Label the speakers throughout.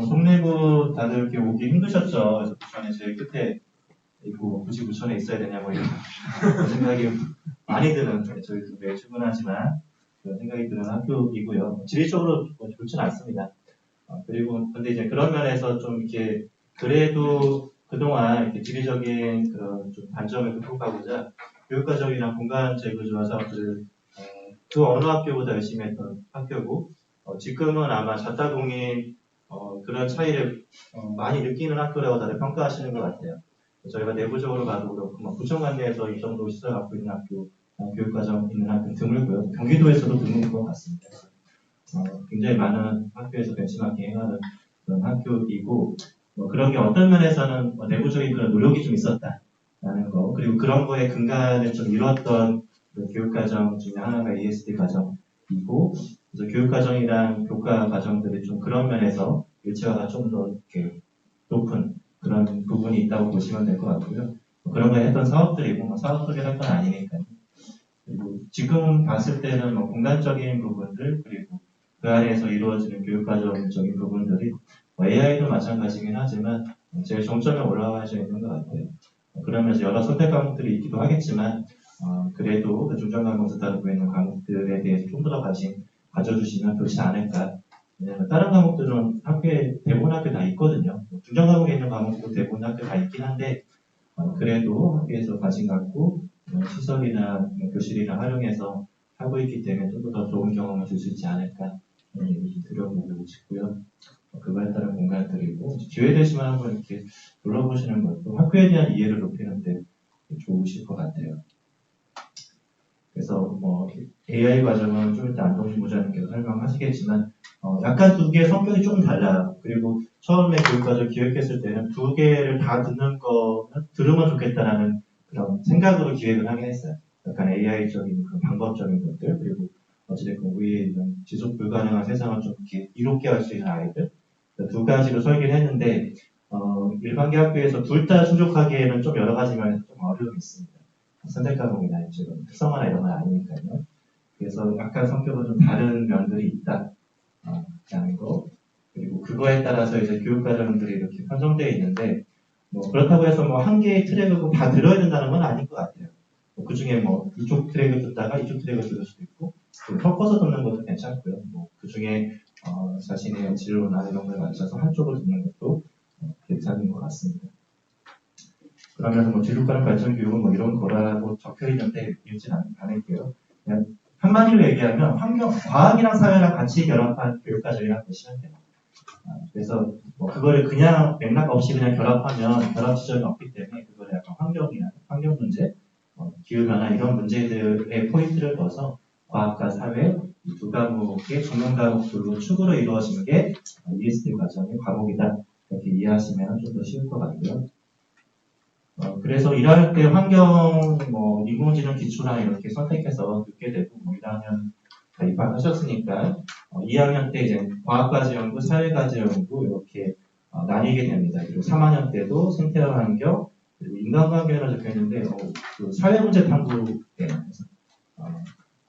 Speaker 1: 송내부 다들 이렇게 오기 힘드셨죠? 그래서 부천에 제일 끝에 있고 굳이 부천에 있어야 되냐 뭐 이런 생각이 많이 드는, 저희도 매일 출근하지만 그런 생각이 드는 학교이고요. 지리적으로 좋지는 않습니다. 그리고 근데 이제 그런 면에서 좀 이렇게 그래도 그동안 이렇게 지리적인 그런 좀 단점을 극복하고자 교육과정이나 공간 재구조화 사업들을 그 어느 학교보다 열심히 했던 학교고, 지금은 아마 자타공인 그런 차이를 많이 느끼는 학교라고 다들 평가하시는 것 같아요. 저희가 내부적으로 봐도 그렇고, 부천 관내에서 이 정도 시설 갖고 있는 학교, 교육과정 있는 학교는 드물고요. 경기도에서도 드문 것 같습니다. 굉장히 많은 학교에서 벤치마킹 해가는 그런 학교이고, 그런 게 어떤 면에서는 내부적인 그런 노력이 좀 있었다라는 거, 그리고 그런 거에 근간을 좀 이뤘던 그 교육과정 중에 하나가 ESD 과정이고, 그래서 교육과정이랑 교과 과정들이 좀 그런 면에서 일체화가 좀 더 이렇게 높은 그런 부분이 있다고 보시면 될 것 같고요. 그런 걸 했던 사업들이고, 사업들이 할 건 아니니까요. 그리고 지금 봤을 때는 공간적인 부분들, 그리고 그 안에서 이루어지는 교육과정적인 부분들이 AI도 마찬가지긴 하지만 제일 정점에 올라와져 있는 것 같아요. 그러면서 여러 선택 과목들이 있기도 하겠지만 그래도 그 중점 과목에서 다루고 있는 과목들에 대해서 좀 더 관심 가져주시면 좋지 않을까. 왜냐면 다른 과목들은 학교에 대부분 학교 다 있거든요. 중점 과목에 있는 과목도 대부분 학교 다 있긴 한데 그래도 학교에서 관심 갖고 시설이나 교실이나 활용해서 하고 있기 때문에 좀 더 좋은 경험을 줄 수 있지 않을까 얘기 드려보고 싶고요. 그거에 따른 공간들이고 기회 되시면 한번 이렇게 눌러보시는 것도 학교에 대한 이해를 높이는 데 좋으실 것 같아요. 그래서 AI 과정은 좀 이따 안동신 부장님께서 설명하시겠지만 약간 두 개의 성격이 조금 달라요. 그리고 처음에 교육과정 기획했을 때는 두 개를 다 듣는 거는 들으면 좋겠다라는 그런 생각으로 기획을 하긴 했어요. 약간 AI적인 그 방법적인 것들, 그리고 어찌됐건 우리의 이런 지속 불가능한 세상을 좀 이렇게 이롭게 할 수 있는 아이들, 두 가지로 설계를 했는데 일반계 학교에서 둘 다 충족하기에는 좀 여러 가지 면에서 좀 어려움이 있습니다. 선택 과목이나 지금 특성화나 이런 건 아니니까요. 그래서 약간 성격은 좀 다른 면들이 있다라는 거. 그리고 그거에 따라서 이제 교육과정들이 이렇게 편성되어 있는데 그렇다고 해서 한 개의 트랙을 다 들어야 된다는 건 아닌 것 같아요. 그 중에 이쪽 트랙을 듣다가 이쪽 트랙을 들을 수도 있고 섞어서 듣는 것도 괜찮고요. 그 중에 자신의 진로나 이런 거에 맞춰서 한쪽을 듣는 것도 괜찮은 것 같습니다. 그러면서 지속가능 발전 교육은 이런 거라고 적혀 있는데 읽진 않을게요. 그냥 한마디로 얘기하면 과학이랑 사회랑 같이 결합한 교육과정이라고 보시면 돼요. 그래서 그거를 그냥 맥락 없이 그냥 결합하면 결합 지점이 없기 때문에 그거를 약간 환경 문제, 기후변화 이런 문제들의 포인트를 넣어서 과학과 사회 이 두 과목의 전문 과목들로 축으로 이루어지는 게 ESD 과정의 과목이다. 이렇게 이해하시면 좀 더 쉬울 것 같고요. 그래서 일할 때 환경, 인공지능 기초나 이렇게 선택해서 듣게 되고, 1학년 다 입학하셨으니까, 2학년 때 이제 과학과제 연구, 사회과제 연구 이렇게 나뉘게 됩니다. 그리고 3학년 때도 생태와 환경, 그리고 인간관계가 적혀 있는데, 그 사회문제 탐구에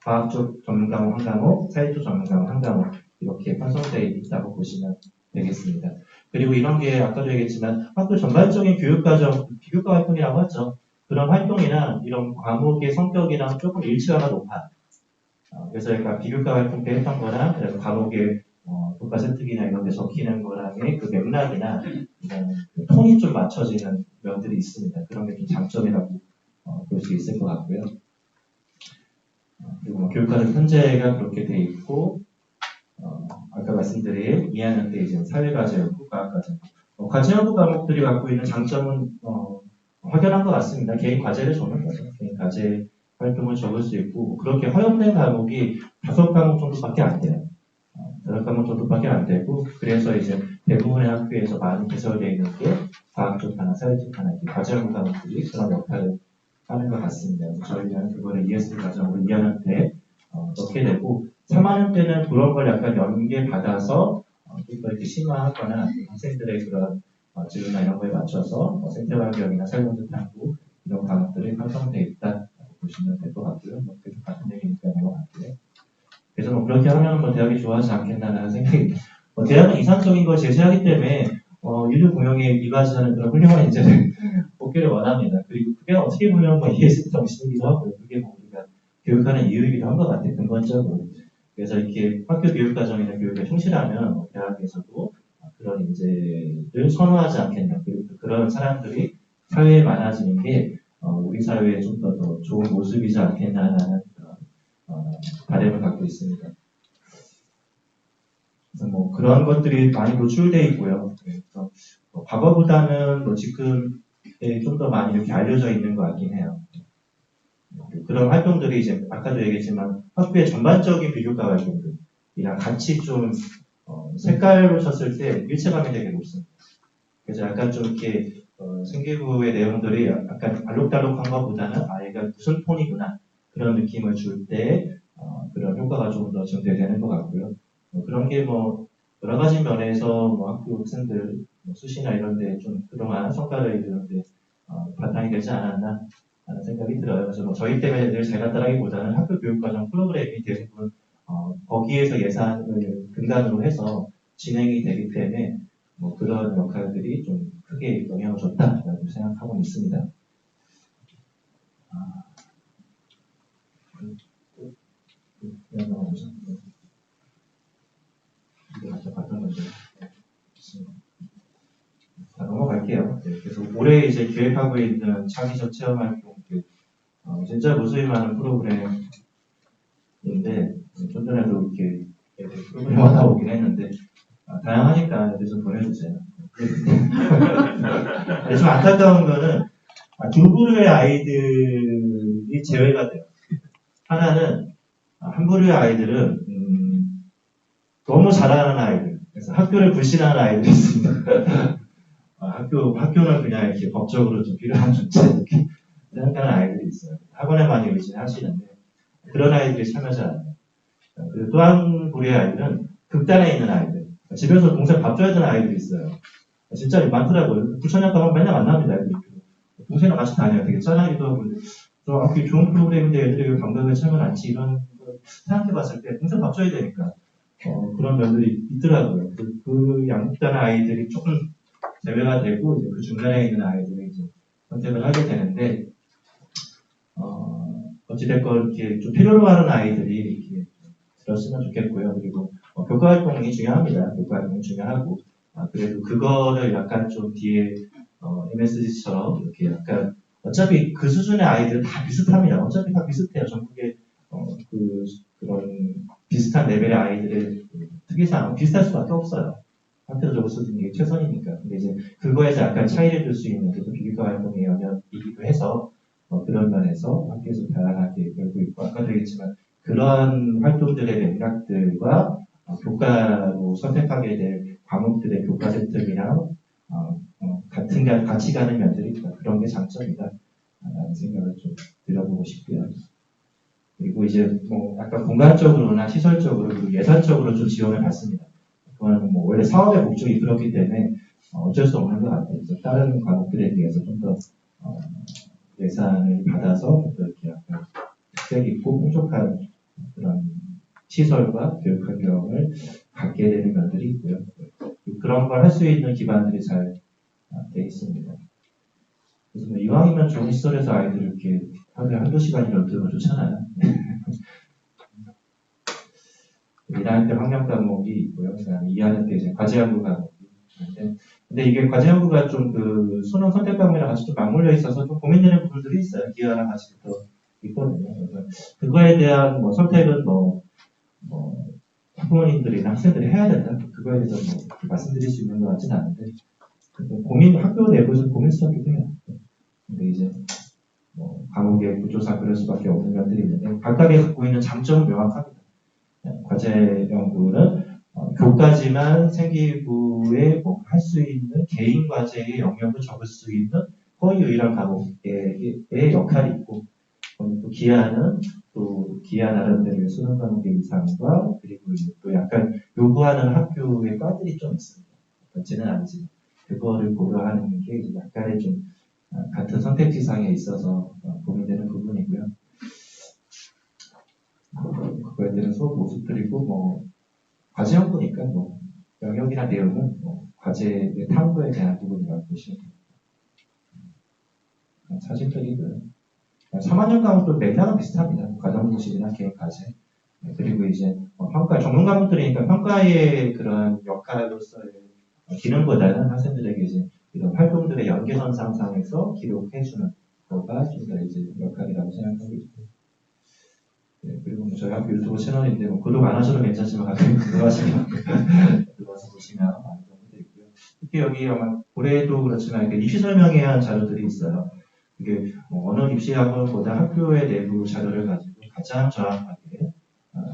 Speaker 1: 과학 쪽 전문 과목 한 과목, 사회 쪽 전문 과목 한 과목 이렇게 편성되어 있다고 보시면 되겠습니다. 그리고 이런 게 아까도 얘기했지만 학교 전반적인 교육과정, 비교과 활동이라고 하죠. 그런 활동이나 이런 과목의 성격이랑 조금 일치화가 높아요. 그래서 약간 비교과 활동 때 했던 거랑 그래서 과목의 교과 세특이나 이런 데 적히는 거랑의 그 맥락이나 그 톤이 좀 맞춰지는 면들이 있습니다. 그런 게 좀 장점이라고 볼 수 있을 것 같고요. 그리고 교육과정 편제가 그렇게 돼 있고 아까 말씀드린 2학년 때 이제 사회과제연구, 과학과제연구 과제연구 과목들이 갖고 있는 장점은 확연한 것 같습니다. 개인 과제를 적는 거죠. 개인 과제 활동을 적을 수 있고 그렇게 허용된 과목이 5과목 정도밖에 안 돼요. 5과목 정도밖에 안 되고 그래서 이제 대부분의 학교에서 많이 개설되어 있는 게 과학적 하나, 사회적 하나, 과제연구 과목들이 그런 역할을 하는 것 같습니다. 그래서 저희는 그거를 ESD 과정으로 2학년 때 넣게 되고 3학년 때는 그런 걸 약간 연계받아서 좀 더 이렇게 심화하거나 학생들의 그런 진로나 이런 거에 맞춰서 생태환경이나 살문제 탐구 이런 과목들이 편성되어 있다고 볼 보시면 될 것 같고요. 뭐 계속 같은 얘기니까 넘어갈게요. 그래서 뭐 그렇게 하면 뭐 대학이 좋아하지 않겠나라는 생각이 대학은 이상적인 걸 제시하기 때문에 인류 공용에 이바지하는 그런 훌륭한 인재를 뽑기를 원합니다. 그리고 그게 어떻게 보면 뭐 ESG 정신이기도 하고요. 그게 뭐 우리가 교육하는 이유이기도 한 것 같아요. 근본적으로. 그래서 이렇게 학교 교육 과정이나 교육에 충실하면 대학에서도 그런 인재를 선호하지 않겠냐. 그리고 그런 사람들이 사회에 많아지는 게 우리 사회에 좀 더 좋은 모습이지 않겠나라는 바람을 갖고 있습니다. 그래서 뭐 그런 것들이 많이 노출되어 있고요. 그래서 과거보다는 지금에 좀 더 많이 이렇게 알려져 있는 것 같긴 해요. 그런 활동들이 이제 아까도 얘기했지만 학교의 전반적인 비교과 활동들이랑 같이 좀 색깔로 쳤을 때 일체감이 되게 높습니다. 그래서 약간 좀 이렇게 생기부의 내용들이 약간 알록달록한 것보다는 아이가 무슨 톤이구나 그런 느낌을 줄 때 그런 효과가 좀 더 증대되는 것 같고요. 그런 게 뭐 여러 가지 면에서 학교 학생들 수시나 이런 데 좀 그동안 성과를 이루는데 바탕이 되지 않았나 하는 생각이 들어요. 그래서 저희 때문에 늘 잘 갔다라기보다는 학교 교육과정 프로그램이 대부분 거기에서 예산을 근간으로 해서 진행이 되기 때문에 그런 역할들이 좀 크게 영향을 줬다라고 생각하고 있습니다. 넘어갈게요. 네, 그래서 올해 이제 기획하고 있는 창의적 체험활동, 진짜 무수히 많은 프로그램인데, 좀 전에도 이렇게 프로그램 하나 오긴 했는데, 다양하니까 애들 좀 보내주세요. 좀 안타까운 거는 두 부류의 아이들이 제외가 돼요. 하나는 한 부류의 아이들은 너무 잘하는 아이들, 그래서 학교를 불신하는 아이들이 있습니다. 학교는 그냥 이렇게 법적으로 좀 필요한 존재 이렇게 생각하는 아이들이 있어요. 학원에 많이 의지하시는데 그런 아이들이 참여자 안 해요. 그리고 또 한 부류의 아이들은 극단에 있는 아이들, 집에서 동생 밥 줘야 되는 아이들이 있어요. 진짜 많더라고요. 부천역 가면 맨날 만납니다. 동생이랑 같이 다녀요. 되게 짠하기도 하고 학교 좋은 프로그램인데 애들이 왜 감각을 채우면 않지 이런 걸 생각해봤을 때 동생 밥 줘야 되니까 그런 면들이 있더라고요. 그 양극단의 아이들이 조금 제외가 되고 이제 그 중간에 있는 아이들이 이제 선택을 하게 되는데 어찌됐건 이렇게 좀 필요로 하는 아이들이 이렇게 들었으면 좋겠고요. 그리고 교과 활동이 중요합니다. 교과 활동이 중요하고 그래도 그거를 약간 좀 뒤에 MSG처럼 이렇게 약간 어차피 그 수준의 아이들은 다 비슷합니다. 어차피 다 비슷해요. 전국에 그런 비슷한 레벨의 아이들의 특이사항은 비슷할 수밖에 없어요. 상태적으로 쓰는 게 최선이니까. 근데 이제 그거에서 약간 차이를 줄 수 있는 그래도 비교과 활동의 영역이기도 해서 그런 면에서 학교에서 다양하게 열고 있고 아까도 얘기했지만 그런 활동들의 맥락들과 교과로 선택하게 될 과목들의 교과 세트이랑 같이 가는 면들이 있다. 그런 게 장점이다. 라는 생각을 좀 드려보고 싶고요. 그리고 이제 약간 공간적으로나 시설적으로 그리고 예산적으로 좀 지원을 받습니다. 그거는 원래 사업의 목적이 그렇기 때문에 어쩔 수 없는 것 같아요. 그래서 다른 과목들에 비해서 좀 더 예산을 받아서 이렇게 약간 특색 있고 풍족한 그런 시설과 교육 환경을 갖게 되는 면들이 있고요. 그런 걸 할 수 있는 기반들이 잘 돼 있습니다. 그래서 이왕이면 좋은 시설에서 아이들 이렇게 하루에 한두 시간이라도 들으면 좋잖아요. 1학년 때 환경 과목이 있고요. 그다음에 2학년 때 이제 과제 연구 과목이 있는데, 근데 이게 과제 연구가 좀 그 수능 선택 과목이랑 같이 좀 맞물려 있어서 좀 고민되는 부분들이 있어요. 기하랑 같이 붙어 있거든요. 그래서 그거에 대한 선택은 부모님들이나 학생들이 해야 된다. 그거에 대해서 말씀드릴 수 있는 것 같지는 않은데, 학교 내부에서 고민 수업이기도 해요. 근데 이제 과목의 구조상 그럴 수밖에 없는 면들이 있는데 각각의 갖고 있는 장점은 명확합니다. 과제 연구는 교과지만 생기부에 할 수 있는 개인 과제의 영역을 적을 수 있는 거의 유일한 과목의 역할이 있고 또 기하 나름대로의 수능 과목의 이상과 그리고 또 약간 요구하는 학교의 과들이 좀 있습니다. 전체는 아니지만 그거를 고려하는 게 약간의 좀 같은 선택지상에 있어서 고민되는 부분이고요. 그거에 대한 수업 모습들이고 뭐 과제 연구니까 뭐 영역이나 내용은 뭐 과제의 탐구에 대한 부분이라고 보시면 됩니다. 사실적이고요. 3학년 과목도 맥락은 비슷합니다. 과정공식이나 개인 과제. 그리고 이제 평가 전문 과목들이니까 평가의 그런 역할로서의 기능보다는 학생들에게 이제 이런 활동들의 연계선상상에서 기록해주는 거가 좀 더 이제 역할이라고 생각하고 있고. 네, 그리고 뭐 저희 학교 유튜브 채널인데 뭐 구독 안 하셔도 괜찮지만 가끔 구독하시면 들어와서 보시면 많은 도움이 되고요. 특히 여기 아마 올해도 그렇지만 이렇게 입시 설명에 한 자료들이 있어요. 이게 어느 입시학원보다 학교의 내부 자료를 가지고 가장 정확하게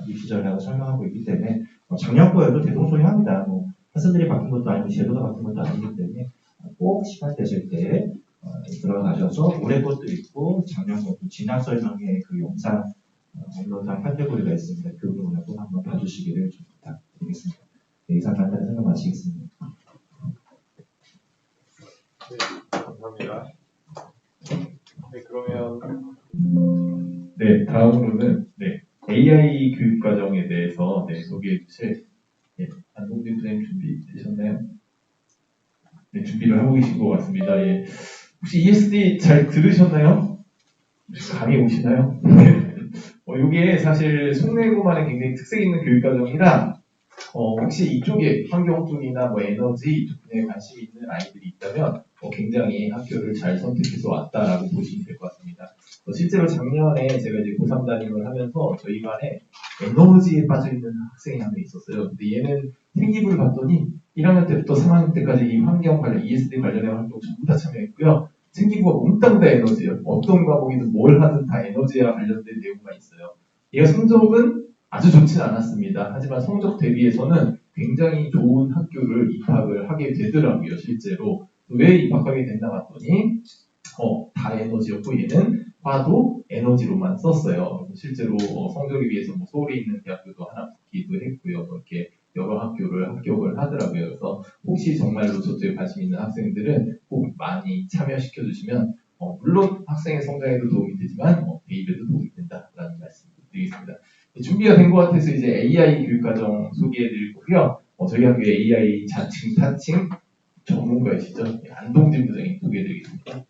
Speaker 1: 입시 전략을 설명하고 있기 때문에 작년 거에도 대동소이합니다. 뭐 학생들이 바뀐 것도 아니고 제도가 바뀐 것도 아니기 때문에 꼭 시간 되실 때 들어가셔서 올해 것도 있고 작년 것도 진학 설명의 그 영상 업로드한 카테고리가 있습니다. 그 부분을 꼭 한번 봐주시기를 좀 부탁드리겠습니다. 네, 이상 간단히 설명 마치겠습니다.
Speaker 2: 네, 감사합니다. 네, 그러면
Speaker 3: 네, 다음으로는 AI 교육과정에 대해서 소개해 주실 안동진 선생님 준비되셨나요? 네, 준비를 하고 계신 것 같습니다. 예. 혹시 ESD 잘 들으셨나요? 혹시 감이 오시나요? 이게 사실 송내고만의 굉장히 특색 있는 교육과정이라 혹시 이쪽에 환경 쪽이나 뭐 에너지 이쪽 분야에 관심이 있는 아이들이 있다면 굉장히 학교를 잘 선택해서 왔다라고 보시면 될 것 같습니다. 실제로 작년에 제가 이제 고3 담임을 하면서 저희 반에 에너지에 빠져있는 학생이 한 명 있었어요. 근데 얘는 생기부를 봤더니 1학년 때부터 3학년 때까지 이 환경 관련, ESD 관련의 활동 전부 다 참여했고요. 생기부가 몽땅 다 에너지예요. 어떤 과목이든 뭘 하든 다 에너지와 관련된 내용만 있어요. 얘가 성적은 아주 좋진 않았습니다. 하지만 성적 대비해서는 굉장히 좋은 학교를 입학을 하게 되더라고요, 실제로. 왜 입학하게 됐나 봤더니, 다 에너지였고, 얘는 과도 에너지로만 썼어요. 실제로 성적에 비해서 뭐 서울에 있는 대학교도 하나 붙기도 했고요. 이렇게 여러 학교를 합격을 하더라고요. 그래서 혹시 정말로 저쪽에 관심 있는 학생들은 꼭 많이 참여시켜 주시면, 물론 학생의 성장에도 도움이 되지만, 대입에도 도움이 된다라는 말씀 드리겠습니다. 준비가 된 것 같아서 이제 AI 교육과정 소개해드릴 거고요. 저희 학교의 AI 자칭, 타칭 전문가이시죠? 안동진 부장님 소개해드리겠습니다.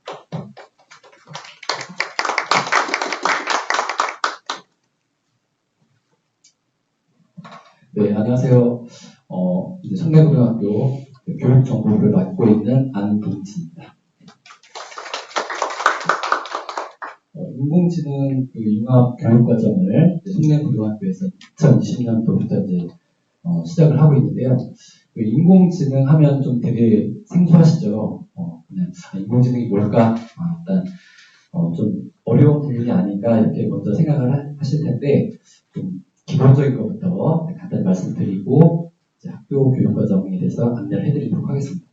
Speaker 4: 네, 안녕하세요. 이제 성내고등학교 교육정보를 맡고 있는 안동진입니다. 인공지능 융합 교육과정을 성내고등학교에서 2020년도부터 이제 시작을 하고 있는데요. 인공지능 하면 좀 되게 생소하시죠? 그냥 인공지능이 뭘까? 일단 좀 어려운 분이 아닌가 이렇게 먼저 생각을 하실 텐데 좀 기본적인 것부터 간단히 말씀드리고 이제 학교 교육과정에 대해서 안내를 해드리도록 하겠습니다.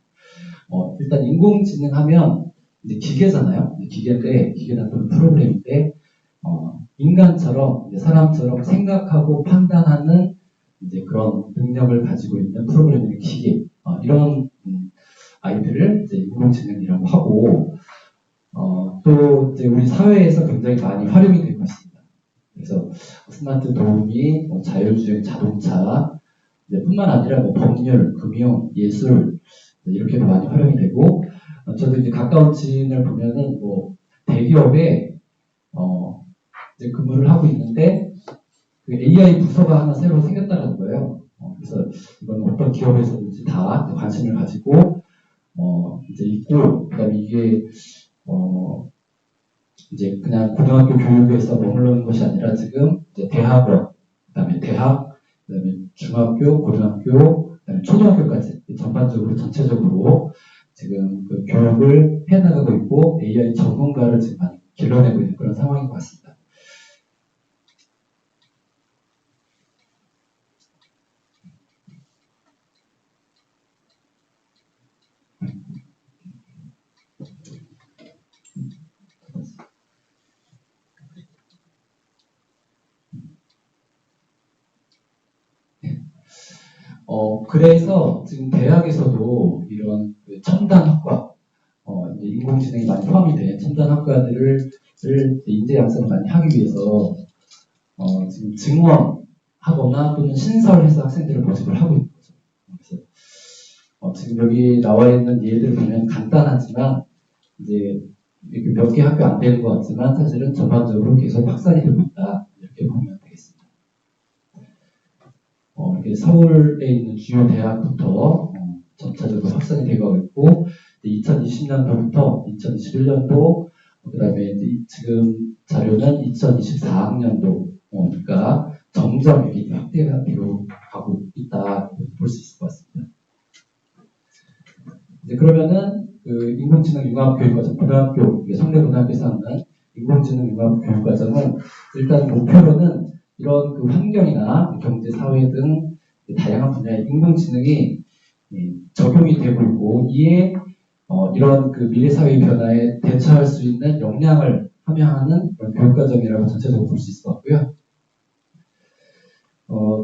Speaker 4: 일단 인공지능 하면 이제 기계잖아요. 기계인데 기계는 또 프로그램인데 인간처럼 이제 사람처럼 생각하고 판단하는 이제 그런 능력을 가지고 있는 프로그래밍 기계 이런 아이들을 이제 인공지능이라고 하고 또 이제 우리 사회에서 굉장히 많이 활용이 되고 있습니다. 그래서 스마트 도우미, 자율주행 자동차 뿐만 아니라 뭐 법률, 금융, 예술 이렇게도 많이 활용이 되고 저도 이제 가까운 지인을 보면은 뭐 대기업에 이제 근무를 하고 있는데 그 AI 부서가 하나 새로 생겼다는 거예요. 그래서 이건 어떤 기업에서든지 다 관심을 가지고 이제 있고 그다음에 이게 이제 그냥 고등학교 교육에서 머무르는 것이 아니라 지금 이제 대학원, 그다음에 대학, 그다음에 중학교, 고등학교, 그다음에 초등학교까지 전반적으로 전체적으로 지금 그 교육을 해나가고 있고 AI 전문가를 지금 많이 길러내고 있는 그런 상황인 것 같습니다. 그래서 지금 대학에서도 이런 첨단 학과, 이제 인공지능이 많이 포함이 된 첨단 학과들을 인재 양성을 많이 하기 위해서 지금 증원 하거나 또는 신설해서 학생들을 모집을 하고 있는 거죠. 그래서 지금 여기 나와 있는 예를 보면 간단하지만 이제 이렇게 몇 개 학교 안 되는 것 같지만 사실은 전반적으로 계속 확산이 되고 있다 이렇게 보면 되겠습니다. 이렇게 서울에 있는 주요 대학부터 점차적으로 확산이 되고 있고 2020년도부터 2021년도 그다음에 지금 자료는 2024학년도 그러니까 점점 이게 확대가 되고 가고 있다 볼 수 있을 것 같습니다. 이제 그러면은 그 인공지능 융합교육과정 고등학교 성내고등학교에서 하는 인공지능 융합교육과정은 일단 목표로는 이런 그 환경이나 경제, 사회 등 다양한 분야의 인공지능이 적용이 되고 있고 이에 이런 그 미래 사회 변화에 대처할 수 있는 역량을 함양하는 그런 교육과정이라고 전체적으로 볼 수 있을 것 같고요.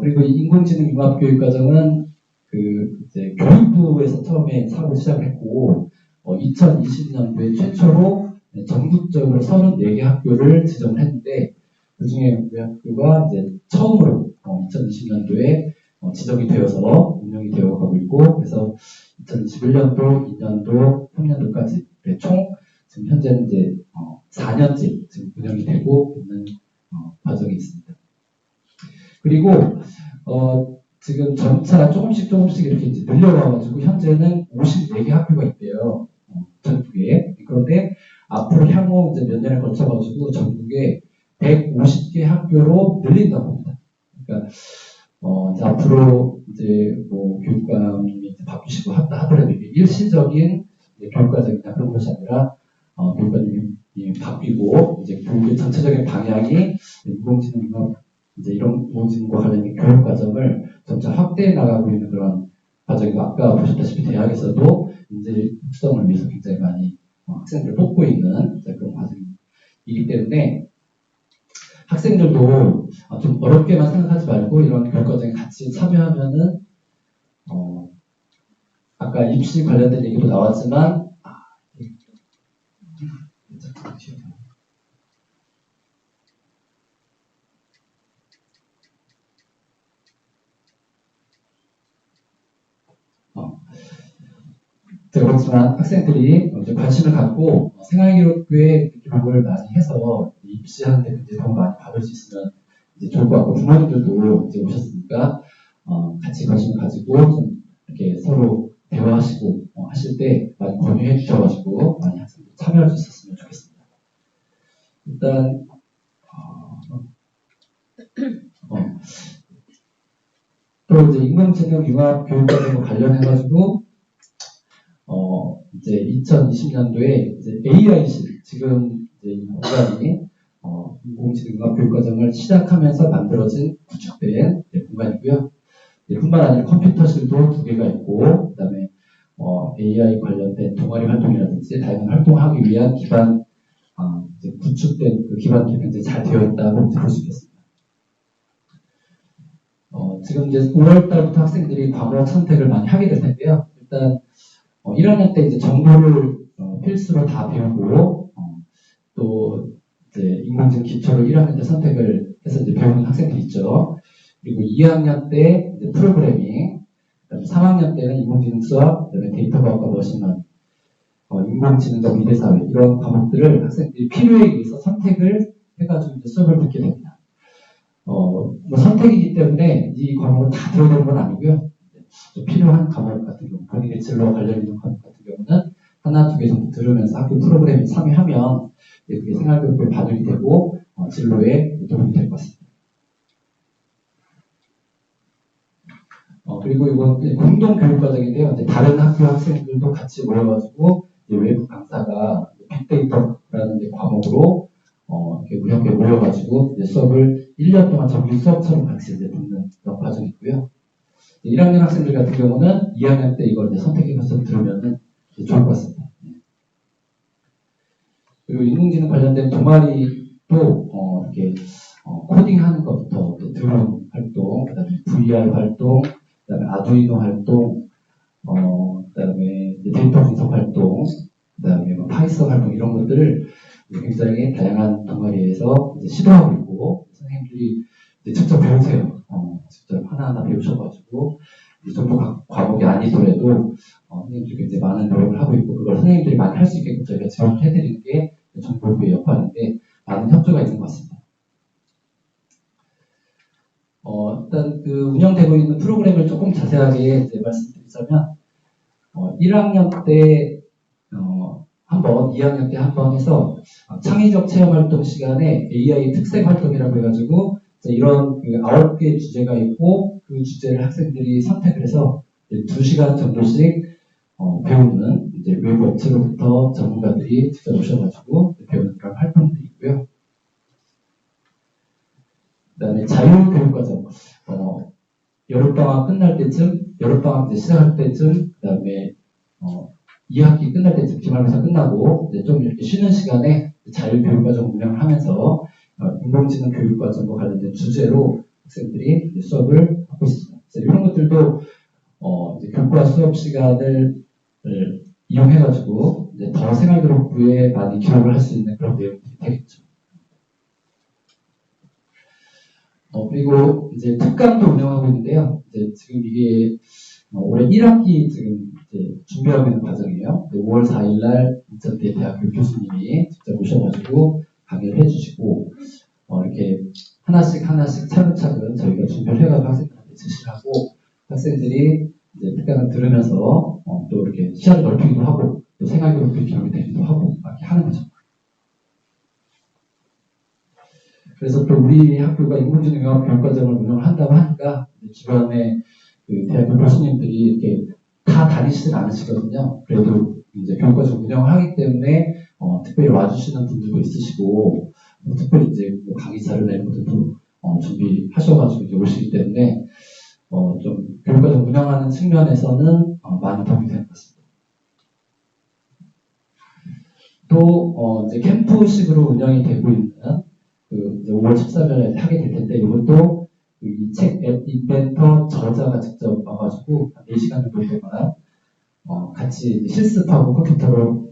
Speaker 4: 그리고 이 인공지능 융합교육과정은 그 이제 교육부에서 처음에 사업을 시작을 했고 2020년도에 최초로 전국적으로 34개 학교를 지정을 했는데 그 중에 우리 학교가 이제 처음으로 2020년도에 지정이 되어서 운영이 되어 가고 있고 그래서 2021년도, 2년도, 3년도까지 총 지금 현재는 이제 4년째 지금 운영이 되고 있는 과정이 있습니다. 그리고 지금 점차 조금씩 이렇게 이제 늘려가가지고 현재는 54개 학교가 있대요. 전국에. 그런데 앞으로 향후 이제 몇 년에 걸쳐가지고 전국에 150개 학교로 늘린다고 합니다. 그러니까 이제 앞으로 이제 뭐 교육감이 이제 바뀌시고 하더라도 이게 일시적인 교육과정이나 그런 것이 아니라 교육감이 바뀌고 이제 교육의 전체적인 방향이 인공지능 이제 이런 인공지능과 관련된 교육 과정을 점차 확대해 나가고 있는 그런 과정이고 아까 보셨다시피 대학에서도 인재 육성을 위해서 굉장히 많이 학생들을 뽑고 있는 그런 과정이기 때문에 학생들도 좀 어렵게만 생각하지 말고 이런 교육 과정에 같이 참여하면은 아까 입시 관련된 얘기도 나왔지만 그렇지만 학생들이 이제 관심을 갖고 생활기록부에 기록을 많이 해서 입시하는데 굉장히 도움 많이 받을 수 있으면 이제 좋을 것 같고 부모님들도 이제 오셨으니까 같이 관심을 가지고 좀 이렇게 서로 대화하시고 하실 때 많이 권유해 주셔가지고 많이 학생들 참여할 수 있었으면 좋겠습니다. 일단 또 이제 인공지능 융합 교육과정과 관련해가지고 이제 2020년도에 이제 AI실 지금 이제 공간이 인공지능 융합 교육과정을 시작하면서 만들어진 구축된 공간이고요. 뿐만 아니라 컴퓨터실도 2개가 있고 그다음에 AI 관련된 동아리 활동이라든지 다양한 활동하기 위한 기반 이제 구축된 그 기반이 굉장히 잘 되어 있다고 볼 수 있겠습니다. 지금 이제 5월달부터 학생들이 과목 선택을 많이 하게 될 텐데요. 일단 1학년 때 이제 정보를 필수로 다 배우고 또 이제 인공지능 기초로 1학년 때 선택을 해서 이제 배우는 학생들이 있죠. 그리고 2학년 때 이제 프로그래밍, 그다음에 3학년 때는 인공지능 수학, 그다음에 데이터 과학과 머신러닝, 인공지능과 미래사회 이런 과목들을 학생들이 필요에 의해서 선택을 해가지고 이제 수업을 듣게 됩니다. 뭐 선택이기 때문에 이 과목을 다 들어야 되는 건 아니고요. 필요한 과목 같은 경우, 본인의 진로와 관련 있는 과목 같은 경우는 하나, 2개 정도 들으면서 학교 프로그램에 참여하면 그게 생활교육에 반영이 되고 진로에 도움이 될 것 같습니다. 그리고 이건 공동교육과정인데요. 이제 다른 학교 학생들도 같이 모여가지고 외부 강사가 빅데이터라는 과목으로 이렇게 우리 학교에 모여가지고 이제 수업을 1년 동안 정규 수업처럼 같이 이제 듣는 그런 과정이 있고요. 1학년 학생들 같은 경우는 2학년 때 이걸 이제 선택해서 들으면은 좋을 것 같습니다. 그리고 인공지능 관련된 동아리도 이렇게 코딩하는 것부터 드론 활동, 그다음에 VR 활동, 그다음에 아두이노 활동, 그다음에 데이터 분석 활동, 그다음에 파이썬 활동 이런 것들을 굉장히 다양한 동아리에서 이제 시도하고 있고 선생님들이 이제 직접 배우세요. 직접 하나하나 배우셔가지고 이제 전부 과목이 아니더라도 선생님들이 이제 많은 노력을 하고 있고 그걸 선생님들이 많이 할 수 있게끔 저희가 지원을 해드리는 게 정보부의 역할인데 많은 협조가 있는 것 같습니다. 일단 그 운영되고 있는 프로그램을 조금 자세하게 이제 말씀드리자면 1학년 때 한번 2학년 때 한번 해서 창의적 체험 활동 시간에 AI 특색 활동이라고 해가지고 이런 그 9개 주제가 있고 그 주제를 학생들이 선택을 해서 2시간 정도씩 배우는 이제 외부 업체로부터 전문가들이 직접 오셔가지고 배우는 그런 활동들이 있고요. 그다음에 자율교육과정 여름방학 끝날 때쯤, 여름방학 이제 시작할 때쯤, 그다음에 2학기 끝날 때쯤 기말고사 끝나고 이제 좀 이렇게 쉬는 시간에 자율교육과정 운영을 하면서 인공지능 교육과정과 관련된 주제로 학생들이 이제 수업을 하고 있습니다. 그래서 이런 것들도 이제 교과 수업 시간을 이용해가지고 이제 더 생활기록부에 많이 기록을 할 수 있는 그런 내용들이 되겠죠. 그리고 이제 특강도 운영하고 있는데요. 이제 지금 이게 올해 1학기 지금 이제 준비하고 있는 과정이에요. 5월 4일날 인천대 대학교 교수님이 직접 오셔가지고 강의를 해주시고 이렇게 하나씩 차근차근 저희가 준비를 해가지고 학생들한테 제시를 하고 학생들이 이제 특강을 들으면서 또 이렇게 시야를 넓히기도 하고 또 생활교육도 기록이 되기도 하고 이렇게 하는 거죠. 그래서 또 우리 학교가 인공지능 융합 교육과정을 운영을 한다고 하니까 주변에 그 대학교 교수님들이 이렇게 다 다니시진 않으시거든요. 그래도 이제 교육과정 운영을 하기 때문에 특별히 와주시는 분들도 있으시고 특별히 이제 뭐 강의 자료나 이런 것들도 준비하셔가지고 이제 오시기 때문에 좀 교육과정 운영하는 측면에서는 많이 도움이 되는 것 같습니다. 또 이제 캠프식으로 운영이 되고 있는 그 이제 5월 13일에 하게 될 텐데 이것도 이 책 앱 인벤터 저자가 직접 와가지고 4시간 정도 동안 같이 실습하고 컴퓨터로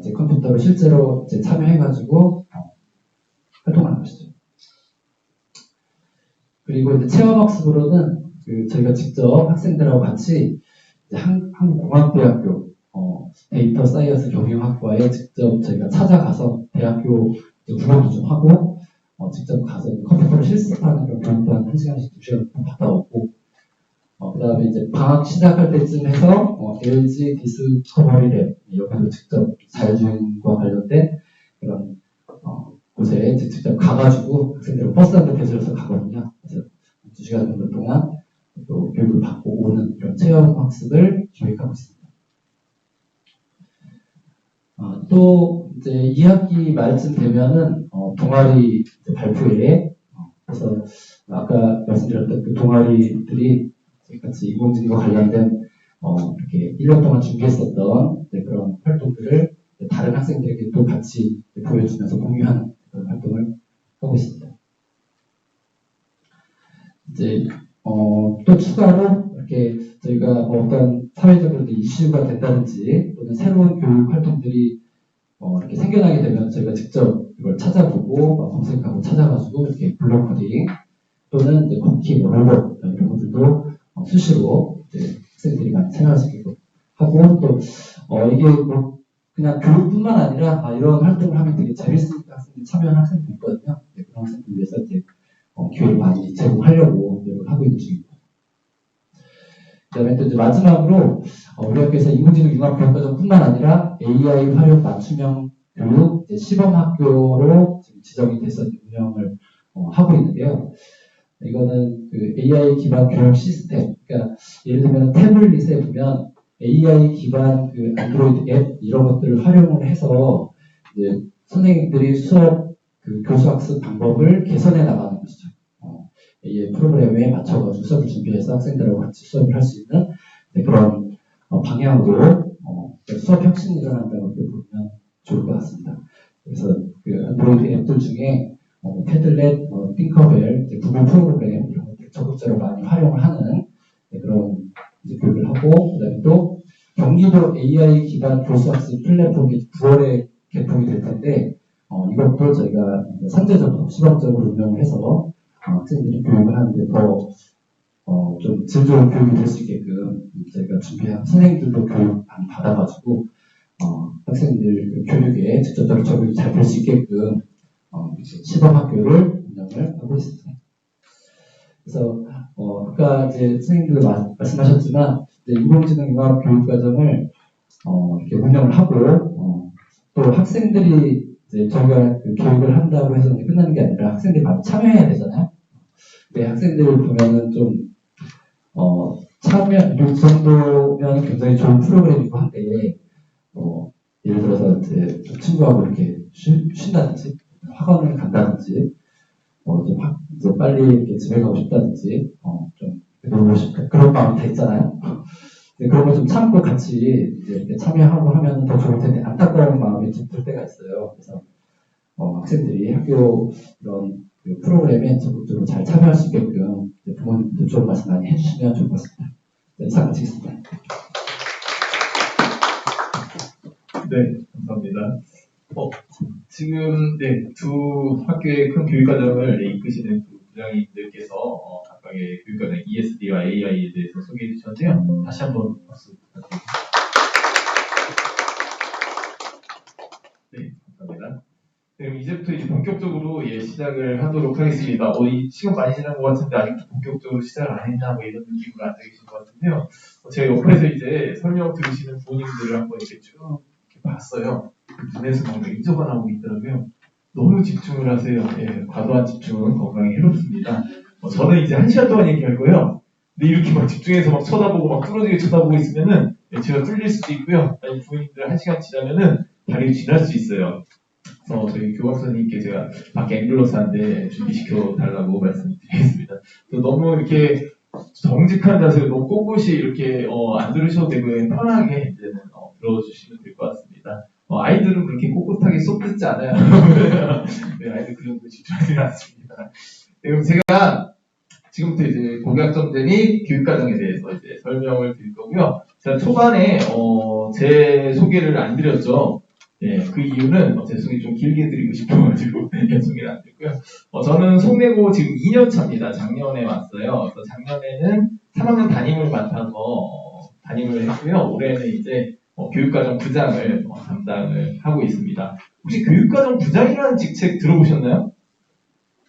Speaker 4: 이제 컴퓨터로 실제로 이제 참여해가지고 활동하는 것이죠. 그리고 이제 체험학습으로는 그 저희가 직접 학생들하고 같이 이제 한국공학대학교 데이터 사이언스 경영학과에 직접 저희가 찾아가서 대학교 구경도 좀 하고 직접 가서 컴퓨터를 실습하는 그런 교육도 한 1시간씩 2시간 갔다 오고 그 다음에 이제 방학 시작할 때쯤 해서 LG 디스커버리 랩 여기도 직접 자율주행과 관련된 그런 곳에 직접 가가지고 학생들 버스 한 대 대절해서 가거든요. 그래서 2시간 정도 동안 또 교육을 받고 오는 그런 체험 학습을 기획하고 있습니다. 또 이제 2학기 말쯤 되면은 동아리 발표회 그래서 아까 말씀드렸던 그 동아리들이 같이 인공지능과 관련된 이렇게 1년 동안 준비했었던 그런 활동들을 다른 학생들에게 또 같이 보여주면서 공유하는 그런 활동을 하고 있습니다. 이제 또 추가로 이렇게 저희가 어떤 사회적으로 이슈가 된다든지 또는 새로운 교육 활동들이 이렇게 생겨나게 되면 저희가 직접 이걸 찾아보고 검색하고 찾아가지고 이렇게 블록 코딩 또는 이제 쿠키, 로봇 이런 것들도 수시로 이제 학생들이 많이 참여할 수 있게끔 하고 또 이게 뭐 그냥 교육뿐만 아니라 이런 활동을 하면 되게 재밌으니까 학생들이 참여하는 학생들이 있거든요. 네, 그런 학생들 위해서 이제 기회를 많이 제공하려고 노력을 하고 있는 중입니다. 그다음에 또 이제 마지막으로 우리 학교에서 인공지능 융합 교육과정뿐만 아니라 AI 활용 맞춤형 교육 시범학교로 지금 지정이 돼서 운영을 하고 있는데요. 이거는 그 AI 기반 교육 시스템, 그러니까 예를 들면 태블릿에 보면 AI 기반 그 안드로이드 앱 이런 것들을 활용을 해서 이제 선생님들이 수업 그 교수학습 방법을 개선해 나가는 것이죠. AI 프로그램에 맞춰가지고 수업을 준비해서 학생들하고 같이 수업을 할 수 있는 그런 방향으로 수업 혁신이 일어난다고 보면 좋을 것 같습니다. 그래서 그 안드로이드 앱들 중에 패들렛, 띵커벨, 구글 프로그램 이런 것들 적극적으로 많이 활용을 하는 그런 이제 교육을 하고 그다음에 또 경기도 AI 기반 교수학습 플랫폼이 9월에 개통이 될 텐데 이것도 교육과정도 저희가 선제적으로 시범적으로 운영을 해서 학생들이 교육을 하는데 더 좀 질 좋은 교육이 될 수 있게끔 저희가 준비한 선생님들도 교육 많이 받아가지고 학생들 그 교육에 직접적으로 적용이 잘 될 수 있게끔 시범 학교를 운영을 하고 있습니다. 그래서 아까 이제 선생님들 말씀하셨지만 이제 인공지능융합 교육과정을 이렇게 운영을 하고 또 학생들이 이제 저희가 그 교육을 한다고 해서 이제 끝나는 게 아니라 학생들이 많이 참여해야 되잖아요. 근데 학생들 보면은 좀 참여 이 정도면 굉장히 좋은 프로그램이고 한데 예를 들어서 이제 좀 친구하고 이렇게 쉰다든지 학원을 간다든지 이제 빨리 이렇게 집에 가고 싶다든지 좀 놀고 싶다 그런 마음 다 있잖아요. 그런 걸 좀 참고 같이 이제 이렇게 참여하고 하면 더 좋을 텐데 안타까운 마음이 좀 들 때가 있어요. 그래서 학생들이 학교 이런 그 프로그램에 적극적으로 잘 참여할 수 있게끔 부모님들 좋은 말씀 많이 해주시면 좋을 것 같습니다. 네, 이상 마치겠습니다.
Speaker 3: 네, 감사합니다. 지금 두 학교의 큰 교육과정을 이끄시는 두 부장님들께서 각각의 교육과정 ESD와 AI에 대해서 소개해 주셨는데요. 다시 한번 박수 부탁드립니다. 네, 감사합니다. 그럼 이제부터 이제 본격적으로 시작을 하도록 하겠습니다. 이 시간 많이 지난 것 같은데 아직도 본격적으로 시작을 안 했나 뭐 이런 느낌으로 앉아 계신 것 같은데요. 제가 옆에서 이제 설명 들으시는 부모님들을 한번 이렇게 쭉 이렇게 봤어요. 눈에서 막 레이저가 나오고 있더라고요. 너무 집중을 하세요. 과도한 집중은 건강에 해롭습니다. 저는 이제 1시간 동안 얘기할 거예요. 근데 이렇게 막 집중해서 막 쳐다보고 막 뚫어지게 쳐다보고 있으면은 제가 뚫릴 수도 있고요. 아니 부모님들 1시간 지나면은 다리를 쥐날 수 있어요. 저희 교감 선생님께 제가 밖에 앰뷸런스 한대 준비시켜 달라고 말씀드리겠습니다. 너무 이렇게 정직한 자세로 너무 꼿꼿이 이렇게 안 들으셔도 되고 편하게 이제는 들어주시면 될 것 같습니다. 아이들은 그렇게 꼿꼿하게 쏙 듣지 않아요. 네, 아이들 그 정도 집중하지 않습니다. 네, 그럼 제가 지금부터 이제 고교학점 및 교육과정에 대해서 이제 설명을 드릴 거고요. 제가 초반에 제 소개를 안 드렸죠. 그 이유는 제 소개 좀 길게 드리고 싶어가지고 소개를 안 드렸고요. 저는 송내고 지금 2년 차입니다. 작년에 왔어요. 그래서 작년에는 3학년 담임을 맡아서 담임을 했고요. 올해는 이제 교육과정 부장을 담당을 하고 있습니다. 혹시 교육과정 부장이라는 직책 들어보셨나요?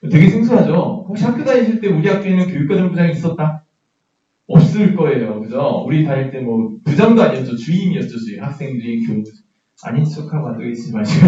Speaker 3: 되게 생소하죠? 혹시 학교 다니실 때 우리 학교에는 교육과정 부장이 있었다? 없을 거예요. 그죠? 우리 다닐 때 뭐 부장도 아니었죠. 주임이었죠. 주임. 학생들이 아닌 척하고 앉아계시지 마시고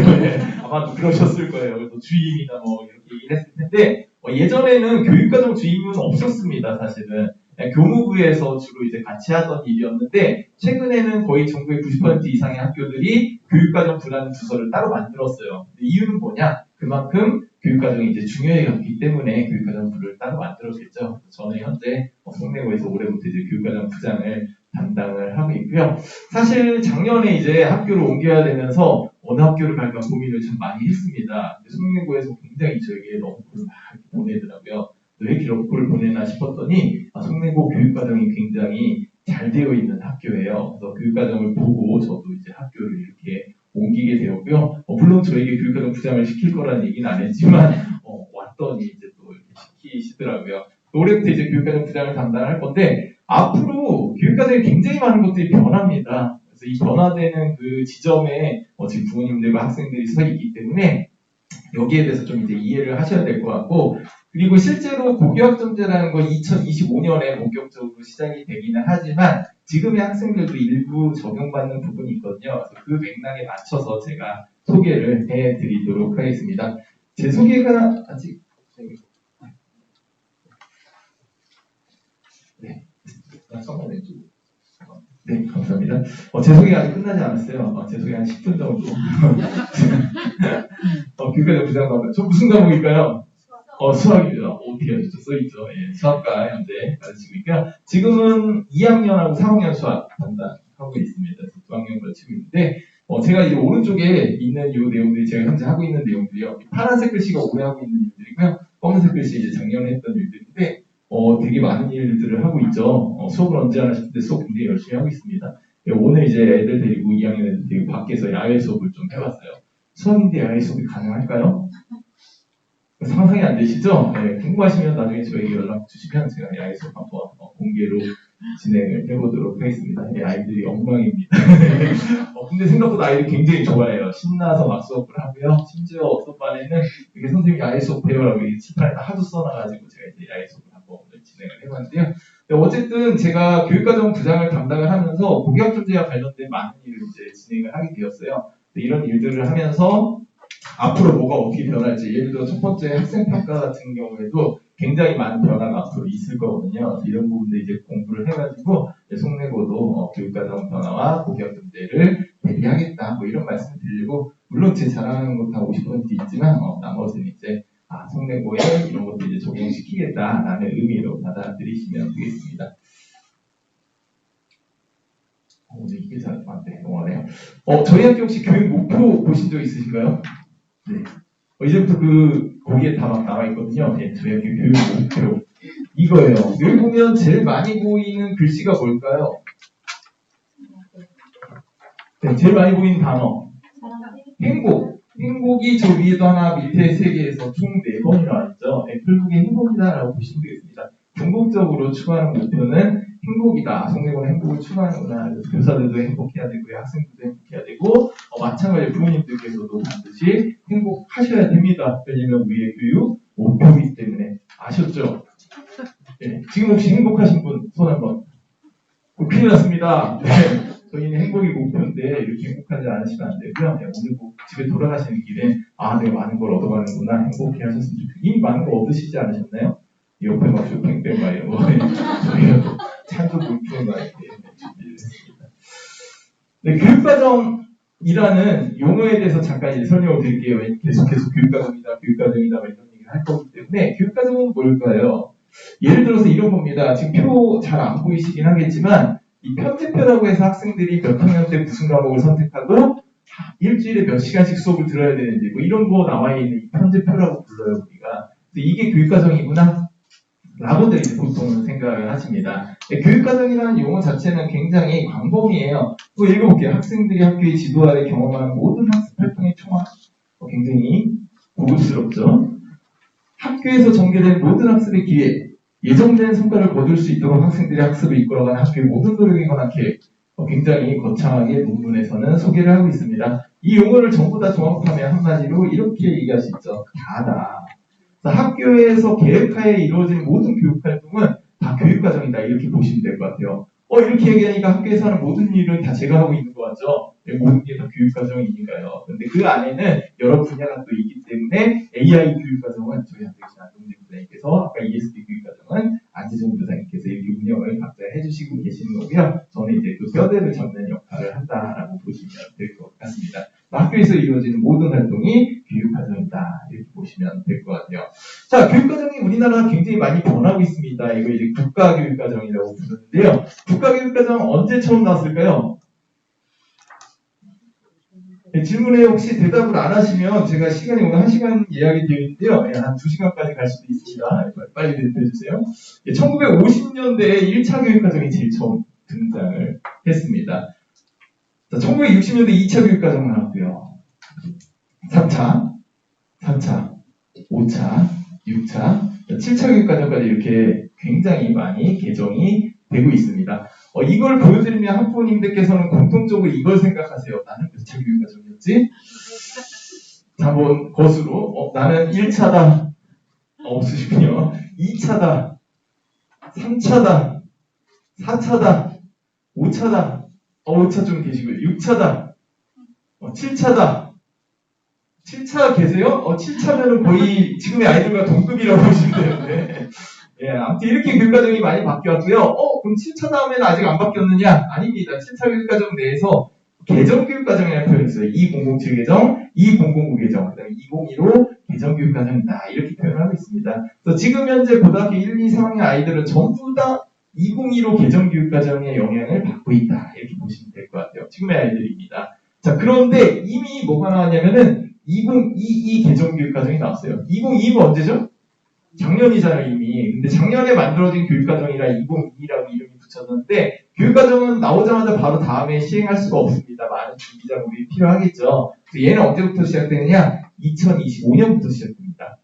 Speaker 3: 아마도 그러셨을 거예요. 그래서 주임이나 뭐 이렇게 얘기를 했을 텐데 예전에는 교육과정 주임은 없었습니다. 사실은 교무부에서 주로 이제 같이 하던 일이었는데 최근에는 거의 전국의 90% 이상의 학교들이 교육과정 부라는 부서를 따로 만들었어요. 이유는 뭐냐? 그만큼 교육과정이 이제 중요해졌기 때문에 교육과정 부를 따로 만들었겠죠. 저는 현재 송내고에서 올해부터 이제 교육과정 부장을 담당을 하고 있고요. 사실 작년에 이제 학교를 옮겨야 되면서 어느 학교를 갈까 고민을 참 많이 했습니다. 송내고에서 굉장히 저에게 러브콜을 막 보내더라고요. 왜 이렇게 러브콜을 보내나 싶었더니 송내고 교육과정이 굉장히 잘 되어 있는 학교예요. 그래서 교육과정을 보고 저도 이제 학교를 이렇게 옮기게 되었고요. 물론 저에게 교육과정 부장을 시킬 거라는 얘기는 안 했지만 왔더니 이제 또 이렇게 시키시더라고요. 올해부터 이제 교육과정 부장을 담당할 건데 앞으로 교육과정에 굉장히 많은 것들이 변합니다. 그래서 이 변화되는 그 지점에 지금 부모님들과 학생들이 서 있기 때문에 여기에 대해서 좀 이제 이해를 하셔야 될 것 같고 그리고 실제로 고교학점제라는 건 2025년에 본격적으로 시작이 되기는 하지만 지금의 학생들도 일부 적용받는 부분이 있거든요. 그래서 그 맥락에 맞춰서 제가 소개를 해드리도록 하겠습니다. 제 소개가 아직 네, 감사합니다. 제 소개가 아직 끝나지 않았어요. 제 소개 한 10분 정도. 교육과정 부장 과목. 저 무슨 과목일까요? 수학입니다. 어떻게 하셨죠? 써있죠. 수학과 현재 가르치고 있고요. 지금은 2학년하고 3학년 수학 담당하고 있습니다. 그래서 2학년 가르치고 있는데, 제가 이제 오른쪽에 있는 이 내용들이 제가 현재 하고 있는 내용들이요. 파란색 글씨가 올해 하고 있는 일들이고요. 검은색 글씨 이제 작년에 했던 일들인데, 되게 많은 일들을 하고 있죠. 수업을 언제 하나 싶은데 수업 굉장히 열심히 하고 있습니다. 오늘 이제 애들 데리고 2학년 애들 데리고 밖에서 야외 수업을 좀 해봤어요. 수학인데 AI 수업이 가능할까요? 상상이 안 되시죠? 네, 궁금하시면 나중에 저에게 연락 주시면 제가 AI 수업 한번 공개로 진행을 해보도록 하겠습니다. 아이들이 엉망입니다. 근데 생각보다 아이들이 굉장히 좋아해요. 신나서 막 수업을 하고요. 심지어 어떤 반에는 이렇게 선생님이 AI 수업 배우라고 이 칠판에다 하도 써놔가지고 제가 이제 AI 수업을 한번 오늘 진행을 해봤는데요. 어쨌든 제가 교육과정 부장을 담당을 하면서 고교학점제와 관련된 많은 일을 이제 진행을 하게 되었어요. 이런 일들을 하면서 앞으로 뭐가 어떻게 변할지, 예를 들어 첫 번째 학생평가 같은 경우에도 굉장히 많은 변화가 앞으로 있을 거거든요. 이런 부분도 이제 공부를 해가지고 속내고도 교육과정 변화와 고교학점제를 대비하겠다, 뭐 이런 말씀을 드리고, 물론 제 자랑하는 것도 한 50% 있지만 나머지는 이제 속내고에 이런 것도 이제 적용시키겠다라는 의미로 받아들이시면 되겠습니다. 오늘 이게 잘 맞네, 너무하네요. 저희 학교 혹시 교육 목표 보신 적 있으신가요? 네. 이제부터 거기에 다 막 나와 있거든요. 네, 저희 학교 교육 목표. 이거예요. 여기 보면 제일 많이 보이는 글씨가 뭘까요? 네, 제일 많이 보이는 단어. 행복. 행복이 저 위에도 하나, 밑에 세 개에서 총 4번이 나와 있죠. 애플북의 행복이다라고 보시면 되겠습니다. 궁극적으로 추구하는 목표는 행복이다. 속내고는 행복을 추구하는구나. 교사들도 행복해야 되고요. 학생들도 행복해야 되고, 마찬가지로 부모님들께서도 반드시 행복하셔야 됩니다. 왜냐면 우리의 교육 목표이기 때문에. 아셨죠? 네. 지금 혹시 행복하신 분 손 한번. 큰일 났습니다. 네. 저희는 행복이 목표인데 이렇게 행복하지 않으시면 안 되고요. 네, 오늘 집에 돌아가시는 길에 내가 많은 걸 얻어가는구나, 행복해 하셨으면 좋겠어요. 이미 많은 거 얻으시지 않으셨나요? 옆에 막 쇼핑백 막 이런 거 저희가 또 찬조 물품 막 이렇게 준비를 했습니다. 네, 교육과정이라는 용어에 대해서 잠깐 이제 설명을 드릴게요. 계속해서 교육과정이다 이런 얘기를 할 거기 때문에. 교육과정은 뭘까요? 예를 들어서 이런 겁니다. 지금 표 잘 안 보이시긴 하겠지만, 이 편제표라고 해서 학생들이 몇 학년 때 무슨 과목을 선택하고 일주일에 몇 시간씩 수업을 들어야 되는지 뭐 이런 거 나와 있는 이 편제표라고 불러요, 우리가. 이게 교육과정이구나 라고들 이제 보통은 생각을 하십니다. 교육과정이라는 용어 자체는 굉장히 광범위해요. 또 읽어볼게요. 학생들이 학교의 지도 아래 경험하는 모든 학습 활동의 총합. 굉장히 고급스럽죠. 학교에서 전개된 모든 학습의 기회, 예정된 성과를 거둘 수 있도록 학생들이 학습을 이끌어가는 학교의 모든 노력에 관한 계획, 굉장히 거창하게 논문에서는 소개를 하고 있습니다. 이 용어를 전부 다 종합하면 한마디로 이렇게 얘기할 수 있죠. 다다. 학교에서 계획하에 이루어진 모든 교육활동은 다 교육과정이다, 이렇게 보시면 될 것 같아요. 이렇게 얘기하니까 학교에서 하는 모든 일은 다 제가 하고 있는 것 같죠? 모든 게 다 교육과정이니까요. 근데 그 안에는 여러 분야가 또 있기 때문에 AI 교육과정은 저희 학교에서 안동진 부장님께서, 아까 ESD 교육과정은 안재정 부장님께서 이렇게 운영을 각자 해주시고 계시는 거고요. 저는 이제 그 뼈대를 잡는 역할을 한다라고 보시면 될 것 같습니다. 학교에서 이루어지는 모든 활동이 교육과정이다, 이렇게 보시면 될 것 같아요. 자, 교육과정이 우리나라가 굉장히 많이 변하고 있습니다. 이거 이제 국가교육과정이라고 부르는데요. 국가교육과정 언제 처음 나왔을까요? 네, 질문에 혹시 대답을 안 하시면 제가 시간이 오늘 1시간 예약이 되어 있는데요. 한 2시간까지 갈 수도 있습니다. 빨리 대답해주세요. 1950년대에 1차 교육과정이 제일 처음 등장을 했습니다. 자, 1960년대 2차 교육과정 나왔고요. 3차, 4차, 5차, 6차, 7차 교육과정까지 이렇게 굉장히 많이 개정이 되고 있습니다. 이걸 보여드리면 학부모님들께서는 공통적으로 이걸 생각하세요. 나는 몇 차 교육과정이었지? 자, 한번 거수로 나는 1차다. 없으시군요. 2차다. 3차다. 4차다. 5차다. 5차 좀 계시고요. 6차다. 7차다. 7차 계세요? 7차면은 거의 지금의 아이들과 동급이라고 보시면 되는데. 예, 아무튼 이렇게 교육과정이 많이 바뀌었고요. 그럼 7차 다음에는 아직 안 바뀌었느냐? 아닙니다. 7차 교육과정 내에서 개정교육과정이라는 표현이 있어요. 2007 개정, 2009 개정, 그 다음에 2015 개정교육과정이다, 이렇게 표현하고 있습니다. 그래서 지금 현재 고등학교 1, 2, 3학년 아이들은 전부 다 2015 개정교육과정의 영향을 받고 있다, 이렇게 보시면 될 것 같아요. 지금의 아이들입니다. 자, 그런데 이미 뭐가 나왔냐면은 2022 개정교육과정이 나왔어요. 2022는 언제죠? 작년이잖아요, 이미. 근데 작년에 만들어진 교육과정이라 2022라고 이름이 붙였는데, 교육과정은 나오자마자 바로 다음에 시행할 수가 없습니다. 많은 준비 작업이 필요하겠죠. 그래서 얘는 언제부터 시작되느냐? 2025년부터 시작됩니다.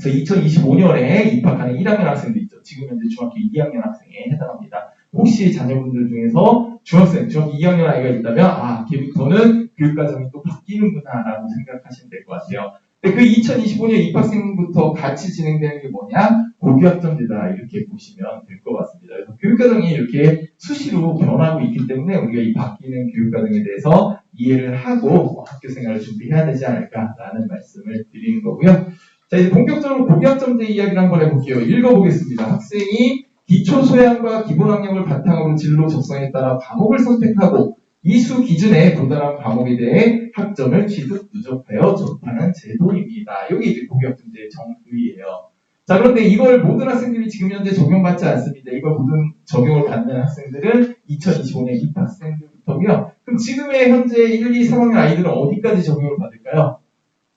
Speaker 3: 그래서 2025년에 입학하는 1학년 학생도 있죠. 지금 현재 중학교 2학년 학생에 해당합니다. 혹시 자녀분들 중에서 중학교 2학년 아이가 있다면 아, 걔부터는 교육과정이 또 바뀌는구나라고 생각하시면 될 것 같아요. 근데 그 2025년 입학생부터 같이 진행되는 게 뭐냐? 고교학점제다 이렇게 보시면 될 것 같습니다. 그래서 교육과정이 이렇게 수시로 변하고 있기 때문에 우리가 이 바뀌는 교육과정에 대해서 이해를 하고 학교 생활을 준비해야 되지 않을까라는 말씀을 드리는 거고요. 자, 이제 본격적으로 고교학점제 이야기를 한번 해볼게요. 읽어보겠습니다. 학생이 기초 소양과 기본 학력을 바탕으로 진로 적성에 따라 과목을 선택하고 이수 기준에 도달한 과목에 대해 학점을 취득 누적하여 접하는 제도입니다. 여기 이제 고교학점제의 정의예요. 자, 그런데 이걸 모든 학생들이 지금 현재 적용받지 않습니다. 이걸 모든 적용을 받는 학생들은 2025년 입학생들부터고요. 그럼 지금의 현재 1, 2, 3학년 아이들은 어디까지 적용을 받을까요?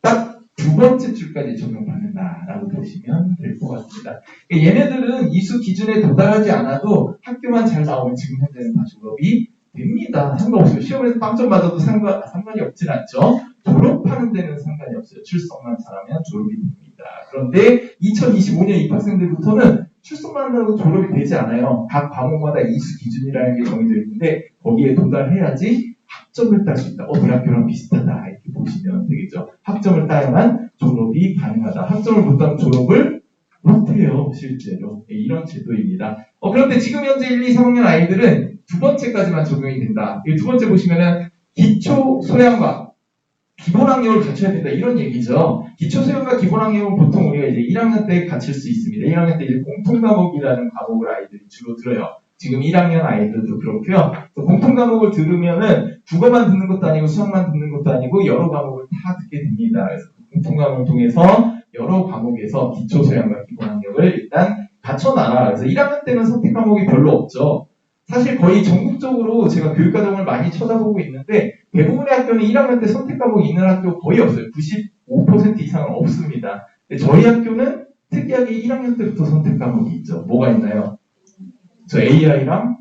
Speaker 3: 딱 두 번째 줄까지 적용받는다라고 보시면 될 것 같습니다. 얘네들은 이수 기준에 도달하지 않아도 학교만 잘 나오면 지금 현재는 다 졸업이 됩니다. 상관없어요. 시험에서 빵점 맞아도 상관이 없진 않죠. 졸업하는 데는 상관이 없어요. 출석만 잘하면 졸업이 됩니다. 그런데 2025년 입학생들부터는 출석만 하고 졸업이 되지 않아요. 각 과목마다 이수 기준이라는 게 정해져 있는데 거기에 도달해야지 학점을 딸 수 있다. 대학교랑 비슷하다. 이렇게 보시면 되겠죠. 학점을 따야만 졸업이 가능하다. 학점을 못 따면 졸업을 못해요. 실제로. 이런 제도입니다. 그런데 지금 현재 1, 2, 3학년 아이들은 두 번째까지만 적용이 된다. 이 두 번째 보시면은 기초 소양과 기본 학력을 갖춰야 된다. 이런 얘기죠. 기초 소양과 기본 학력은 보통 우리가 이제 1학년 때 갖출 수 있습니다. 1학년 때 이제 공통 과목이라는 과목을 아이들이 주로 들어요. 지금 1학년 아이들도 그렇고요. 공통 과목을 들으면은 국어만 듣는 것도 아니고 수학만 듣는 것도 아니고 여러 과목을 다 듣게 됩니다. 그래서 공통 과목을 통해서 여러 과목에서 기초 소양과 기본 학력을 일단 갖춰놔라. 그래서 1학년 때는 선택 과목이 별로 없죠. 사실 거의 전국적으로 제가 교육과정을 많이 쳐다보고 있는데 대부분의 학교는 1학년 때 선택 과목이 있는 학교 거의 없어요. 95% 이상은 없습니다. 근데 저희 학교는 특이하게 1학년 때부터 선택 과목이 있죠. 뭐가 있나요? 저 AI랑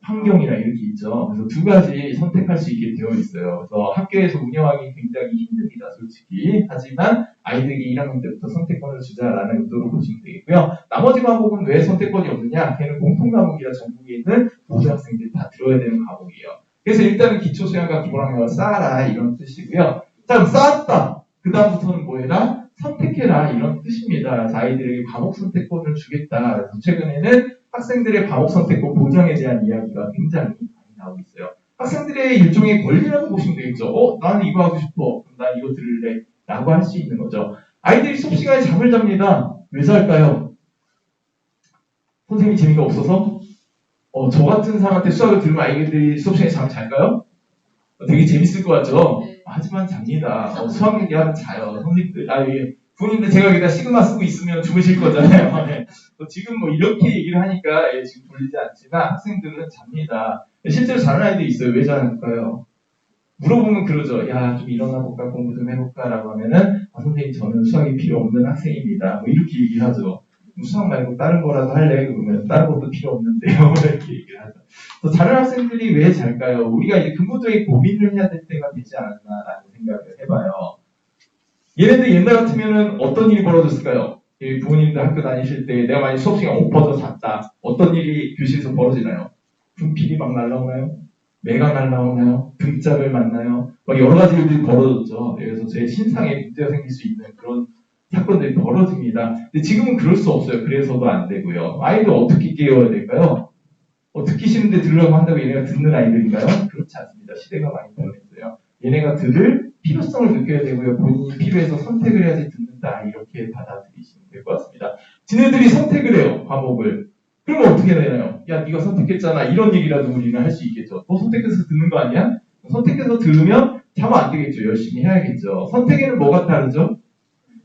Speaker 3: 환경이랑 이렇게 있죠. 그래서 두 가지 선택할 수 있게 되어 있어요. 그래서 학교에서 운영하기 굉장히 힘듭니다, 솔직히. 하지만 아이들이 1학년 때부터 선택권을 주자라는 의도로 보시면 되겠고요. 나머지 과목은 왜 선택권이 없느냐? 걔는 공통 과목이라 전국에 있는 모든 학생들이 다 들어야 되는 과목이에요. 그래서 일단은 기초 수양과 기본 학력을 쌓아라 이런 뜻이고요. 자, 그럼 쌓았다. 그 다음부터는 뭐 해라? 선택해라 이런 뜻입니다. 그래서 아이들에게 과목 선택권을 주겠다. 그래서 최근에는 학생들의 과목 선택권 보장에 대한 이야기가 굉장히 많이 나오고 있어요. 학생들의 일종의 권리라고 보시면 되겠죠. 나는 이거 하고 싶어. 그럼 난 이거 들을래. 라고 할 수 있는 거죠. 아이들이 수업 시간에 잠을 잡니다. 왜 잘까요? 선생님이 재미가 없어서? 저 같은 사람한테 수학을 들으면 아이들이 수업 시간에 잠을 잘까요? 되게 재밌을 것 같죠? 하지만 잡니다. 수학 얘기하면 자요. 선생님들, 부모님들 제가 여기다 시그마 쓰고 있으면 죽으실 거잖아요. 네. 지금 뭐 이렇게 얘기를 하니까 지금 돌리지 않지만 학생들은 잡니다. 실제로 자는 아이들이 있어요. 왜 자는가요? 물어보면 그러죠. 야, 좀 일어나 볼까? 공부 좀 해볼까? 라고 하면은 선생님 저는 수학이 필요 없는 학생입니다. 뭐 이렇게 얘기를 하죠. 수학 말고 다른 거라도 할래? 그러면 다른 것도 필요 없는데요. 이렇게 얘기를 하죠. 다른 학생들이 왜 잘까요? 우리가 이제 근본적인 고민을 해야 될 때가 되지 않았나라는 생각을 해봐요. 얘네들 옛날 같으면은 어떤 일이 벌어졌을까요? 부모님들 학교 다니실 때 내가 만약 수업 시간 엎어져 잤다. 어떤 일이 교실에서 벌어지나요? 분필이 막 날라오나요? 매가 날라오나요? 등짝을 맞나요? 막 여러 가지 일들이 벌어졌죠. 그래서 제 신상에 문제가 생길 수 있는 그런 사건들이 벌어집니다. 근데 지금은 그럴 수 없어요. 그래서도 안 되고요. 아이들 어떻게 깨워야 될까요? 듣기 싫은데 들으려고 한다고 얘네가 듣는 아이들인가요? 그렇지 않습니다. 시대가 많이 변했어요. 얘네가 들을 필요성을 느껴야 되고요. 본인이 필요해서 선택을 해야지 듣는다. 이렇게 받아들이시면 될 것 같습니다. 지네들이 선택을 해요. 과목을. 그러면 어떻게 되나요? 야, 네가 선택했잖아. 이런 얘기라도 우리는 할 수 있겠죠. 너 선택해서 듣는 거 아니야? 선택해서 들으면 참 안 되겠죠. 열심히 해야겠죠. 선택에는 뭐가 따르죠?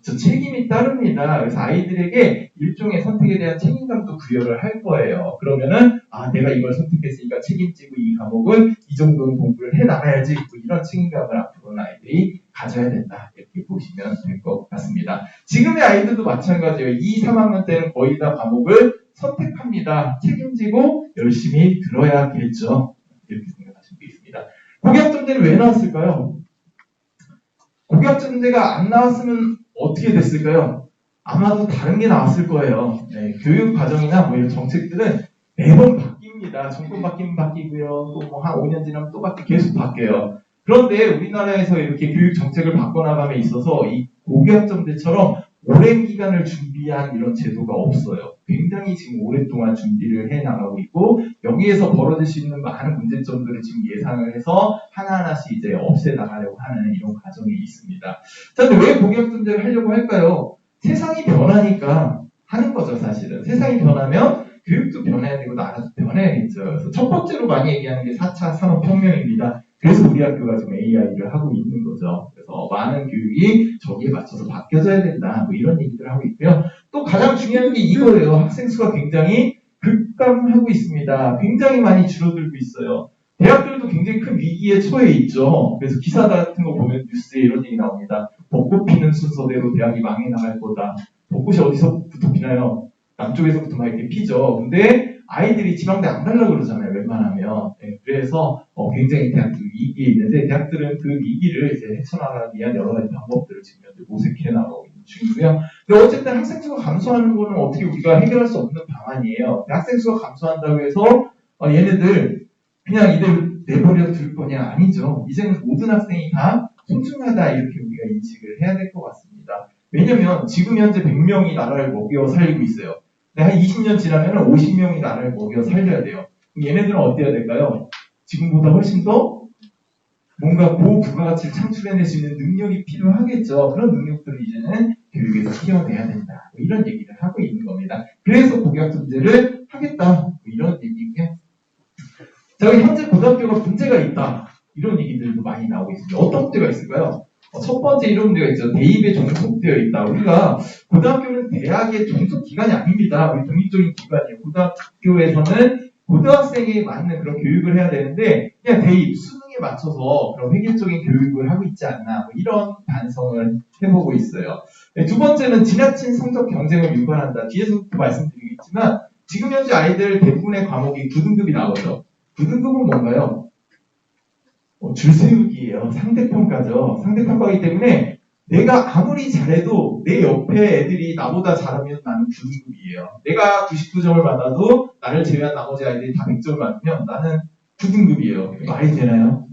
Speaker 3: 저 책임이 따릅니다. 그래서 아이들에게 일종의 선택에 대한 책임감도 부여를 할 거예요. 그러면은 아, 내가 이걸 선택했으니까 책임지고 이 과목은 이 정도는 공부를 해 나가야지. 뭐 이런 책임감을 앞으로는 아이들이 가져야 된다. 이렇게 보시면 될 것 같습니다. 지금의 아이들도 마찬가지예요. 2, 3학년 때는 거의 다 과목을 선택합니다. 책임지고 열심히 들어야겠죠. 이렇게 생각하시면 되겠습니다. 고교학점제는 왜 나왔을까요? 고교학점제가 안 나왔으면 어떻게 됐을까요? 아마도 다른 게 나왔을 거예요. 네, 교육 과정이나 뭐 이런 정책들은 매번 바뀝니다. 정권 바뀌면 바뀌고요. 또 뭐 한 5년 지나면 또 계속 바뀌어요. 그런데 우리나라에서 이렇게 교육 정책을 바꿔나감에 있어서 이 고교학점제처럼 오랜 기간을 준비한 이런 제도가 없어요. 굉장히 지금 오랫동안 준비를 해 나가고 있고 여기에서 벌어질 수 있는 많은 문제점들을 지금 예상을 해서 하나하나씩 이제 없애 나가려고 하는 이런 과정이 있습니다. 자, 근데 왜 고교학점제를 하려고 할까요? 세상이 변하니까 하는 거죠, 사실은. 세상이 변하면 교육도 변해야 되고 나라도 변해야겠죠. 그래서 첫 번째로 많이 얘기하는 게 4차 산업혁명입니다. 그래서 우리 학교가 지금 AI를 하고 있는 거죠. 그래서 많은 교육이 저기에 맞춰서 바뀌어져야 된다. 뭐 이런 얘기들을 하고 있고요. 또 가장 중요한 게 이거예요. 학생 수가 굉장히 급감하고 있습니다. 굉장히 많이 줄어들고 있어요. 대학들도 굉장히 큰 위기에 처해 있죠. 그래서 기사 같은 거 보면 뉴스에 이런 얘기 나옵니다. 벚꽃 피는 순서대로 대학이 망해 나갈 거다. 벚꽃이 어디서부터 피나요? 남쪽에서부터 막 이렇게 피죠. 근데 아이들이 지방대 안 가려고 그러잖아요. 웬만하면. 네, 그래서 굉장히 대학들 위기에 있는데 대학들은 그 위기를 이제 헤쳐나가기 위한 여러 가지 방법들을 지금 현재 모색해 나가고 있는 중이고요. 근데 어쨌든 학생 수가 감소하는 거는 어떻게 우리가 해결할 수 없는 방안이에요. 학생 수가 감소한다고 해서 얘네들 그냥 이대로 내버려 둘 거냐? 아니죠. 이제는 모든 학생이 다 소중하다 이렇게 우리가 인식을 해야 될 것 같습니다. 왜냐면 지금 현재 100명이 나라를 먹여 살리고 있어요. 근데 한 20년 지나면 50명이 나라를 먹여 살려야 돼요. 그럼 얘네들은 어때야 될까요? 지금보다 훨씬 더 뭔가 고부가가치를 창출해낼 수 있는 능력이 필요하겠죠. 그런 능력들을 이제는 교육에서 키워내야 된다. 뭐 이런 얘기를 하고 있는 겁니다. 그래서 고교학점제를 하겠다. 뭐 이런 얘기고요. 자, 현재 고등학교가 문제가 있다. 이런 얘기들도 많이 나오고 있습니다. 어떤 문제가 있을까요? 첫 번째 이런 문제가 있죠. 대입에 종속되어 있다. 우리가 고등학교는 대학의 종속 기관이 아닙니다. 우리 독립적인 기관이에요. 고등학교에서는 고등학생에 맞는 그런 교육을 해야 되는데 그냥 대입, 수능에 맞춰서 그런 획일적인 교육을 하고 있지 않나 뭐 이런 반성을 해보고 있어요. 네, 두 번째는 지나친 성적 경쟁을 유발한다. 뒤에서부터 말씀드리겠지만 지금 현재 아이들 대부분의 과목이 9등급이 나오죠. 9등급은 뭔가요? 줄세우기예요. 상대평가죠. 상대평가이기 때문에 내가 아무리 잘해도 내 옆에 애들이 나보다 잘하면 나는 9등급이에요. 내가 99점을 받아도 나를 제외한 나머지 아이들이 다 100점을 받으면 나는 9등급이에요. 말이 되나요?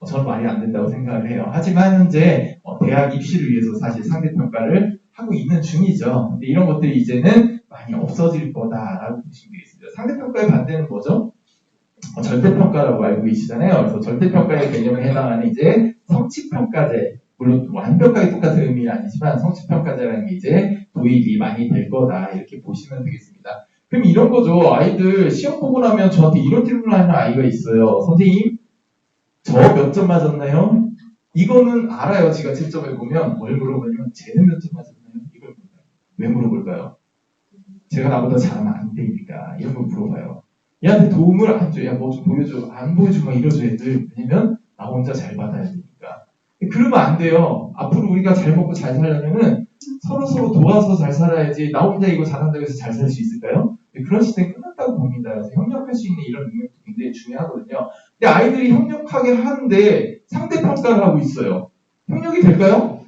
Speaker 3: 저는 말이 안 된다고 생각을 해요. 하지만 현재 대학 입시를 위해서 사실 상대평가를 하고 있는 중이죠. 근데 이런 것들이 이제는 많이 없어질 거다라고 보시면 되겠습니다. 상대평가의 반대는 뭐죠? 절대평가라고 알고 계시잖아요. 그래서 절대평가의 개념에 해당하는 이제 성취평가제, 물론 완벽하게 똑같은 의미는 아니지만 성취평가제라는 게 이제 도입이 많이 될 거다 이렇게 보시면 되겠습니다. 그럼 이런 거죠. 아이들 시험 보고 나면 저한테 이런 질문을 하는 아이가 있어요. 선생님, 저 몇 점 맞았나요? 이거는 알아요. 제가 채점해 보면 뭘 물어보냐면 쟤는 몇 점 맞았나요? 이걸 물어봐요. 왜 물어볼까요? 제가 나보다 잘하면 안 되니까 이런 걸 물어봐요. 얘한테 도움을 안 줘. 야, 뭐 좀 보여줘. 안 보여주면 이러죠, 애들. 왜냐면 나 혼자 잘 받아야 되니까. 그러면 안 돼요. 앞으로 우리가 잘 먹고 잘 살려면은 서로 도와서 잘 살아야지. 나 혼자 이거 잘한다고 해서 잘 살 수 있을까요? 그런 시대는 끝났다고 봅니다. 그래서 협력할 수 있는 이런 능력도 굉장히 중요하거든요. 근데 아이들이 협력하게 하는데 상대평가를 하고 있어요. 협력이 될까요?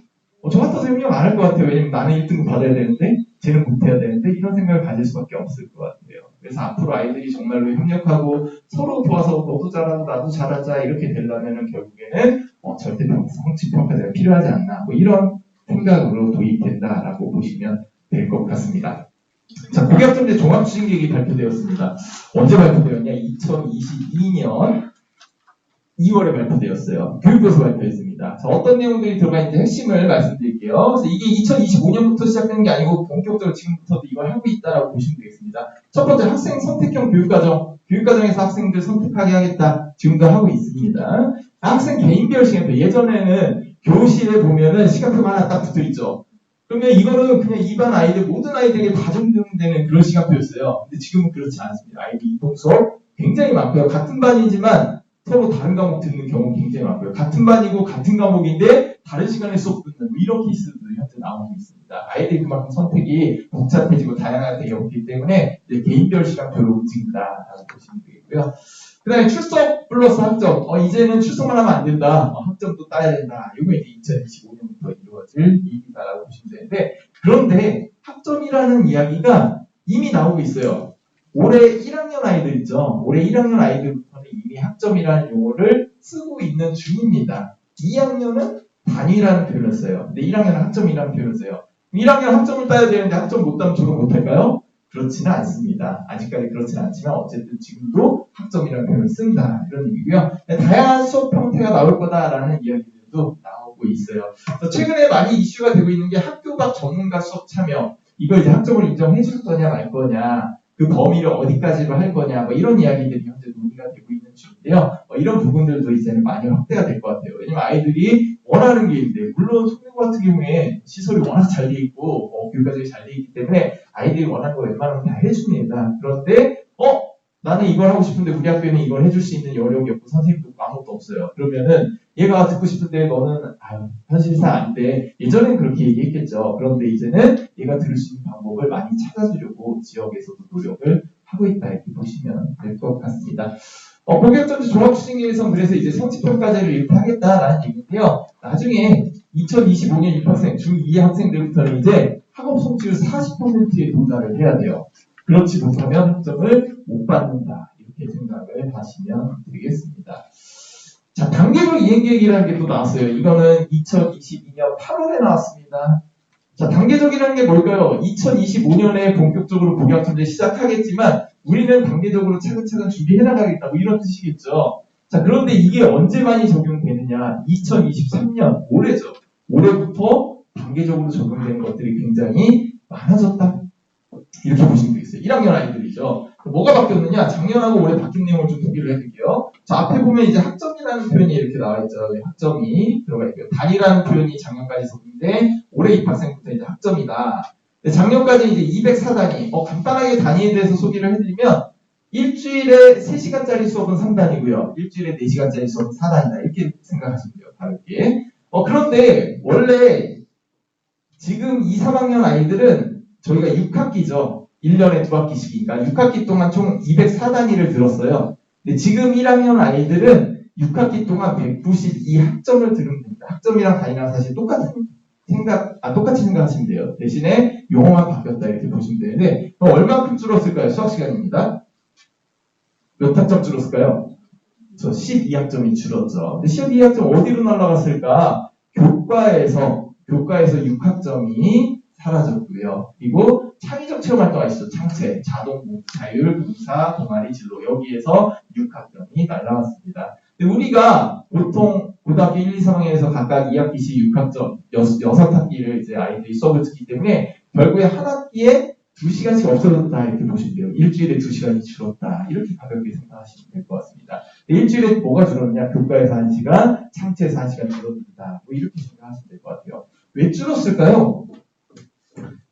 Speaker 3: 저 같아서 협력 안 할 것 같아요. 왜냐면 나는 1등급 받아야 되는데 쟤는 못해야 되는데 이런 생각을 가질 수밖에 없을 것 같아요. 그래서 앞으로 아이들이 정말로 협력하고 서로 도와서 너도 잘하고 나도 잘하자 이렇게 되려면 결국에는 절대평가, 성취평가제가 필요하지 않나 뭐 이런 생각으로 도입된다라고 보시면 될 것 같습니다. 자, 고교학점제 종합추진계획이 발표되었습니다. 언제 발표되었냐? 2022년 2월에 발표되었어요. 교육부에서 발표했습니다. 자, 어떤 내용들이 들어가 있는지 핵심을 말씀드릴게요. 그래서 이게 2025년부터 시작되는 게 아니고 본격적으로 지금부터도 이걸 하고 있다라고 보시면 되겠습니다. 첫 번째, 학생 선택형 교육과정. 교육과정에서 학생들 선택하게 하겠다. 지금도 하고 있습니다. 학생 개인별 시간표. 예전에는 교실에 보면은 시간표가 하나 딱 붙어 있죠. 그러면 이거는 그냥 입안 아이들, 모든 아이들에게 다 적용되는 그런 시간표였어요. 근데 지금은 그렇지 않습니다. 아이들 이동 수업, 굉장히 많고요. 같은 반이지만 서로 다른 과목 듣는 경우 굉장히 많고요. 같은 반이고 같은 과목인데 다른 시간에 수업 듣는 뭐 이런 케이스도 현재 나오고 있습니다. 아이들이 그만큼 선택이 복잡해지고 다양하게 되었기 때문에 이제 개인별 시간표로 움직인다라고 보시면 되겠고요. 그 다음에 출석 플러스 학점. 이제는 출석만 하면 안 된다. 학점도 따야 된다. 이거 이제 2025년부터 이루어질 일이다라고 보시면 되는데, 그런데 학점이라는 이야기가 이미 나오고 있어요. 올해 1학년 아이들 있죠. 올해 1학년 아이들부터는 이미 학점이라는 용어를 쓰고 있는 중입니다. 2학년은 단위라는 표현을 써요. 근데 1학년은 학점이라는 표현을 써요. 1학년 학점을 따야 되는데 학점 못 따면 졸업 못할까요? 그렇지는 않습니다. 아직까지 그렇지는 않지만 어쨌든 지금도 학점이라는 표현을 쓴다. 이런 얘기고요. 다양한 수업 형태가 나올 거다라는 이야기들도 나오고 있어요. 최근에 많이 이슈가 되고 있는 게 학교 밖 전문가 수업 참여. 이걸 이제 학점을 인정해 줄 거냐 말 거냐. 그 범위를 어디까지로 할 거냐. 뭐 이런 이야기들이 현재 논의가 되고 있는 중인데요. 이런 부분들도 이제는 많이 확대가 될 것 같아요. 왜냐면 아이들이 원하는 게 있는데, 물론 송대고 같은 경우에 시설이 워낙 잘 돼 있고 교육과정이 잘 돼 있기 때문에 아이들이 원하는 거 웬만하면 다 해줍니다. 그런데 나는 이걸 하고 싶은데 우리 학교에는 이걸 해줄 수 있는 여력이 없고 선생님도 아무것도 없어요. 그러면은 얘가 듣고 싶은데 너는 현실상 안 돼. 예전엔 그렇게 얘기했겠죠. 그런데 이제는 얘가 들을 수 있는 방법을 많이 찾아주려고 지역에서도 노력을 하고 있다, 이렇게 보시면 될 것 같습니다. 본격적인 종합추진기에서 그래서 이제 성취평가제를 이렇게 하겠다라는 얘기인데요. 나중에 2025년 입학생 중2 학생들부터는 이제 학업 성취율 40%에 도달을 해야 돼요. 그렇지 못하면 학점을 못 받는다. 이렇게 생각을 하시면 되겠습니다. 자, 단계별 이행계획이라는 게 또 나왔어요. 이거는 2022년 8월에 나왔습니다. 자, 단계적이라는 게 뭘까요? 2025년에 본격적으로 복양천재 시작하겠지만 우리는 단계적으로 차근차근 준비해 나가겠다. 뭐 이런 뜻이겠죠. 자, 그런데 이게 언제 많이 적용되느냐? 2023년 올해죠. 올해부터 단계적으로 적용되는 것들이 굉장히 많아졌다. 이렇게 보시면 되겠어요. 1학년 아이들이죠. 뭐가 바뀌었느냐? 작년하고 올해 바뀐 내용을 좀 소개를 해드릴게요. 자, 앞에 보면 이제 학점이라는 표현이 이렇게 나와 있죠. 학점이 들어가 있고요. 단위라는 표현이 작년까지 있었는데 올해 입학생부터 이제 학점이다. 작년까지 이제 204단위. 간단하게 단위에 대해서 소개를 해드리면 일주일에 3시간짜리 수업은 3단이고요. 일주일에 4시간짜리 수업은 4단이다. 이렇게 생각하시면 돼요. 다르게. 그런데 원래 지금 2, 3학년 아이들은 저희가 6학기죠. 1년에 2학기씩이니까 6학기 동안 총 204단위를 들었어요. 근데 지금 1학년 아이들은 6학기 동안 192학점을 들으면 됩니다. 학점이랑 단위랑 사실 똑같이 생각하시면 돼요. 대신에 용어만 바뀌었다 이렇게 보시면 되는데 그럼 얼마큼 줄었을까요? 수학 시간입니다. 몇 학점 줄었을까요? 저 12학점이 줄었죠. 근데 12학점 어디로 날아갔을까? 교과에서 6학점이 사라졌고요. 그리고 창의적 체험 활동 아시죠? 창체, 자동, 자율, 문사, 동아리, 진로 여기에서 6학점이 날라왔습니다. 근데 우리가 보통 고등학교 1, 2, 3학년에서 각각 2학기씩 6학점, 6학기를 이제 아이들이 수업을 듣기 때문에 결국에 한 학기에 2시간씩 없어졌다 이렇게 보시면 돼요. 일주일에 2시간이 줄었다. 이렇게 가볍게 생각하시면 될 것 같습니다. 일주일에 뭐가 줄었냐? 교과에서 1시간, 창체에서 1시간 줄어든다. 뭐 이렇게 생각하시면 될 것 같아요. 왜 줄었을까요?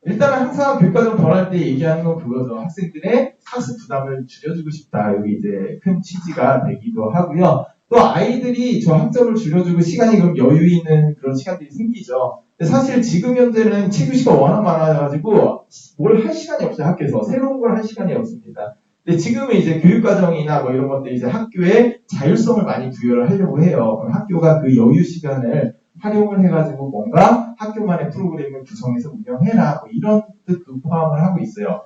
Speaker 3: 일단은 항상 교육과정 변할 때 얘기하는 건 그거죠. 학생들의 학습 부담을 줄여주고 싶다. 여기 이제 큰 취지가 되기도 하고요. 또 아이들이 저 학점을 줄여주고 시간이 그럼 여유 있는 그런 시간들이 생기죠. 근데 사실 지금 현재는 체규시가 워낙 많아가지고 뭘 할 시간이 없어요. 학교에서 새로운 걸 할 시간이 없습니다. 근데 지금은 이제 교육과정이나 뭐 이런 것들이 이제 학교에 자율성을 많이 부여를 하려고 해요. 그럼 학교가 그 여유 시간을 활용을 해가지고 뭔가 학교만의 프로그램을 구성해서 운영해라. 뭐 이런 뜻도 포함을 하고 있어요.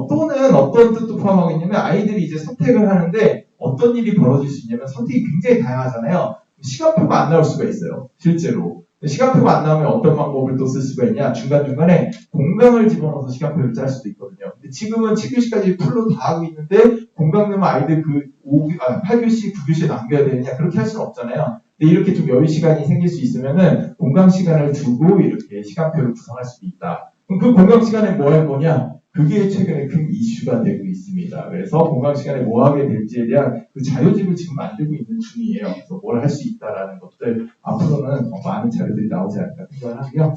Speaker 3: 또는 어떤 뜻도 포함하고 있냐면 아이들이 이제 선택을 하는데 어떤 일이 벌어질 수 있냐면 선택이 굉장히 다양하잖아요. 시간표가 안 나올 수가 있어요. 실제로. 시간표가 안 나오면 어떤 방법을 또 쓸 수가 있냐. 중간중간에 공강을 집어넣어서 시간표를 짤 수도 있거든요. 근데 지금은 7교시까지 풀로 다 하고 있는데 공강 넣으면 아이들 그 8교시, 9교시에 남겨야 되느냐. 그렇게 할 수는 없잖아요. 근데 이렇게 좀 여유 시간이 생길 수 있으면은 공강 시간을 두고 이렇게 시간표를 구성할 수도 있다. 그럼 그 공강 시간에 뭐 할 거냐? 그게 최근에 큰 이슈가 되고 있습니다. 그래서 공강 시간에 뭐 하게 될지에 대한 그 자료집을 지금 만들고 있는 중이에요. 그래서 뭘 할 수 있다라는 것들 앞으로는 많은 자료들이 나오지 않을까 생각을 하고요.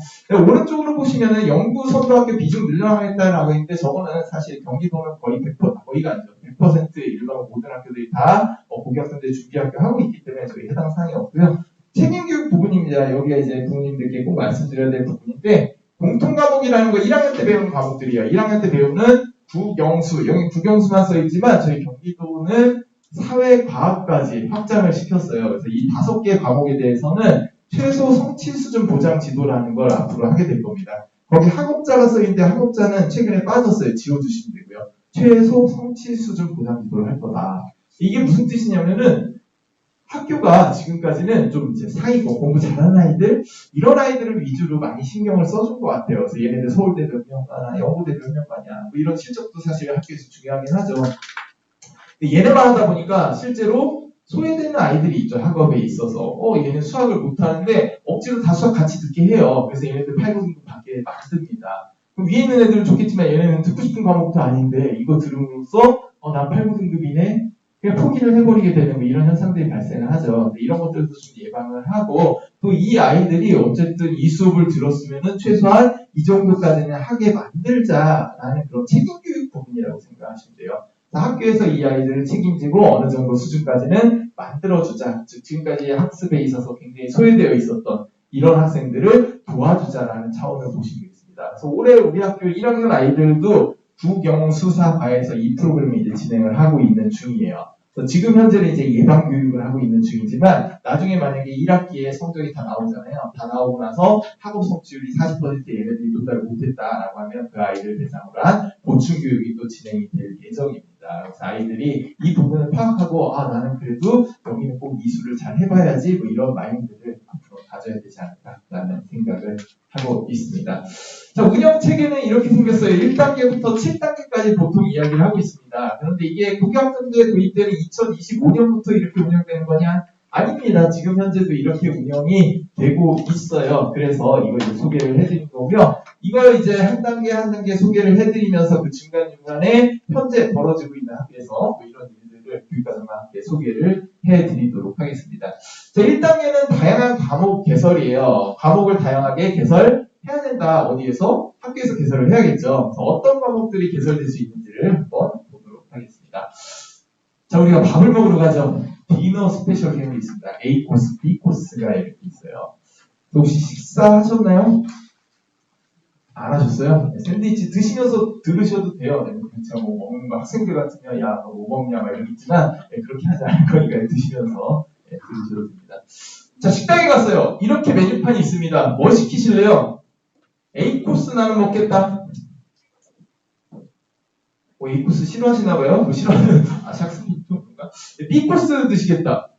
Speaker 3: 오른쪽으로 보시면은 영구 선도학교 비중 늘려나가겠다라고 있는데 저거는 사실 경기도는 거의 100%, 거의가 아니죠.
Speaker 5: 100% 일반 모든 학교들이 다 고교학생들 준비학교 하고 있기 때문에 저희 해당 사항이 없고요. 책임교육 부분입니다. 여기가 이제 부모님들께 꼭 말씀드려야 될 부분인데 공통 과목이라는 거 1학년 때 배우는 과목들이에요. 1학년 때 배우는 국영수, 여기 국영수만 써있지만 저희 경기도는 사회과학까지 확장을 시켰어요. 그래서 이 5개 과목에 대해서는 최소 성취 수준 보장 지도라는 걸 앞으로 하게 될 겁니다. 거기 학업자가 써있는데 학업자는 최근에 빠졌어요. 지워주시면 되고요. 최소 성취 수준 보장 지도를 할 거다. 이게 무슨 뜻이냐면은 학교가 지금까지는 좀 이제 상위고 공부 잘하는 아이들 이런 아이들을 위주로 많이 신경을 써준 것 같아요. 그래서 얘네들 서울대 몇 명 가나 영고대 몇 명 가냐 뭐 이런 실적도 사실 학교에서 중요하긴 하죠. 근데 얘네만 하다 보니까 실제로 소외되는 아이들이 있죠. 학업에 있어서 얘는 수학을 못하는데 억지로 다 수학 같이 듣게 해요. 그래서 얘네들 8, 9등급 받게 만듭니다. 그럼 위에 있는 애들은 좋겠지만 얘네는 듣고 싶은 과목도 아닌데 이거 들음으로써 난 8, 9등급이네 그냥 포기를 해버리게 되는 뭐 이런 현상들이 발생을 하죠. 이런 것들도 좀 예방을 하고 또 이 아이들이 어쨌든 이 수업을 들었으면은 최소한 이 정도까지는 하게 만들자라는 그런 책임교육 부분이라고 생각하시면 돼요. 학교에서 이 아이들을 책임지고 어느 정도 수준까지는 만들어주자. 즉 지금까지 학습에 있어서 굉장히 소외되어 있었던 이런 학생들을 도와주자라는 차원을 보시면 되겠습니다. 그래서 올해 우리 학교 1학년 아이들도 국영수사과에서 이 프로그램을 이제 진행을 하고 있는 중이에요. 그래서 지금 현재는 이제 예방 교육을 하고 있는 중이지만 나중에 만약에 1학기에 성적이 다 나오잖아요. 다 나오고 나서 학업 성취율이 40% 얘네들이 도달을 못했다라고 하면 그 아이들 대상으로 한 보충 교육이 또 진행이 될 예정입니다. 그래서 아이들이 이 부분을 파악하고 나는 그래도 여기는 꼭 이수를 잘 해봐야지 뭐 이런 마인드를 앞으로 가져야 되지 않을까라는 생각을 하고 있습니다. 자, 운영 체계는 이렇게 생겼어요. 1단계부터 7단계까지 보통 이야기를 하고 있습니다. 그런데 이게 고교학생제 도입 때는 2025년부터 이렇게 운영되는 거냐? 아닙니다. 지금 현재도 이렇게 운영이 되고 있어요. 그래서 이걸 이제 소개를 해드린 거고요. 이걸 이제 한 단계 한 단계 소개를 해드리면서 그 중간중간에 현재 벌어지고 있는 학교에서 뭐 이런 일들을 교육과정과 함께 소개를 해드리도록 하겠습니다. 자, 1단계는 다양한 과목 개설이에요. 과목을 다양하게 개설해야 된다. 어디에서? 학교에서 개설을 해야겠죠. 그래서 어떤 과목들이 개설될 수 있는지를 한번 보도록 하겠습니다. 자, 우리가 밥을 먹으러 가죠. 디너 스페셜 게임이 있습니다. A 코스, B 코스가 이렇게 있어요. 혹시 식사하셨나요? 안 하셨어요? 샌드위치 드시면서 들으셔도 돼요. 제가 뭐 먹는 거 학생들 같으면 야, 너 뭐 먹냐 막 이러겠지만 그렇게 하지 않을 거니까 드시면서 들으셔도 됩니다. 자, 식당에 갔어요. 이렇게 메뉴판이 있습니다. 뭐 시키실래요? A 코스 나는 먹겠다. A 코스 싫어하시나봐요? 뭐 싫어하는 학생이 좀 그런가? B 코스 드시겠다.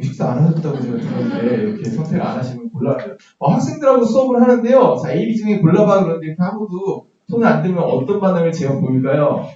Speaker 5: 식사 안 하셨다고 제가 들었는데 이렇게 선택 안 하시면 곤란해요. 학생들하고 수업을 하는데요. 자, A, B 중에 골라봐 그런데 이렇게 하고도 손을 안 들면 어떤 반응을 제가 보일까요?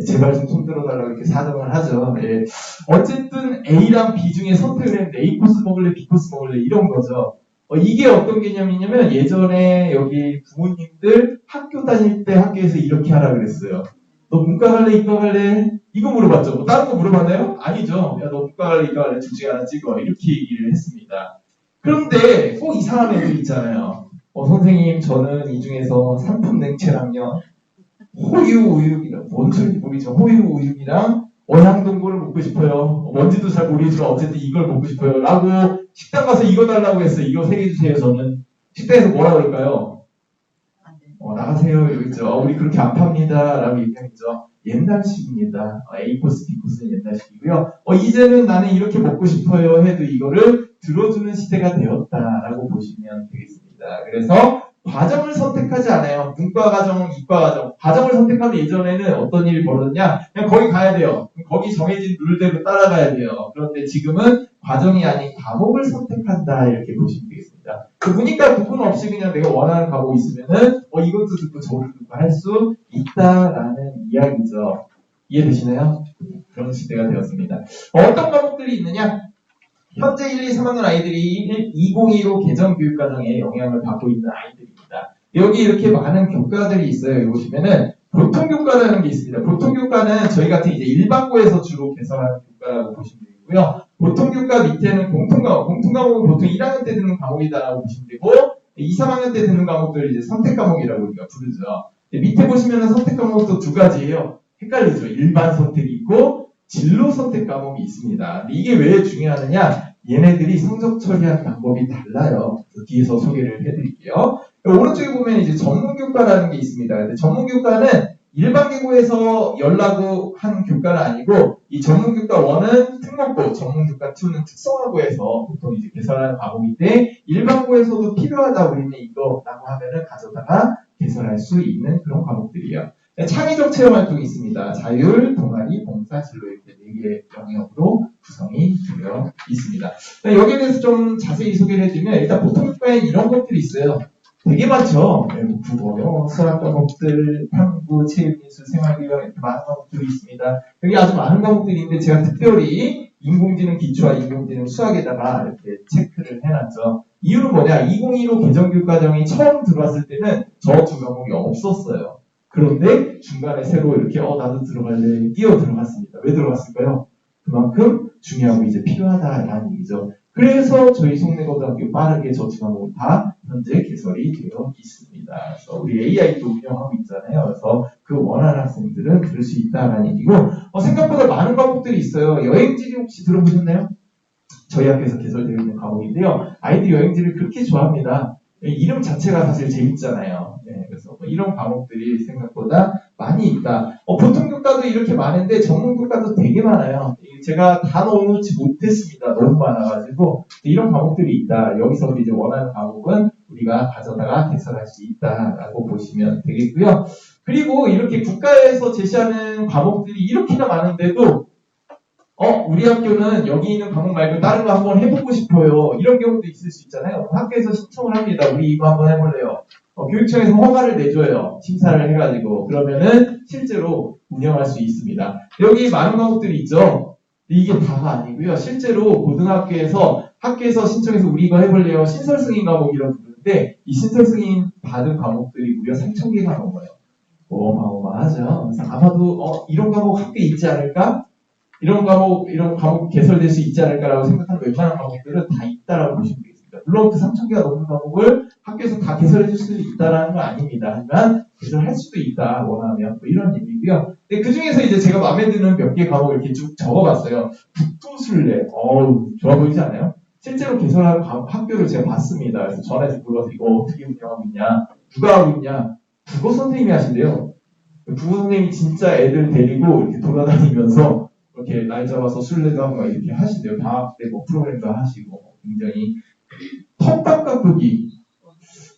Speaker 5: 제발 좀 손 들어달라고 이렇게 사정을 하죠. 예. 어쨌든 A랑 B 중에 선택을 했는데 A 코스 먹을래, B 코스 먹을래 이런 거죠. 이게 어떤 개념이냐면 예전에 여기 부모님들 학교 다닐 때 학교에서 이렇게 하라 그랬어요. 너 문과 갈래, 이과 갈래? 이거 물어봤죠. 뭐 다른 거 물어봤나요? 아니죠. 야, 너 문과 갈래, 이과 갈래? 둘 중에 하나 찍어. 이렇게 얘기를 했습니다. 그런데 꼭 이상한 애들 있잖아요. 선생님, 저는 이 중에서 상품 냉채랑요, 호유우육이랑, 뭔 소리인지 모르겠죠. 호유우육이랑 어향동굴을 먹고 싶어요. 뭔지도 잘 모르겠지만 어쨌든 이걸 먹고 싶어요. 라고 식당 가서 이거 달라고 했어요. 이거 3개 주세요. 저는. 식당에서 뭐라 그럴까요? 나가세요. 이러겠죠. 우리 그렇게 안 팝니다. 라고 얘기하겠죠. 옛날식입니다. A 코스, B 코스는 옛날식이고요. 이제는 나는 이렇게 먹고 싶어요. 해도 이거를 들어주는 시대가 되었다라고 보시면 되겠습니다. 그래서 과정을 선택하지 않아요. 문과 과정, 이과 과정. 과정을 선택하면 예전에는 어떤 일이 벌어졌냐? 그냥 거기 가야 돼요. 거기 정해진 룰대로 따라가야 돼요. 그런데 지금은 과정이 아닌 과목을 선택한다. 이렇게 보시면 되겠습니다. 문이과 부분 없이 그냥 내가 원하는 과목 있으면은 이것도 듣고 저것도 듣고 할 수 있다라는 이야기죠. 이해되시나요? 그런 시대가 되었습니다. 어떤 과목들이 있느냐? 현재 1, 2, 3학년 아이들이 2015 개정교육과정에 영향을 받고 있는 아이들입니다. 여기 이렇게 많은 교과들이 있어요. 여기 보시면은 보통교과라는 게 있습니다. 보통교과는 저희 같은 이제 일반고에서 주로 개설하는 교과라고 보시면 되고요. 보통교과 밑에는 공통과목. 공통과목은 보통 1학년 때 듣는 과목이다라고 보시면 되고 2, 3학년 때 듣는 과목들을 이제 선택과목이라고 우리가 부르죠. 밑에 보시면은 선택과목도 두 가지예요. 헷갈리죠. 일반 선택이 있고 진로 선택 과목이 있습니다. 근데 이게 왜 중요하느냐? 얘네들이 성적 처리하는 방법이 달라요. 그래서 뒤에서 소개를 해드릴게요. 오른쪽에 보면 이제 전문교과라는 게 있습니다. 근데 전문교과는 일반 계고에서 연락을 한 교과는 아니고 이 전문교과 1은 특목고, 전문교과 2는 특성화고에서 보통 이제 개설하는 과목인데 일반고에서도 필요하다 우리는 이거라고 하면은 가져다가 개설할 수 있는 그런 과목들이에요. 창의적 체험 활동이 있습니다. 자율, 동아리, 봉사, 진로 이렇게 4개의 영역으로 구성이 되어 있습니다. 여기에 대해서 좀 자세히 소개를 해드리면 일단 보통 교과에 이런 것들이 있어요. 되게 많죠. 국어, 영어, 수학 과목들, 탐구, 체육, 미술, 생활교육 이렇게 많은 과목들이 있습니다. 여기 아주 많은 과목들이 있는데 제가 특별히 인공지능 기초와 인공지능 수학에다가 이렇게 체크를 해놨죠. 이유는 뭐냐? 2015 개정교육과정이 처음 들어왔을 때는 저 두 과목이 없었어요. 그런데 중간에 새로 이렇게 나도 들어갈래 뛰어 들어갔습니다. 왜 들어갔을까요? 그만큼 중요하고 이제 필요하다라는 얘기죠. 그래서 저희 송내고등학교 빠르게 저 두 과목은 다 현재 개설이 되어 있습니다. 그래서 우리 AI도 운영하고 있잖아요. 그래서 그 원하는 학생들은 들을 수 있다라는 얘기고 생각보다 많은 과목들이 있어요. 여행지리 혹시 들어보셨나요? 저희 학교에서 개설되어 있는 과목인데요. 아이들 여행지를 그렇게 좋아합니다. 이름 자체가 사실 재밌잖아요. 그래서 이런 과목들이 생각보다 많이 있다. 보통 교과도 이렇게 많은데 전문 교과도 되게 많아요. 제가 다 넣어놓지 못했습니다. 너무 많아가지고 이런 과목들이 있다. 여기서 이제 원하는 과목은 우리가 가져다가 개설할 수 있다라고 보시면 되겠고요. 그리고 이렇게 국가에서 제시하는 과목들이 이렇게나 많은데도 우리 학교는 여기 있는 과목 말고 다른 거 한번 해보고 싶어요. 이런 경우도 있을 수 있잖아요. 학교에서 신청을 합니다. 우리 이거 한번 해볼래요. 교육청에서 허가를 내줘요. 심사를 해가지고. 그러면은 실제로 운영할 수 있습니다. 여기 많은 과목들이 있죠. 이게 다가 아니고요. 실제로 고등학교에서 학교에서 신청해서 우리 이거 해볼래요. 신설 승인 과목이라고 부르는데 이 신설 승인 받은 과목들이 무려 3,000개가 넘어요. 어마어마하죠. 그래서 아마도 이런 과목 학교에 있지 않을까? 이런 과목 개설될 수 있지 않을까라고 생각하는 웬만한 과목들은 다 있다라고 보시면 되겠습니다. 물론 그 3,000개가 넘는 과목을 학교에서 다 개설해 줄 수 있다라는 건 아닙니다. 하지만 개설할 수도 있다, 원하면. 이런 얘기고요. 근데 그 중에서 이제 제가 마음에 드는 몇 개 과목을 이렇게 쭉 적어봤어요. 북두술래. 좋아 보이지 않아요? 실제로 개설하는 학교를 제가 봤습니다. 그래서 전화해서 물어봐서 이거 어떻게 운영하고 있냐? 누가 하고 있냐? 국어 선생님이 하신대요. 국어 선생님이 진짜 애들 데리고 이렇게 돌아다니면서 이렇게 날 잡아서 술래도 하고 이렇게 하시대요. 방학 때 프로그램도 하시고 굉장히 텃밭 가꾸기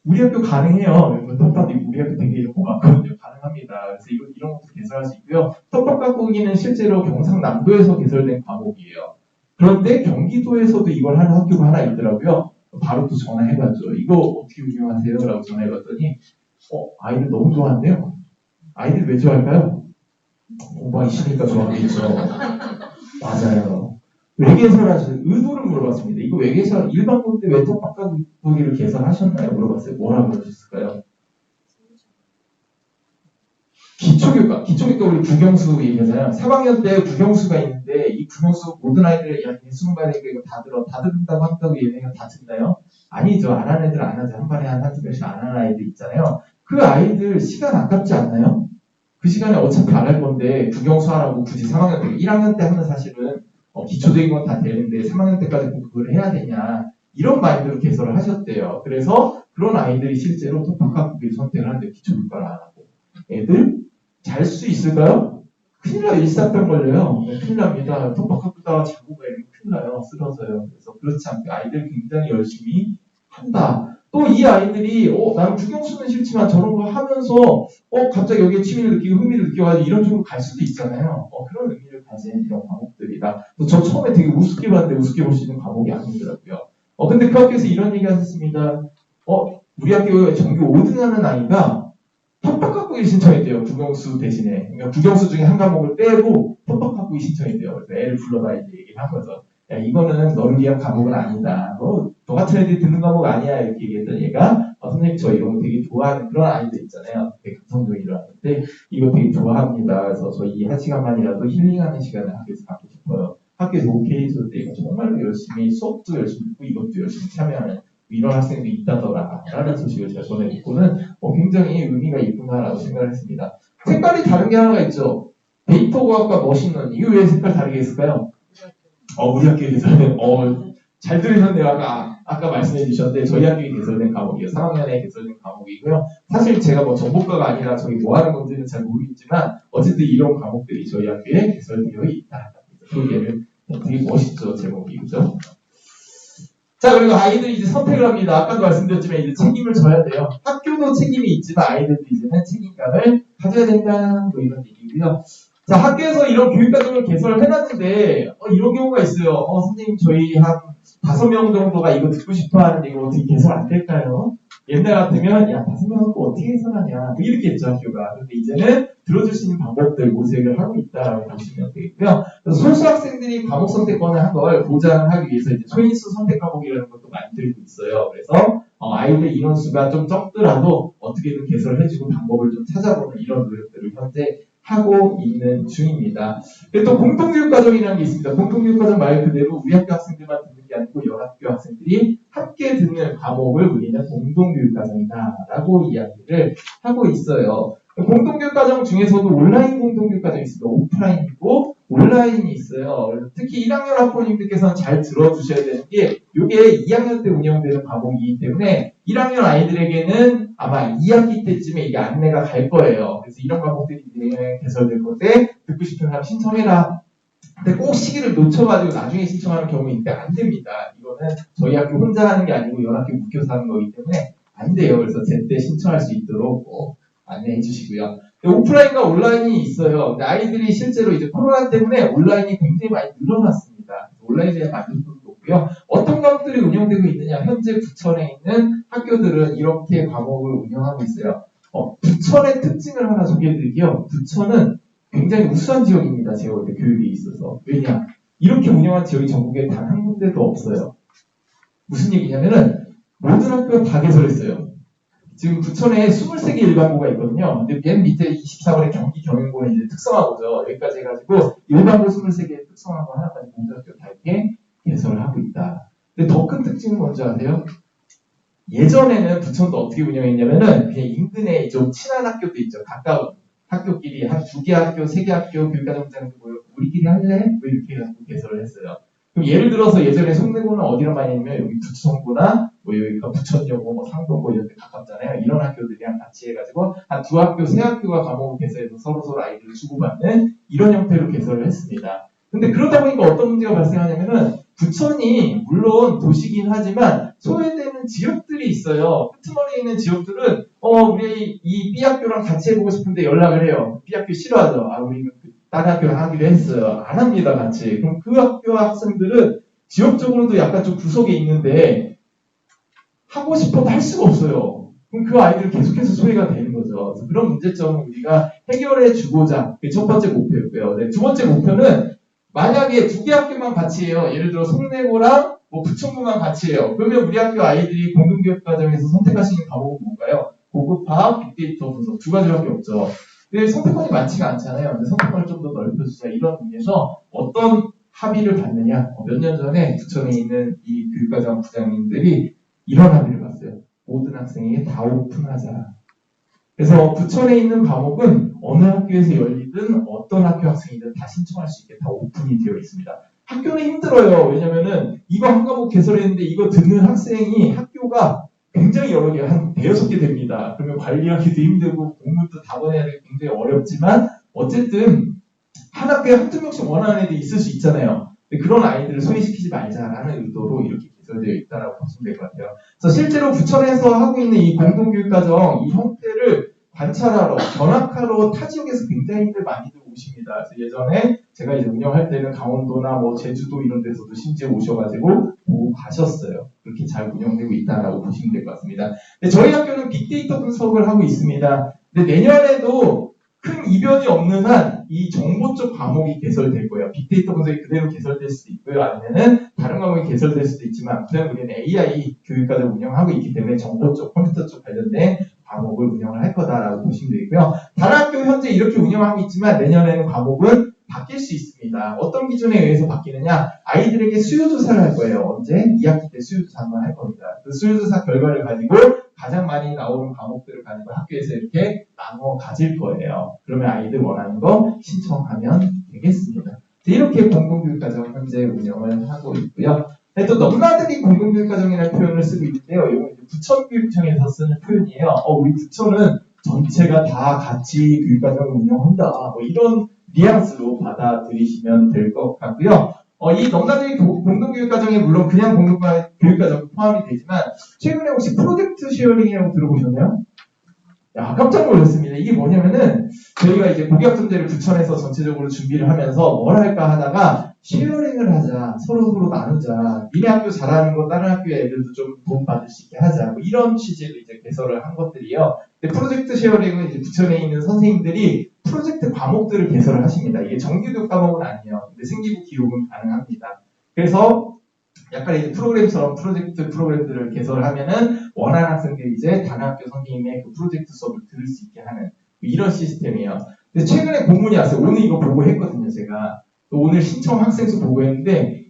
Speaker 5: 우리 학교 가능해요. 텃밭 우리 학교 되게 이런 거 많거든요. 가능합니다. 그래서 이런 것도 개설할 수 있고요. 텃밭 가꾸기는 실제로 경상남도에서 개설된 과목이에요. 그런데 경기도에서도 이걸 하는 학교가 하나 있더라고요. 바로 또 전화해봤죠. 이거 어떻게 운영하세요? 라고 전화해봤더니 아이들 너무 좋아한대요. 아이들 왜 좋아할까요? 공부하기 싫으니까 좋아하겠죠. 맞아요. 왜 개설하셨어요? 의도를 물어봤습니다. 이거 왜 개설, 일반 고 때 왜 텃밭 가꾸기를 개설하셨나요? 물어봤어요. 뭐라고 그러셨을까요? 기초교과 우리 국영수 얘기하잖아요. 3학년 때 국영수가 있는데 이 국영수 모든 아이들 수능 봐야 되니까 이거 다 듣는다고 한다고 얘네가 다 듣나요? 아니죠. 안 하는 애들 안 하죠. 한 반에 한두 명씩 안 하는 아이들 있잖아요. 그 아이들 시간 아깝지 않나요? 그 시간에 어차피 안 할 건데 국영수 하라고 굳이 3학년 때 1학년 때 하면 사실은 기초적인 건 다 되는데 3학년 때까지 꼭 그걸 해야 되냐 이런 마인드로 개설을 하셨대요. 그래서 그런 아이들이 실제로 텃밭 가꾸기를 선택을 하는데 기초교과를 안 하고 애들 잘 수 있을까요? 큰일 나요. 일사병 걸려요. 큰일 납니다. 텃밭 가꾸다가 자고 가면 큰일 나요. 쓰러져요. 그래서 그렇지 않게 아이들 굉장히 열심히 한다. 또 이 아이들이 나는 국영수는 싫지만 저런 걸 하면서 갑자기 여기에 취미를 느끼고 흥미를 느껴가지고 이런 쪽으로 갈 수도 있잖아요. 그런 의미를 가진 이런 과목들이다. 저 처음에 되게 우습게 봤는데 우습게 볼 수 있는 과목이 아니더라고요. 근데 그 학교에서 이런 얘기 하셨습니다. 우리 학교 전교 5등 하는 아이가 텃밭 가꾸기 신청했대요. 국영수 대신에. 그러니까 국영수 중에 한 과목을 빼고 텃밭 가꾸기 신청했대요. 그래서 애를 불러다 이제 얘기를 한 거죠. 야, 이거는 너를 위한 과목은 아니다. 너 같은 애들이 듣는 과목 아니야. 이렇게 얘기했더니 얘가 선생님 저 이런 거 되게 좋아하는 그런 아이들 있잖아요. 되게 감성적이로 하는데 이거 되게 좋아합니다. 그래서 저 이 1시간만이라도 힐링하는 시간을 학교에서 갖고 싶어요. 학교에서 오케이 해줄 때 정말로 열심히 수업도 열심히 듣고 이것도 열심히 참여하는 이런 학생도 있다더라 라는 소식을 제가 전해 듣고는 굉장히 의미가 있구나라고 생각을 했습니다. 색깔이 다른 게 하나가 있죠. 데이터과학과 머신러닝. 이거 왜 색깔 다르게 했을까요? 우리 학교에 개설된, 잘 들으셨네요. 아까 말씀해 주셨는데, 저희 학교에 개설된 과목이에요. 3학년에 개설된 과목이고요. 사실 제가 뭐 전문가가 아니라 저희 뭐 하는 건지는 잘 모르겠지만, 어쨌든 이런 과목들이 저희 학교에 개설되어 있다. 소개를 되게 멋있죠, 제목이. 그죠? 자, 그리고 아이들이 이제 선택을 합니다. 아까도 말씀드렸지만, 이제 책임을 져야 돼요. 학교도 책임이 있지만, 아이들도 이제는 책임감을 가져야 된다. 뭐 이런 얘기고요. 자, 학교에서 이런 교육과정을 개설을 해놨는데, 이런 경우가 있어요. 선생님, 저희 한 5명 정도가 이거 듣고 싶어 하는데, 이거 어떻게 개설 안 될까요? 옛날 같으면, 야, 5명은 또 어떻게 개설하냐. 뭐 이렇게 했죠, 학교가. 근데 이제는 들어줄 수 있는 방법들 모색을 하고 있다라고 보시면 되겠고요. 소수 학생들이 과목 선택권을 한 걸 보장하기 위해서 이제 소인수 선택 과목이라는 것도 만들고 있어요. 그래서 아이들 인원수가 좀 적더라도 어떻게든 개설을 해주고 방법을 좀 찾아보는 이런 노력들을 현재 하고 있는 중입니다. 또 공통교육과정이라는 게 있습니다. 공통교육과정 말 그대로 우리 학교 학생들만 듣는 게 아니고 여러 학교 학생들이 함께 듣는 과목을 우리는 공동교육과정이다라고 이야기를 하고 있어요. 공동교육과정 중에서도 온라인 공동교육과정이 있습니다. 오프라인이고 온라인이 있어요. 특히 1학년 학부모님들께서는 잘 들어주셔야 되는 게 이게 2학년 때 운영되는 과목이기 때문에 1학년 아이들에게는 아마 2학기 때쯤에 이게 안내가 갈 거예요. 그래서 이런 과목들이 개설될 건데 듣고 싶은 사람 신청해라. 근데 꼭 시기를 놓쳐가지고 나중에 신청하는 경우 있는데 안 됩니다. 이거는 저희 학교 혼자 하는 게 아니고 여러 학교 묶여서 하는 거기 때문에 안 돼요. 그래서 제때 신청할 수 있도록 꼭 안내해 주시고요. 오프라인과 온라인이 있어요. 근데 아이들이 실제로 이제 코로나 때문에 온라인이 굉장히 많이 늘어났습니다. 온라인에 대한 만족도도 높고요. 어떤 과목들이 운영되고 있느냐? 현재 부천에 있는 학교들은 이렇게 과목을 운영하고 있어요. 부천의 특징을 하나 소개해드릴게요. 부천은 굉장히 우수한 지역입니다. 제가 볼 때 교육에 있어서. 왜냐? 이렇게 운영한 지역이 전국에 단 한 군데도 없어요. 무슨 얘기냐면은 모든 학교가 다 개설했어요. 지금 부천에 23개 일반고가 있거든요. 근데 맨 밑에 24번의 경기 경영고는 이제 특성화고죠. 여기까지 해가지고 일반고 23개 특성화고 하나까지 모든 학교 다 이렇게 개설을 하고 있다. 근데 더 큰 특징은 뭔지 아세요? 예전에는 부천도 어떻게 운영했냐면은 그냥 인근에 좀 친한 학교도 있죠. 가까운 학교끼리 한 2개 학교, 3개 학교 교육과정장도 모여 우리끼리 할래? 뭐 이렇게 해가지고 개설을 했어요. 그럼 예를 들어서 예전에 송내고는 어디로 많이 했냐면 여기 부천고나 뭐 여기가 부천여고, 뭐 상동고 이런 데 가깝잖아요. 이런 학교들이랑 같이 해가지고 한 2학교, 3학교가 과목을 개설해서 서로 아이들을 주고받는 이런 형태로 개설을 했습니다. 근데 그러다 보니까 어떤 문제가 발생하냐면은 부천이 물론 도시긴 하지만 소외되는 지역들이 있어요. 끄트머리에 있는 지역들은 우리 이 B학교랑 같이 해보고 싶은데 연락을 해요. B학교 싫어하죠. 우리는 다른 학교랑 하기로 했어요. 안 합니다, 같이. 그럼 그 학교 학생들은 지역적으로도 약간 좀 구석에 있는데 하고 싶어도 할 수가 없어요. 그럼 그 아이들 계속해서 소외가 되는 거죠. 그래서 그런 문제점을 우리가 해결해 주고자 그게 첫 번째 목표였고요. 네, 두 번째 목표는 만약에 2개 학교만 같이 해요. 예를 들어 송내고랑 뭐 부천고만 같이 해요. 그러면 우리 학교 아이들이 공동교육과정에서 선택할 수 있는 과목은 뭔가요? 고급화학, 빅데이터 분석 2가지밖에 없죠. 근데 선택권이 많지가 않잖아요. 근데 선택권을 좀 더 넓혀주자 이런 의미에서 어떤 합의를 받느냐. 몇 년 전에 부천에 있는 이 교육과정 부장님들이 이런 합의를 봤어요. 모든 학생에게 다 오픈하자. 그래서 부천에 있는 과목은 어느 학교에서 열리든 어떤 학교 학생이든 다 신청할 수 있게 다 오픈이 되어 있습니다. 학교는 힘들어요. 왜냐면은 이거 한 과목 개설했는데 이거 듣는 학생이 학교가 굉장히 여러 개, 한 5-6개 됩니다. 그러면 관리하기도 힘들고 공부도 다 보내야 되고 굉장히 어렵지만 어쨌든 한 학교에 한두 명씩 원하는 애들이 있을 수 있잖아요. 근데 그런 아이들을 소외시키지 말자라는 의도로 이렇게 개설되어 있다고 보시면 될 것 같아요. 그래서 실제로 부천에서 하고 있는 이 공동교육과정 이 형태를 관찰하러, 견학하러 타 지역에서 굉장히들 많이들 오십니다. 그래서 예전에 제가 이제 운영할 때는 강원도나 뭐 제주도 이런 데서도 심지어 오셔가지고 보고 가셨어요. 그렇게 잘 운영되고 있다라고 보시면 될 것 같습니다. 근데 저희 학교는 빅데이터 분석을 하고 있습니다. 근데 내년에도 큰 이변이 없는 한 이 정보 쪽 과목이 개설될 거예요. 빅데이터 분석이 그대로 개설될 수도 있고요. 아니면은 다른 과목이 개설될 수도 있지만 그냥 우리는 AI 교육과정 운영하고 있기 때문에 정보 쪽, 컴퓨터 쪽 관련된 과목을 운영을 할 거다라고 보시면 되고요. 다른 학교 현재 이렇게 운영하고 있지만 내년에는 과목은 바뀔 수 있습니다. 어떤 기준에 의해서 바뀌느냐? 아이들에게 수요조사를 할 거예요. 언제? 2학기 때 수요조사 한번 할 겁니다. 그 수요조사 결과를 가지고 가장 많이 나오는 과목들을 가지고 학교에서 이렇게 나누어 가질 거예요. 그러면 아이들 원하는 거 신청하면 되겠습니다. 이렇게 공동교육과정 현재 운영을 하고 있고요. 또 넘나들이 공동교육과정이라는 표현을 쓰고 있는데요. 이건 이제 부천교육청에서 쓰는 표현이에요. 우리 부천은 전체가 다 같이 교육과정을 운영한다. 뭐 이런 뉘앙스로 받아들이시면 될 것 같고요. 이 넘나들이 공동교육과정에 물론 그냥 공동교육과정 포함이 되지만 최근에 혹시 프로젝트 쉐어링이라고 들어보셨나요? 야, 깜짝 놀랐습니다. 이게 뭐냐면은 저희가 이제 고교학점제를 부천에서 전체적으로 준비를 하면서 뭘 할까 하다가 쉐어링을 하자, 서로 나누자, 니네 학교 잘하는 거 다른 학교의 애들도 좀 도움받을 수 있게 하자, 뭐 이런 취지로 이제 개설을 한 것들이에요. 근데 프로젝트 쉐어링은 이제 부천에 있는 선생님들이 프로젝트 과목들을 개설을 하십니다. 이게 정규교 과목은 아니에요. 근데 생기부 기록은 가능합니다. 그래서 약간 이제 프로그램처럼 프로젝트 프로그램들을 개설하면은 원하는 학생들이 이제 다른 학교 선생님의 그 프로젝트 수업을 들을 수 있게 하는 이런 시스템이에요. 근데 최근에 공문이 왔어요. 오늘 이거 보고했거든요, 제가. 오늘 신청 학생 수 보고했는데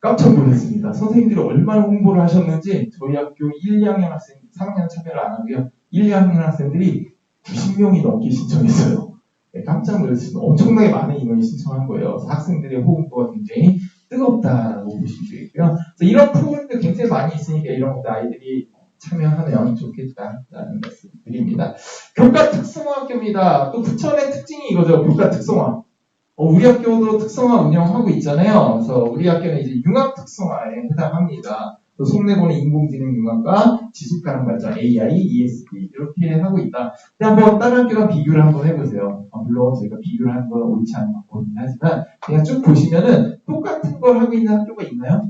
Speaker 5: 깜짝 놀랐습니다. 선생님들이 얼마나 홍보를 하셨는지 저희 학교 1, 2학년 학생, 3학년 차별을 안 하고요. 1, 2학년 학생들이 90명이 넘게 신청했어요. 네, 깜짝 놀랐습니다. 엄청나게 많은 인원이 신청한 거예요. 그래서 학생들의 호응도가 굉장히 뜨겁다라고 보시면 되겠고요. 그래서 이런 프로그램들 굉장히 많이 있으니까 이런 것도 아이들이 참여하면 좋겠다라는 말씀 드립니다. 교과 특성화학교입니다. 또 부천의 특징이 이거죠. 교과 특성화. 우리 학교도 특성화 운영하고 있잖아요. 그래서 우리 학교는 이제 융합 특성화에 해당합니다. 또 속내보는 인공지능 융합과 지속가능 발전 AI, ESD 이렇게 하고 있다. 근데 한번 다른 학교랑 비교를 한번 해보세요. 물론 제가 비교를 하는 건 옳지 않은 것 같긴 하지만 그냥 쭉 보시면은 똑같은 걸 하고 있는 학교가 있나요?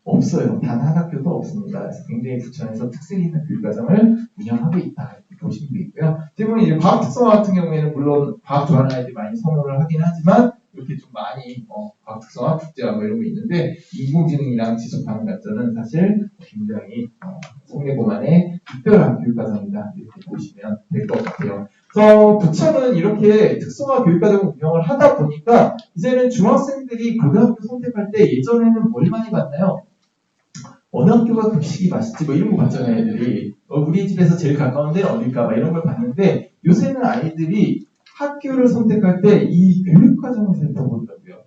Speaker 5: 없어요. 단 한 학교도 없습니다. 그래서 굉장히 부천에서 특색 있는 교육과정을 운영하고 있다. 이렇게 보시면 되겠고요. 때문에 이제 과학 특성화 같은 경우에는 물론 과학 좋아하는 아이들이 많이 선호를 하긴 하지만 이렇게 좀 많이 과학 특성화, 국제화 뭐 이런 거 있는데 인공지능이랑 지속가능 발전은 사실 굉장히 송내고만의 특별한 교육과정이다. 이렇게 보시면 될 것 같아요. 그래서 부천은 이렇게 특성화 교육과정을 운영을 하다 보니까 이제는 중학생들이 고등학교 선택할 때 예전에는 뭘 많이 봤나요? 어느 학교가 급식이 맛있지 뭐 이런 거 봤잖아요. 애들이 우리 집에서 제일 가까운 데는 어딜까 막 이런 걸 봤는데 요새는 아이들이 학교를 선택할 때 이 교육과정을 살펴보더라고요.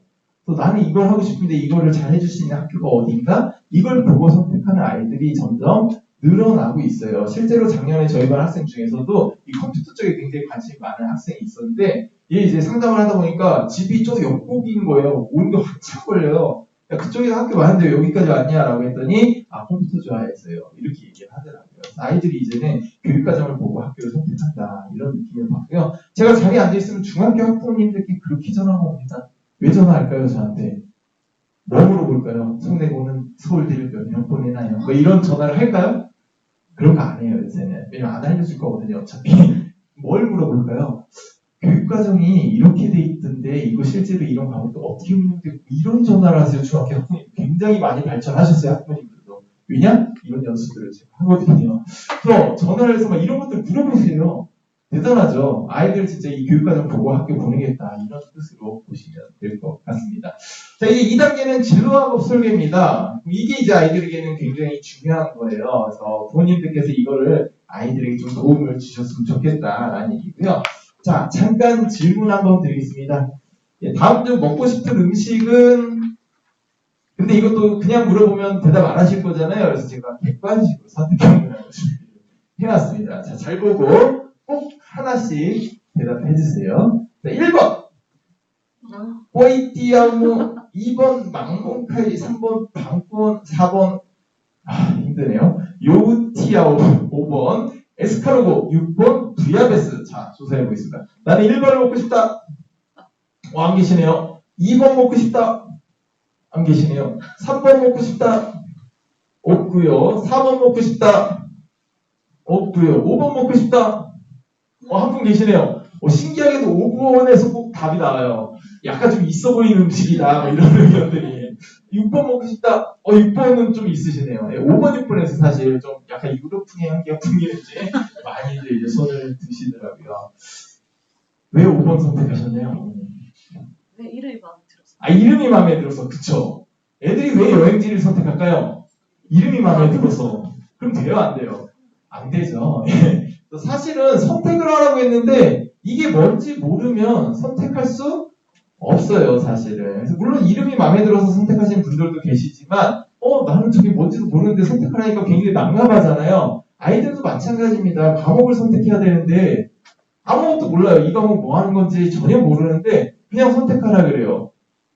Speaker 5: 또 나는 이걸 하고 싶은데 이거를 잘 해줄 수 있는 학교가 어딘가 이걸 보고 선택하는 아이들이 점점 늘어나고 있어요. 실제로 작년에 저희 반 학생 중에서도 이 컴퓨터 쪽에 굉장히 관심이 많은 학생이 있었는데 얘 이제 상담을 하다 보니까 집이 좀 옆곡인 거예요. 오는 게 한참 걸려요. 야, 그쪽에 학교 많은데 여기까지 왔냐라고 했더니 컴퓨터 좋아했어요. 이렇게 얘기를 하더라고요. 아이들이 이제는 교육과정을 보고 학교를 선택한다 이런 느낌을 받고요. 제가 자리에 앉아있으면 중학교 학부모님들께 그렇게 전화가 옵니다. 왜 전화할까요 저한테? 뭐 물어볼까요? 송내고는 서울대를 몇 명 보내나요? 뭐 이런 전화를 할까요? 그런 거 안 해요 요새는. 왜냐면 안 알려줄 거거든요. 어차피 뭘 물어볼까요? 교육과정이 이렇게 돼 있던데 이거 실제로 이런 과목도 어떻게 운영되고 이런 전화를 하세요. 중학교 학부모님 굉장히 많이 발전하셨어요. 학부모님들도. 왜냐? 이런 연수들을 제가 하거든요. 그래서 전화를 해서 막 이런 것들 물어보세요. 대단하죠. 아이들 진짜 이 교육과정 보고 학교 보내겠다 이런 뜻으로 보시면 될 것 같습니다. 자, 이제 2단계는 진로학업 설계입니다. 이게 이제 아이들에게는 굉장히 중요한 거예요. 그래서 부모님들께서 이거를 아이들에게 좀 도움을 주셨으면 좋겠다라는 얘기고요. 자, 잠깐 질문 한번 드리겠습니다. 다음 중 먹고 싶은 음식은 근데 이것도 그냥 물어보면 대답 안 하실 거잖아요. 그래서 제가 객관식으로 선택해보라고 해놨습니다. 자, 잘 보고 꼭 하나씩 대답해 주세요. 자, 1번 뽀이띠아무 2번 망몽카이 3번 방권 4번 힘드네요. 요우티아오 5번 에스카르고 6번 부야베스. 자, 조사해 보겠습니다. 나는 1번을 먹고 싶다. 안 계시네요. 2번 먹고 싶다. 안 계시네요. 3번 먹고 싶다. 없고요. 4번 먹고 싶다. 없고요. 5번 먹고 싶다. 한 분 계시네요. 신기하게도 5번에서 꼭 답이 나와요. 약간 좀 있어 보이는 음식이다. 뭐 이런 의견들이. 6번 먹고 싶다. 6번은 좀 있으시네요. 5번, 6번에서 사실 좀 약간 유럽풍의 향기가 풍기는지 많이들 이제 손을 드시더라고요. 왜 5번 선택하셨나요?
Speaker 6: 네, 이름이 마음에 들었어요.
Speaker 5: 이름이 마음에 들어서. 그쵸. 애들이 왜 여행지를 선택할까요? 이름이 마음에 들어서. 그럼 돼요, 안 돼요? 안 되죠. 그래서 사실은 선택을 하라고 했는데 이게 뭔지 모르면 선택할 수 없어요, 사실은. 그래서 물론 이름이 마음에 들어서 선택하시는 분들도 계시지만 나는 저게 뭔지도 모르는데 선택하라니까 굉장히 난감하잖아요. 아이들도 마찬가지입니다. 과목을 선택해야 되는데 아무것도 몰라요. 이 과목 뭐 하는 건지 전혀 모르는데 그냥 선택하라 그래요.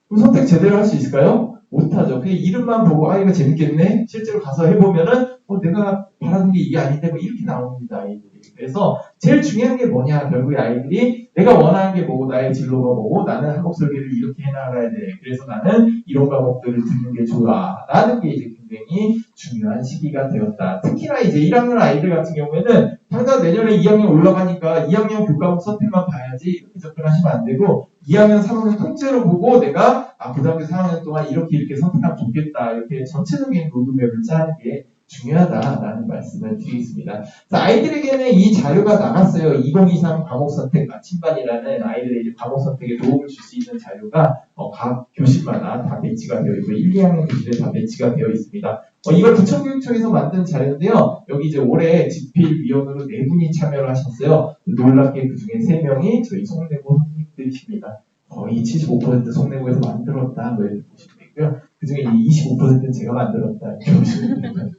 Speaker 5: 그럼 선택 제대로 할 수 있을까요? 못하죠. 그냥 이름만 보고 이거 재밌겠네. 실제로 가서 해보면은 내가 바라는 게 이게 아닌데 뭐 이렇게 나옵니다, 아이들이. 그래서 제일 중요한 게 뭐냐, 결국에 아이들이 내가 원하는 게 뭐고 나의 진로가 뭐고 나는 학업 설계를 이렇게 해나가야 돼. 그래서 나는 이런 과목들을 듣는 게 좋아. 라는 게 이제 굉장히 중요한 시기가 되었다. 특히나 이제 1학년 아이들 같은 경우에는 당장 내년에 2학년 올라가니까 2학년 교과목 선택만 봐야지 이렇게 접근하시면 안 되고 2학년, 3학년 통째로 보고 내가 고등학교 4학년 동안 이렇게 선택하면 좋겠다. 이렇게 전체적인 로드맵을 짜는 게 중요하다라는 말씀을 드리겠습니다. 아이들에게는 이 자료가 나갔어요. 2023 과목 선택 나침반이라는 아이들의 이제 과목 선택에 도움을 줄 수 있는 자료가 각 교실마다 다 배치가 되어 있고 1, 2학년 교실에 다 배치가 되어 있습니다. 이걸 부천교육청에서 만든 자료인데요. 여기 이제 올해 집필위원으로 4분이 참여를 하셨어요. 놀랍게 그 중에 3명이 저희 송내고 선생님들이십니다. 거의 75% 송내고에서 만들었다. 뭐 이렇게 보시면 되고요. 그 중에 25%는 제가 만들었다. 이렇게 보시면 되고요.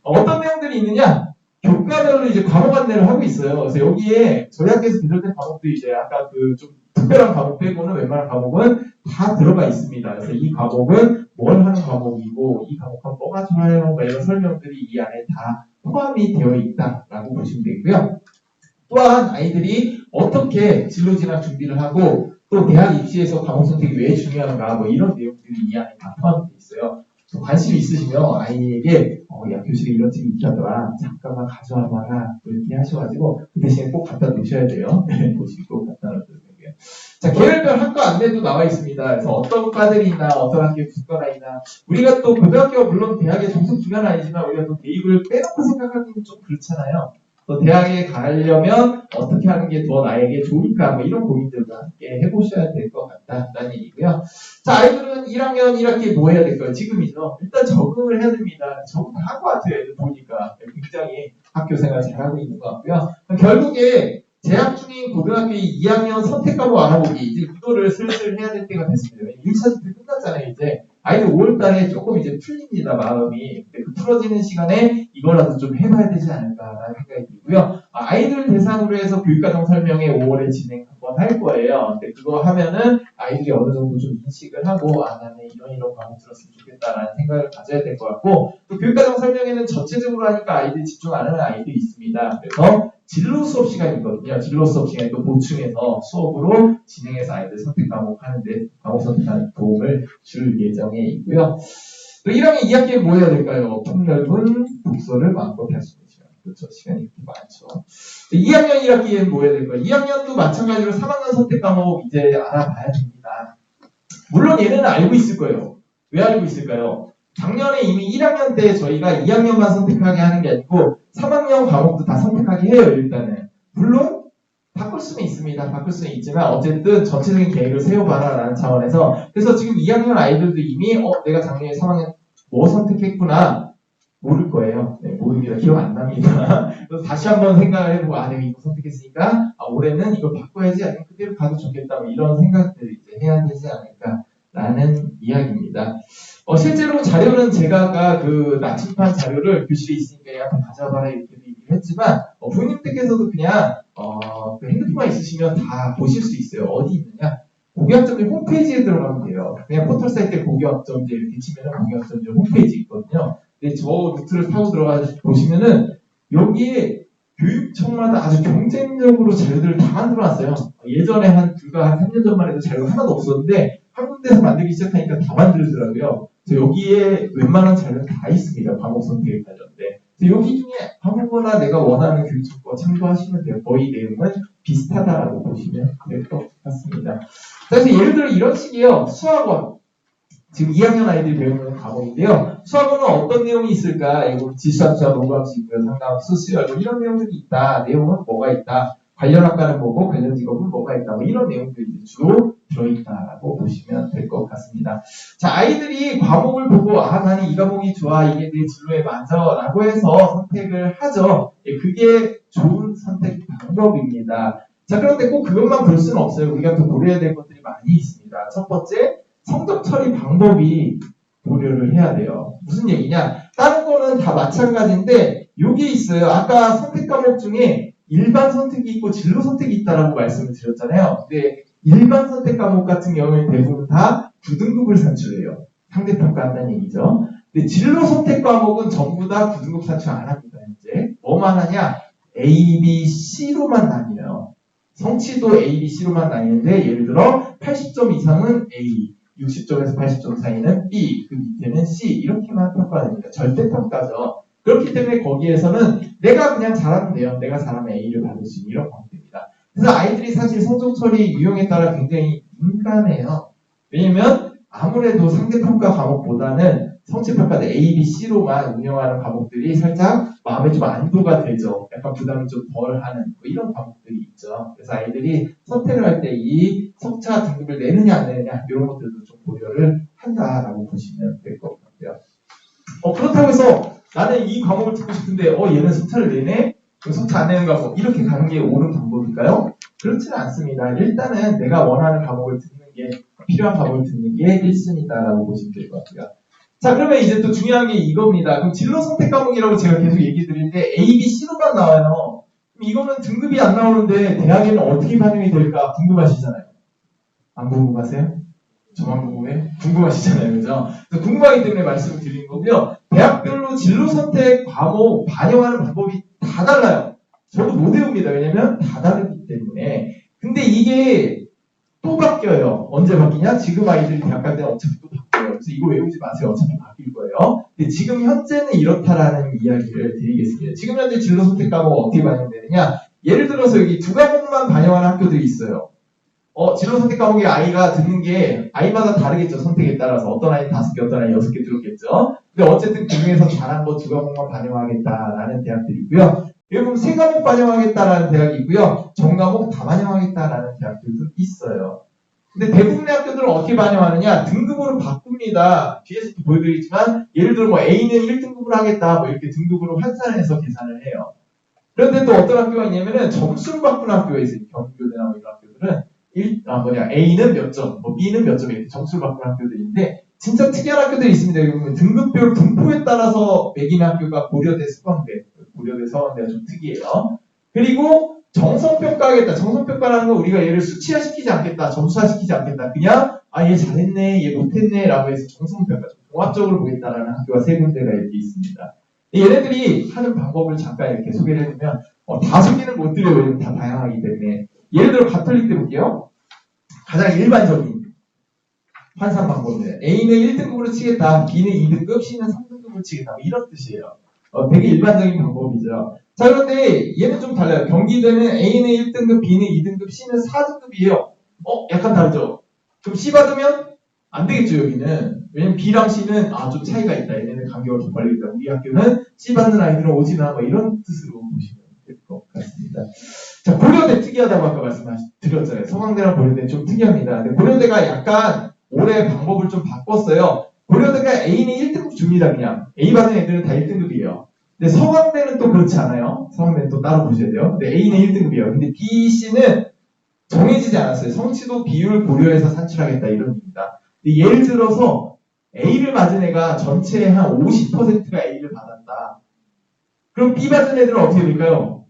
Speaker 5: 어떤 내용들이 있느냐? 교과별로 이제 과목 안내를 하고 있어요. 그래서 여기에 저희 학교에서 비롯된 과목도 이제 아까 그 좀 특별한 과목 빼고는 웬만한 과목은 다 들어가 있습니다. 그래서 이 과목은 뭘 하는 과목이고 이 과목은 뭐가 좋아요? 뭐 이런 설명들이 이 안에 다 포함이 되어 있다라고 보시면 되고요. 또한 아이들이 어떻게 진로 진학 준비를 하고 또 대학 입시에서 과목 선택이 왜 중요한가 뭐 이런 내용들이 이 안에 다 포함되어 있어요. 관심 있으시면 아이에게 야 교실에 이런 책이 있다더라 잠깐만 가져와 봐라 이렇게 하셔가지고 그 대신에 꼭 갖다 놓으셔야 돼요. 보시고 갖다 놓으셔야 되고요. 자, 계열별 학과 안내도 나와 있습니다. 그래서 어떤 과들이 있나 어떤 학교에 국가가 있나 우리가 또 고등학교가 물론 대학의 종속 기간은 아니지만 우리가 또 대입을 빼놓고 생각하기는 좀 그렇잖아요. 또 대학에 가려면 어떻게 하는 게 더 나에게 좋을까 뭐 이런 고민들도 함께 해보셔야 될 것 같다는 얘기고요. 자, 아이들은 1학년 1학기에 뭐 해야 될까요? 지금이죠. 일단 적응을 해야 됩니다. 적응 다 한 것 같아요. 애들 보니까 굉장히 학교 생활 잘하고 있는 것 같고요. 결국에 재학 중인 고등학교 2학년 선택 과목 알아보기 이제 이거를 슬슬 해야 될 때가 됐습니다. 1차 집필 끝났잖아요. 이제 아이들 5월달에 조금 이제 풀립니다. 마음이. 근데 그 풀어지는 시간에 이거라도 좀 해봐야 되지 않을까라는 생각이 들고요. 아이들 대상으로 해서 교육과정 설명회 5월에 진행 한번 할 거예요. 근데 그거 하면은 아이들이 어느 정도 좀 인식을 하고 나는 이런 과목 들었으면 좋겠다라는 생각을 가져야 될 것 같고 또 교육과정 설명회는 전체적으로 하니까 아이들이 집중 안 하는 아이들이 있습니다. 그래서 진로 수업 시간이 있거든요. 진로 수업 시간에 또 보충해서 수업으로 진행해서 아이들 선택 과목 하는데 과목 선택하는 도움을 줄 예정에 있고요. 또 1학년 2학기에 뭐 해야 될까요? 폭넓은 독서를 마음껏 할 수 있는 시간. 그렇죠. 시간이 이렇게 많죠. 2학년 1학기에 뭐 해야 될까요? 2학년도 마찬가지로 3학년 선택 과목 이제 알아봐야 됩니다. 물론 얘네는 알고 있을 거예요. 왜 알고 있을까요? 작년에 이미 1학년 때 저희가 2학년만 선택하게 하는 게 아니고 3학년 과목도 다 선택하게 해요. 일단은. 물론 바꿀 수는 있습니다. 바꿀 수는 있지만 어쨌든 전체적인 계획을 세워봐라 라는 차원에서 그래서 지금 2학년 아이들도 이미 내가 작년에 3학년 뭐 선택했구나 모를 거예요. 네, 모릅니다. 기억 안 납니다. 그래서 다시 한번 생각을 해보고 내가 이거 선택했으니까 올해는 이걸 바꿔야지 아니면 그대로 가도 좋겠다 뭐 이런 생각들을 이제 해야 되지 않을까라는 이야기입니다. 실제로 자료는 제가 아까 그 나침반 자료를 교실에 있으니까 한번 가져와봐라 이렇게 얘기를 했지만 부모님들께서도 그냥 그 핸드폰만 있으시면 다 보실 수 있어요. 어디 있느냐? 고교학점제 홈페이지에 들어가면 돼요. 그냥 포털 사이트에 고교학점제 이렇게 치면 고교학점제 홈페이지 있거든요. 근데 저 루트를 타고 들어가 보시면은 여기에 교육청마다 아주 경쟁적으로 자료들을 다 만들어놨어요. 예전에 불과 한 3년 전만 해도 자료가 하나도 없었는데 한 군데서 만들기 시작하니까 다 만들더라고요. 그래서 여기에 웬만한 자료는 다 있습니다. 과목 선택에 관련된. 여기 중에 아무거나 내가 원하는 교육청 거 참고하시면 돼요. 거의 내용은 비슷하다라고 보시면 될 것 같습니다. 그래서 예를 들어 이런 식이에요. 수학원. 지금 2학년 아이들이 배우는 과목인데요. 수학원은 어떤 내용이 있을까? 이거 지수함수와 노구함수 있고요. 상담함수, 수열 뭐 이런 내용들이 있다. 내용은 뭐가 있다. 관련 학과는 뭐고 관련 직업은 뭐가 있다. 뭐 이런 내용들이 주로 들어있다라고 보시면 될 것 같습니다. 자, 아이들이 과목을 보고 나는 이 과목이 좋아, 이게 내 진로에 맞아라고 해서 선택을 하죠. 예, 그게 좋은 선택 방법입니다. 자, 그런데 꼭 그것만 볼 수는 없어요. 우리가 또 고려해야 될 것들이 많이 있습니다. 첫 번째, 성적 처리 방법이 고려를 해야 돼요. 무슨 얘기냐? 다른 거는 다 마찬가지인데 여기 있어요. 아까 선택 과목 중에 일반 선택이 있고 진로 선택이 있다라고 말씀을 드렸잖아요. 근데 일반 선택 과목 같은 경우에는 대부분 다 9등급을 산출해요. 상대평가한다는 얘기죠. 근데 진로 선택 과목은 전부 다 9등급 산출 안 합니다. 현재 뭐만 하냐? A, B, C로만 나뉘어요. 성취도 A, B, C로만 나뉘는데 예를 들어 80점 이상은 A, 60점에서 80점 사이는 B, 그 밑에는 C 이렇게만 평가됩니다. 절대평가죠. 그렇기 때문에 거기에서는 내가 그냥 잘하면 돼요. 내가 잘하면 A를 받을 수 있는 이런 방법입니다. 그래서 아이들이 사실 성적 처리 유형에 따라 굉장히 민감해요. 왜냐면 아무래도 상대평가 과목보다는 성취평가대 A, B, C로만 운영하는 과목들이 살짝 마음에 좀 안도가 되죠. 약간 부담을 좀 덜하는 뭐 이런 과목들이 있죠. 그래서 아이들이 선택을 할 때 이 석차 등급을 내느냐 안 내느냐 이런 것들도 좀 고려를 한다라고 보시면 될 것 같고요. 그렇다고 해서 나는 이 과목을 듣고 싶은데 얘는 석차를 내네? 그럼 석차 안 내는 과목 이렇게 가는 게 옳은 방법일까요? 그렇지는 않습니다. 일단은 내가 원하는 과목을 듣는 게 필요한 과목을 듣는 게 1순위다라고 보시면 될 것 같고요. 자, 그러면 이제 또 중요한 게 이겁니다. 그럼 진로 선택 과목이라고 제가 계속 얘기 드리는데 A, B, C로만 나와요. 그럼 이거는 등급이 안 나오는데 대학에는 어떻게 반영이 될까 궁금하시잖아요. 안 궁금하세요? 저만 궁금해? 궁금하시잖아요. 그죠? 궁금하기 때문에 말씀을 드리는 거고요. 대학별로 진로 선택 과목 반영하는 방법이 다 달라요. 저도 못 외웁니다. 왜냐면 다 다르기 때문에. 근데 이게 또 바뀌어요. 언제 바뀌냐? 지금 아이들이 대학 갈 때는 어차피 또 바뀌어요. 그래서 이거 외우지 마세요. 어차피 바뀔 거예요. 근데 지금 현재는 이렇다라는 이야기를 드리겠습니다. 지금 현재 진로 선택 과목 어떻게 반영되느냐? 예를 들어서 여기 두 과목만 반영하는 학교들이 있어요. 진로 선택 과목에 아이가 듣는 게 아이마다 다르겠죠. 선택에 따라서 어떤 아이는 5개, 어떤 아이는 6개 들었겠죠. 근데 어쨌든 그 중에서 잘한 거 두 과목만 반영하겠다라는 대학들이 있고요. 여기 보면 세 과목 반영하겠다라는 대학이 있고요. 전 과목 다 반영하겠다라는 대학들도 있어요. 근데 대부분의 학교들은 어떻게 반영하느냐? 등급으로 바꿉니다. 뒤에서도 보여드리지만 예를 들어 뭐 A는 1등급으로 하겠다 뭐 이렇게 등급으로 환산해서 계산을 해요. 그런데 또 어떤 학교가 있냐면은 점수를 바꾸는 학교가 있어요. 경기교대나 뭐 이런 학교들은 A는 몇 점, 뭐 B는 몇 점 이렇게 점수를 바꾸는 학교들인데 진짜 특이한 학교들이 있습니다. 여기 보면 등급별 분포에 따라서 매기는 학교가 고려대, 수광대, 고려대, 서강대가 좀 특이해요. 그리고 정성평가하겠다. 정성평가라는 건 우리가 얘를 수치화시키지 않겠다. 점수화시키지 않겠다. 그냥 얘 잘했네, 얘 못했네 라고 해서 정성평가, 종합적으로 보겠다라는 학교가 세 군데가 이렇게 있습니다. 얘네들이 하는 방법을 잠깐 이렇게 소개를 해주면 다 소개는 못 드려요. 왜냐면 다 다양하기 때문에. 예를 들어 가톨릭 때 볼게요. 가장 일반적인 환산 방법입니다. A는 1등급으로 치겠다. B는 2등급, C는 3등급으로 치겠다. 뭐 이런 뜻이에요. 되게 일반적인 방법이죠. 자, 그런데 얘는 좀 달라요. 경기대는 A는 1등급, B는 2등급, C는 4등급이에요. 약간 다르죠? 그럼 C 받으면 안 되겠죠, 여기는. 왜냐면 B랑 C는 좀 차이가 있다. 얘네는 간격을 좀 벌리겠다. 우리 학교는 C 받는 아이들은 오지나 뭐 이런 뜻으로 보시면 될 것 같습니다. 자, 고려대 특이하다고 아까 말씀드렸잖아요. 서강대랑 고려대 좀 특이합니다. 근데 고려대가 약간 올해 방법을 좀 바꿨어요. 고려대가 A는 1등급 줍니다. 그냥 A 받은 애들은 다 1등급이에요. 근데 서강대는 또 그렇지 않아요. 서강대는 또 따로 보셔야 돼요. 근데 A는 1등급이에요. 근데 B, C는 정해지지 않았어요. 성취도 비율 고려해서 산출하겠다 이런 의미입니다. 예를 들어서 A를 맞은 애가 전체의 한 50%가 A를 받았다. 그럼 B 받은 애들은 어떻게 될까요?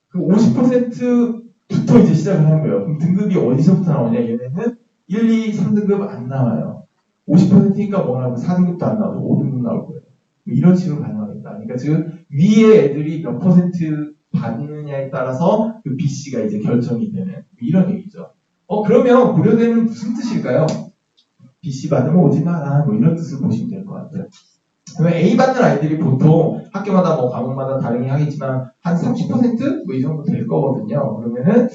Speaker 5: 그 50%부터 이제 시작을 하는 거예요. 그럼 등급이 어디서부터 나오냐? 얘네는 1, 2, 3등급 안 나와요. 50%니까 뭐 나오고 4등급도 안 나오고 5등급 나올 거예요. 이런 식으로 반영하겠다. 그러니까 지금 위에 애들이 몇 퍼센트 받느냐에 따라서 그 BC가 이제 결정이 되는 이런 얘기죠. 그러면 고려대는 무슨 뜻일까요? BC 받으면 오지 마라. 뭐 이런 뜻을 보시면 될 것 같아요. 그러면 A 받는 아이들이 보통 학교마다 뭐 과목마다 다르긴 하겠지만 한 30% 뭐 이 정도 될 거거든요. 그러면은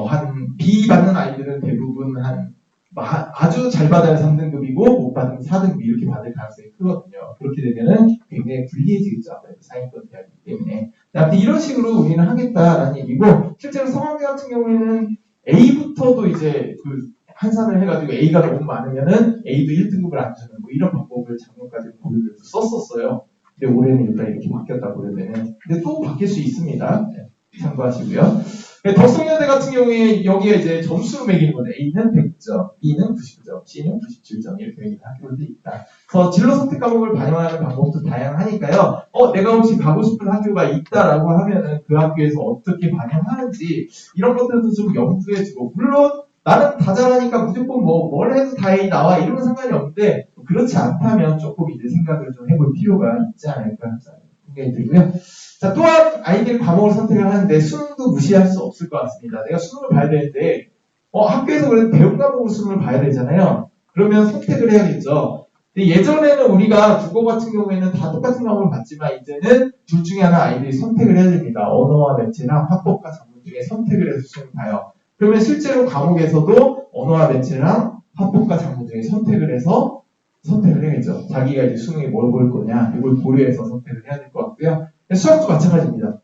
Speaker 5: 한 B 받는 아이들은 대부분 한 아주 잘 받아야 3등급이고 못 받으면 4등급 이렇게 받을 가능성이 크거든요. 그렇게 되면은 굉장히 불리해지겠죠. 아무래도 상위권 대학이기 때문에. 아무튼 이런 식으로 우리는 하겠다라는 얘기고 실제로 서강대 같은 경우에는 A부터도 이제 그 환산을 해가지고 A가 너무 많으면은 A도 1등급을 안 주는 뭐 이런 방법을 작년까지 고려돼서 썼었어요. 근데 올해는 일단 이렇게 바뀌었다 고려되는. 근데 또 바뀔 수 있습니다. 네, 참고하시고요. 덕성여대 같은 경우에 여기에 이제 점수로 매기는 건데 A는 100점, B는 90점, C는 97점 이렇게 매기는 학교들이 있다. 그래서 진로 선택 과목을 반영하는 방법도 다양하니까요. 내가 혹시 가고 싶은 학교가 있다라고 하면은 그 학교에서 어떻게 반영하는지 이런 것들도 좀 염두에 두고 물론 나는 다 잘하니까 무조건 뭘 해도 다 A 나와 이러면 상관이 없는데 그렇지 않다면 조금 이제 생각을 좀 해볼 필요가 있지 않을까 생각이 들고요. 자, 또한 아이들이 과목을 선택을 하는데 수능도 무시할 수 없을 것 같습니다. 내가 수능을 봐야 되는데 학교에서 그래도 배운 과목으로 수능을 봐야 되잖아요. 그러면 선택을 해야겠죠. 근데 예전에는 우리가 국어 같은 경우에는 다 똑같은 과목을 봤지만 이제는 둘 중에 하나 아이들이 선택을 해야 됩니다. 언어와 매체랑 화법과 작문 중에 선택을 해서 수능을 봐요. 그러면 실제로 과목에서도 언어와 매체랑 화법과 작문 중에 선택을 해서 선택을 해야겠죠. 자기가 이제 수능에 뭘 볼 거냐 이걸 고려해서 선택을 해야 될 것 같고요. 수학도 마찬가지입니다.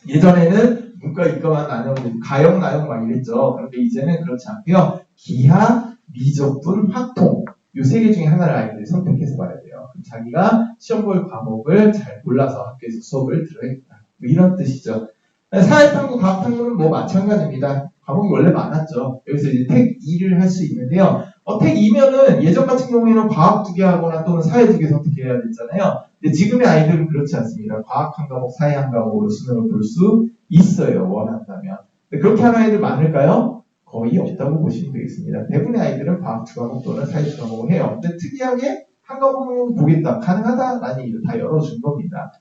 Speaker 5: 예전에는 문과, 이과만 나누면 가형, 나형 막 이랬죠. 그런데 이제는 그렇지 않고요. 기하, 미적분, 확통 이 세 개 중에 하나를 아이들이 선택해서 봐야 돼요. 그럼 자기가 시험 볼 과목을 잘 골라서 학교에서 수업을 들어야겠다. 뭐 이런 뜻이죠. 사회탐구, 과학탐구는 뭐 마찬가지입니다. 과목이 원래 많았죠. 여기서 이제 택 2를 할 수 있는데요. 택 2면은 예전 같은 경우에는 과학 2개 하거나 또는 사회 2개 선택해야 됐잖아요. 근데 지금의 아이들은 그렇지 않습니다. 과학 한 과목, 사회 한 과목으로 수능을 볼 수 있어요. 원한다면. 근데 그렇게 하는 아이들 많을까요? 거의 없다고 보시면 되겠습니다. 대부분의 아이들은 과학 2과목 또는 사회 2과목을 해요. 근데 특이하게 한 과목은 보겠다. 가능하다라는 얘기를 다 열어준 겁니다.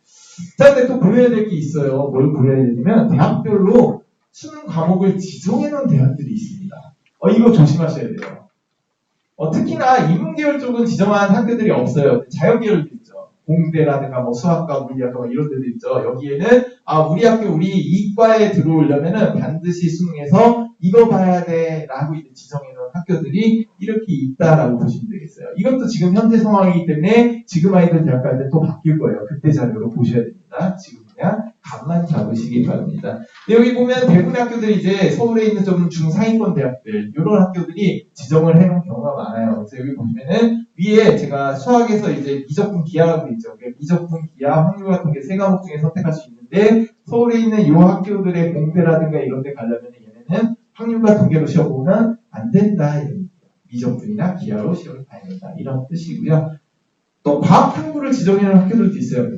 Speaker 5: 자, 근데 또 고려해야 될 게 있어요. 뭘 고려해야 되냐면 대학별로 수능 과목을 지정해놓은 대학들이 있습니다. 이거 조심하셔야 돼요. 특히나 인문계열 쪽은 지정한 학교들이 없어요. 자연계열도 있죠. 공대라든가 뭐 수학과 물리학과 뭐 이런 데도 있죠. 여기에는 우리 학교 우리 이과에 들어오려면은 반드시 수능에서 이거 봐야 돼라고 이제 지정해놓은 학교들이 이렇게 있다라고 보시면 되겠어요. 이것도 지금 현재 상황이기 때문에 지금 아이들 대학 갈 때 또 바뀔 거예요. 그때 자료로 보셔야 됩니다. 지금 그냥 감만 잡으시기 바랍니다. 여기 보면 대부분의 학교들이 이제 서울에 있는 좀 중상위권 대학들 이런 학교들이 지정을 해놓은 경우가 많아요. 그래서 여기 보시면은 위에 제가 수학에서 이제 미적분 기하라고 있죠. 미적분 기하 확률 같은 게 세 과목 중에 선택할 수 있는데 서울에 있는 이 학교들의 공대라든가 이런 데 가려면 얘네는 확률과 통계로 시험 보면 안 된다. 이런 미적분이나 기하로 시험을 봐야 된다. 이런 뜻이고요. 또 과학 탐구를 지정해놓은 학교들도 있어요.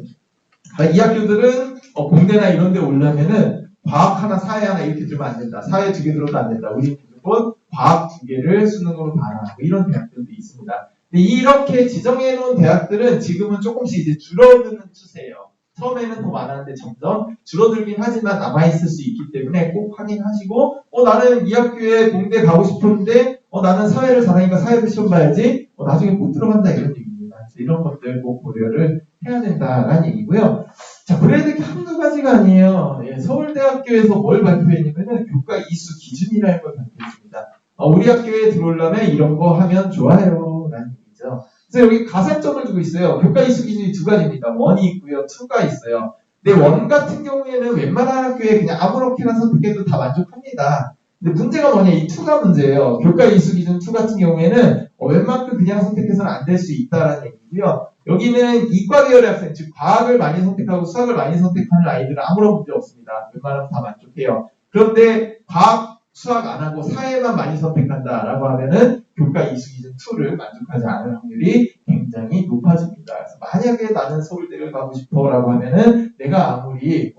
Speaker 5: 이 학교들은 공대나 이런 데 오려면은 과학 하나, 사회 하나 이렇게 들면 안 된다. 사회 2개 들어도 안 된다. 우리는 무조건 과학 2개를 수능으로 봐라. 뭐 이런 대학들도 있습니다. 근데 이렇게 지정해놓은 대학들은 지금은 조금씩 이제 줄어드는 추세예요. 처음에는 더 많았는데 점점 줄어들긴 하지만 남아있을 수 있기 때문에 꼭 확인하시고 나는 이 학교에 공대 가고 싶은데 나는 사회를 잘하니까 사회를 시험 봐야지 나중에 못 들어간다 이런 얘기입니다. 그래서 이런 것들 꼭 고려를 해야 된다라는 얘기고요. 자, 고려해야 될 게 한두 가지가 아니에요. 서울대학교에서 뭘 발표했냐면은 교과 이수 기준이라는 걸 발표했습니다. 우리 학교에 들어오려면 이런 거 하면 좋아요 라는 얘기죠. 그래서 여기 가산점을 주고 있어요. 교과 이수 기준이 두 가지입니다. 1이 있고요. 2가 있어요. 근데 1 같은 경우에는 웬만한 학교에 그냥 아무렇게나 선택해도 다 만족합니다. 근데 문제가 뭐냐, 이 2가 문제예요. 교과 이수 기준 2 같은 경우에는 웬만큼 그냥 선택해서는 안 될 수 있다라는 얘기고요. 여기는 이과 계열의 학생, 즉 과학을 많이 선택하고 수학을 많이 선택하는 아이들은 아무런 문제 없습니다. 웬만하면 다 만족해요. 그런데 과학, 수학 안 하고 사회만 많이 선택한다라고 하면은 교과 이수 기준 2를 만족하지 않을 확률이 굉장히 높아집니다. 그래서 만약에 나는 서울대를 가고 싶어라고 하면은 내가 아무리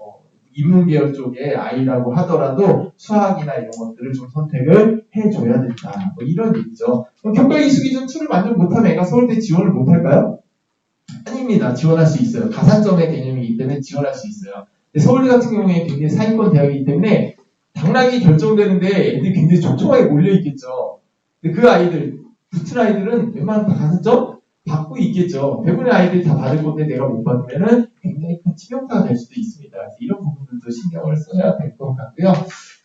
Speaker 5: 인문계열 쪽의 아이라고 하더라도 수학이나 이런 것들을 좀 선택을 해줘야 된다. 뭐 이런 얘기죠. 그럼 교과 이수 기준 2를 만족 못하면 애가 서울대 지원을 못할까요? 아닙니다. 지원할 수 있어요. 가산점의 개념이기 때문에 지원할 수 있어요. 근데 서울대 같은 경우에 굉장히 상위권 대학이기 때문에 당락이 결정되는데 애들이 굉장히 촘촘하게 몰려있겠죠. 근데 그 아이들, 붙은 아이들은 웬만하면 다 가산점 받고 있겠죠. 대부분의 아이들이 다 받을 건데 내가 못 받으면은 굉장히 큰 치명타가 될 수도 있습니다. 그래서 이런 부분들도 신경을 써야 될 것 같고요.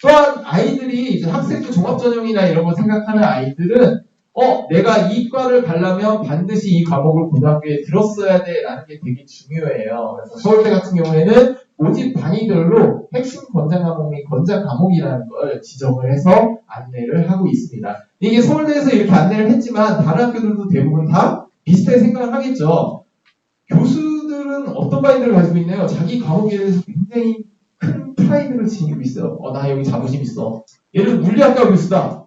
Speaker 5: 또한 아이들이 이제 학생부 종합전형이나 이런 걸 생각하는 아이들은 내가 이 과를 가려면 반드시 이 과목을 고등학교에 들었어야 돼 라는 게 되게 중요해요. 그래서 서울대 같은 경우에는 모집 단위별로 핵심 권장 과목 및 권장 과목이라는 걸 지정을 해서 안내를 하고 있습니다. 이게 서울대에서 이렇게 안내를 했지만 다른 학교들도 대부분 다 비슷하게 생각을 하겠죠. 교수들은 어떤 마인드를 가지고 있나요? 자기 과목에 대해서 굉장히 큰 프라이드를 지니고 있어요. 나 여기 자부심 있어. 예를 들어 물리학과 교수다.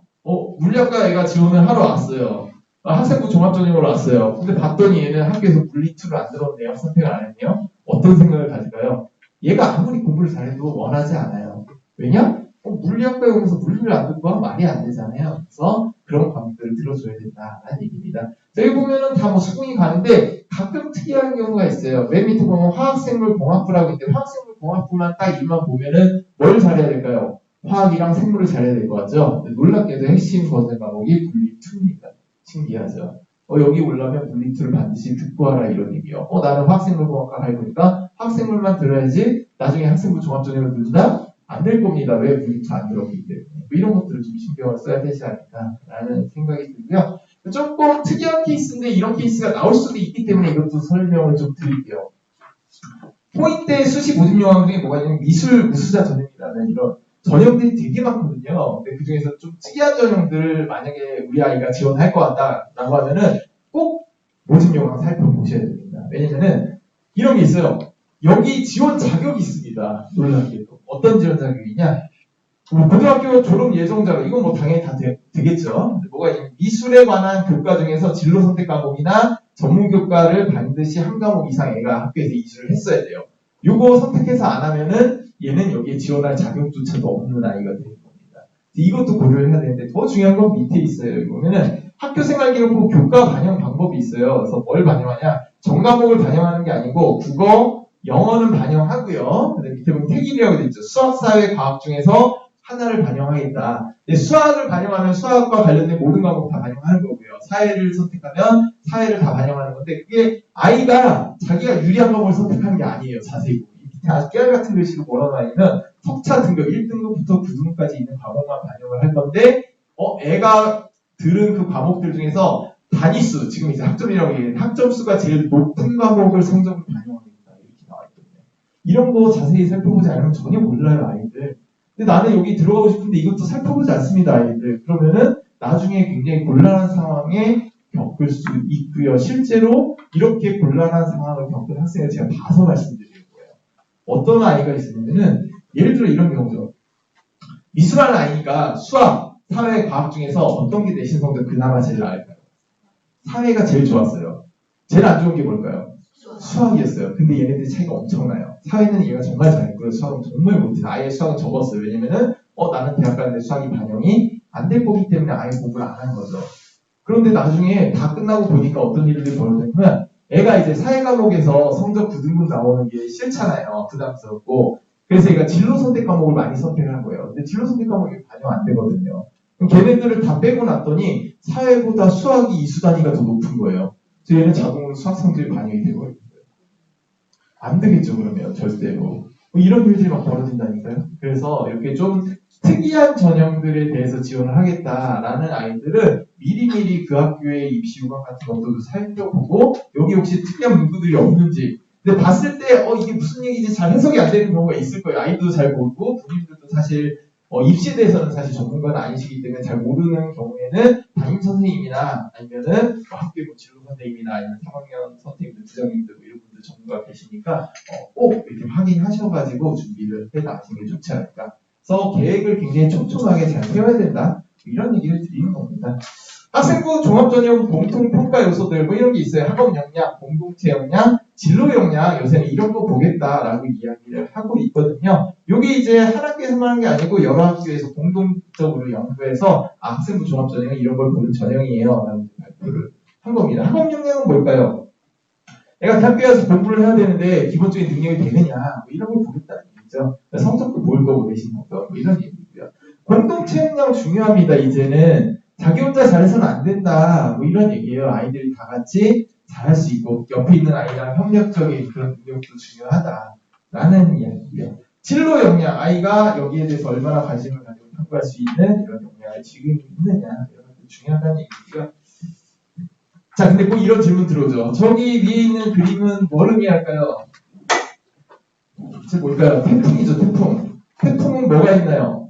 Speaker 5: 물리학과 애가 지원을 하러 왔어요. 학생부 종합전형으로 왔어요. 근데 봤더니 얘는 학교에서 물리 2를 안 들었네요. 선택을 안 했네요. 어떤 생각을 가질까요? 얘가 아무리 공부를 잘해도 원하지 않아요. 왜냐? 물리학과에 오면서 물리를 안 듣고 하면 말이 안 되잖아요. 그래서 그런 과목들을 들어줘야 된다라는 얘기입니다. 여기 보면은 다 뭐 수긍이 가는데 가끔 특이한 경우가 있어요. 맨 밑에 보면 화학생물공학부라고 있는데 화학생물공학부만 딱 이만 보면은 뭘 잘해야 될까요? 화학이랑 생물을 잘해야 될 것 같죠? 놀랍게도 핵심 권장 과목이 물리 2입니다. 신기하죠? 여기 올라면 물리 2를 반드시 듣고 하라 이런 얘기요. 나는 화학생물공학과 갈 거니까 화학생물만 들어야지 나중에 학생부 종합전형을 듣는다? 안 될 겁니다. 왜 물리 2 안 들었기 때문에. 이런 것들을 좀 신경을 써야 되지 않을까라는 생각이 들고요. 조금 특이한 케이스인데 이런 케이스가 나올 수도 있기 때문에 이것도 설명을 좀 드릴게요. 포인트의 수시 모집 요강 중에 뭐가 있냐면 미술 우수자 전형이라는 이런 전형들이 되게 많거든요. 근데 그 중에서 좀 특이한 전형들을 만약에 우리 아이가 지원할 것 같다라고 하면은 꼭 모집 요강 살펴보셔야 됩니다. 왜냐면은 이런 게 있어요. 여기 지원 자격이 있습니다. 놀랍게도. 어떤 지원 자격이냐? 고등학교 졸업 예정자로 이건 뭐 당연히 다 되겠죠. 뭐가 있냐면 미술에 관한 교과 중에서 진로 선택 과목이나 전문 교과를 반드시 한 과목 이상 애가 학교에서 이수를 했어야 돼요. 요거 선택해서 안 하면은 얘는 여기에 지원할 자격조차도 없는 아이가 되는 겁니다. 이것도 고려를 해야 되는데 더 중요한 건 밑에 있어요. 여기 보면은 학교 생활 기록부 교과 반영 방법이 있어요. 그래서 뭘 반영하냐? 전 과목을 반영하는 게 아니고 국어, 영어는 반영하고요. 근데 밑에 보면 택일이라고 되어 있죠. 수학, 사회, 과학 중에서 하나를 반영하겠다. 수학을 반영하면 수학과 관련된 모든 과목 다 반영하는 거고요. 사회를 선택하면 사회를 다 반영하는 건데 그게 아이가 자기가 유리한 과목을 선택하는 게 아니에요. 자세히 보면. 밑에 아주 깨알 같은 글씨로 뭐라고 석차 등급 1등급부터 9등급까지 있는 과목만 반영을 할 건데 애가 들은 그 과목들 중에서 단위수, 지금 이제 학점이라고 얘기하는 학점수가 제일 높은 과목을 성적을 반영하겠다. 이렇게 나와 있거든요. 이런 거 자세히 살펴보지 않으면 전혀 몰라요, 아이들. 근데 나는 여기 들어가고 싶은데 이것도 살펴보지 않습니다, 아이들. 그러면은 나중에 굉장히 곤란한 상황에 겪을 수 있고요. 실제로 이렇게 곤란한 상황을 겪은 학생을 제가 봐서 말씀드리는 거예요. 어떤 아이가 있었냐면은 예를 들어 이런 경우죠. 미술하는 아이니까 수학, 사회, 과학 중에서 어떤 게 내신 성적 그나마 제일 나을까요? 사회가 제일 좋았어요. 제일 안 좋은 게 뭘까요? 수학이었어요. 근데 얘네들 차이가 엄청나요. 사회는 얘가 정말 잘했고요. 수학은 정말 못해요. 아예 수학은 접었어요. 왜냐면은 나는 대학 가는데 수학이 반영이 안 될 거기 때문에 아예 공부를 안 한 거죠. 그런데 나중에 다 끝나고 보니까 어떤 일들이 벌어졌냐면 애가 이제 사회 과목에서 성적 9등급 나오는 게 싫잖아요. 부담스럽고. 그래서 얘가 진로 선택 과목을 많이 선택을 한 거예요. 근데 진로 선택 과목이 반영 안 되거든요. 그럼 걔네들을 다 빼고 났더니 사회보다 수학이 이수 단위가 더 높은 거예요. 그래서 얘는 자동으로 수학 성적이 반영이 되거든요. 안 되겠죠, 그러면. 절대 뭐 이런 일들이 막 벌어진다니까요. 그래서 이렇게 좀 특이한 전형들에 대해서 지원을 하겠다라는 아이들은 미리미리 그 학교의 입시 요강 같은 것도 살펴보고 여기 혹시 특이한 문구들이 없는지 근데 봤을 때 이게 무슨 얘기인지 잘 해석이 안 되는 경우가 있을 거예요. 아이도 잘 모르고 부모님들도 사실 입시에 대해서는 사실 전문가는 아니시기 때문에 잘 모르는 경우에는 담임 선생님이나 아니면은 학교의 진로 선생님이나 아니면 3학년 선생님들, 부장님들 이런 분들 전문가 계시니까 꼭 이렇게 확인하셔가지고 준비를 해 나가시는 게 좋지 않을까. 그래서 계획을 굉장히 촘촘하게 잘 세워야 된다. 이런 얘기를 드리는 겁니다. 학생부 종합전형 공통평가 요소들 뭐 이런 게 있어요. 학업 역량, 공동체 역량, 진로 역량 요새는 이런 거 보겠다라고 이야기를 하고 있거든요. 이게 이제 한 학교에서만 하는 게 아니고 여러 학교에서 공동적으로 연구해서 학생부 종합전형은 이런 걸 보는 전형이에요. 라는 발표를 한 겁니다. 학업 역량은 뭘까요? 내가 대학교에 와서 공부를 해야 되는데 기본적인 능력이 되느냐 뭐 이런 걸 보겠다는 얘기죠. 성적도 볼 거고 내신 성적 뭐 이런 얘기고요. 공동체 역량 중요합니다. 이제는 자기 혼자 잘해서는 안 된다. 뭐 이런 얘기예요. 아이들이 다 같이 잘할 수 있고 옆에 있는 아이랑 협력적인 그런 능력도 중요하다라는 이야기고요. 진로 역량, 아이가 여기에 대해서 얼마나 관심을 가지고 탐구할 수 있는 이런 역량을 지금 있느냐 이런 것도 중요하다는 얘기고요. 자, 근데 꼭 이런 질문 들어오죠. 저기 위에 있는 그림은 뭘 의미할까요? 이제 뭘까요? 태풍이죠, 태풍. 태풍은 뭐가 있나요?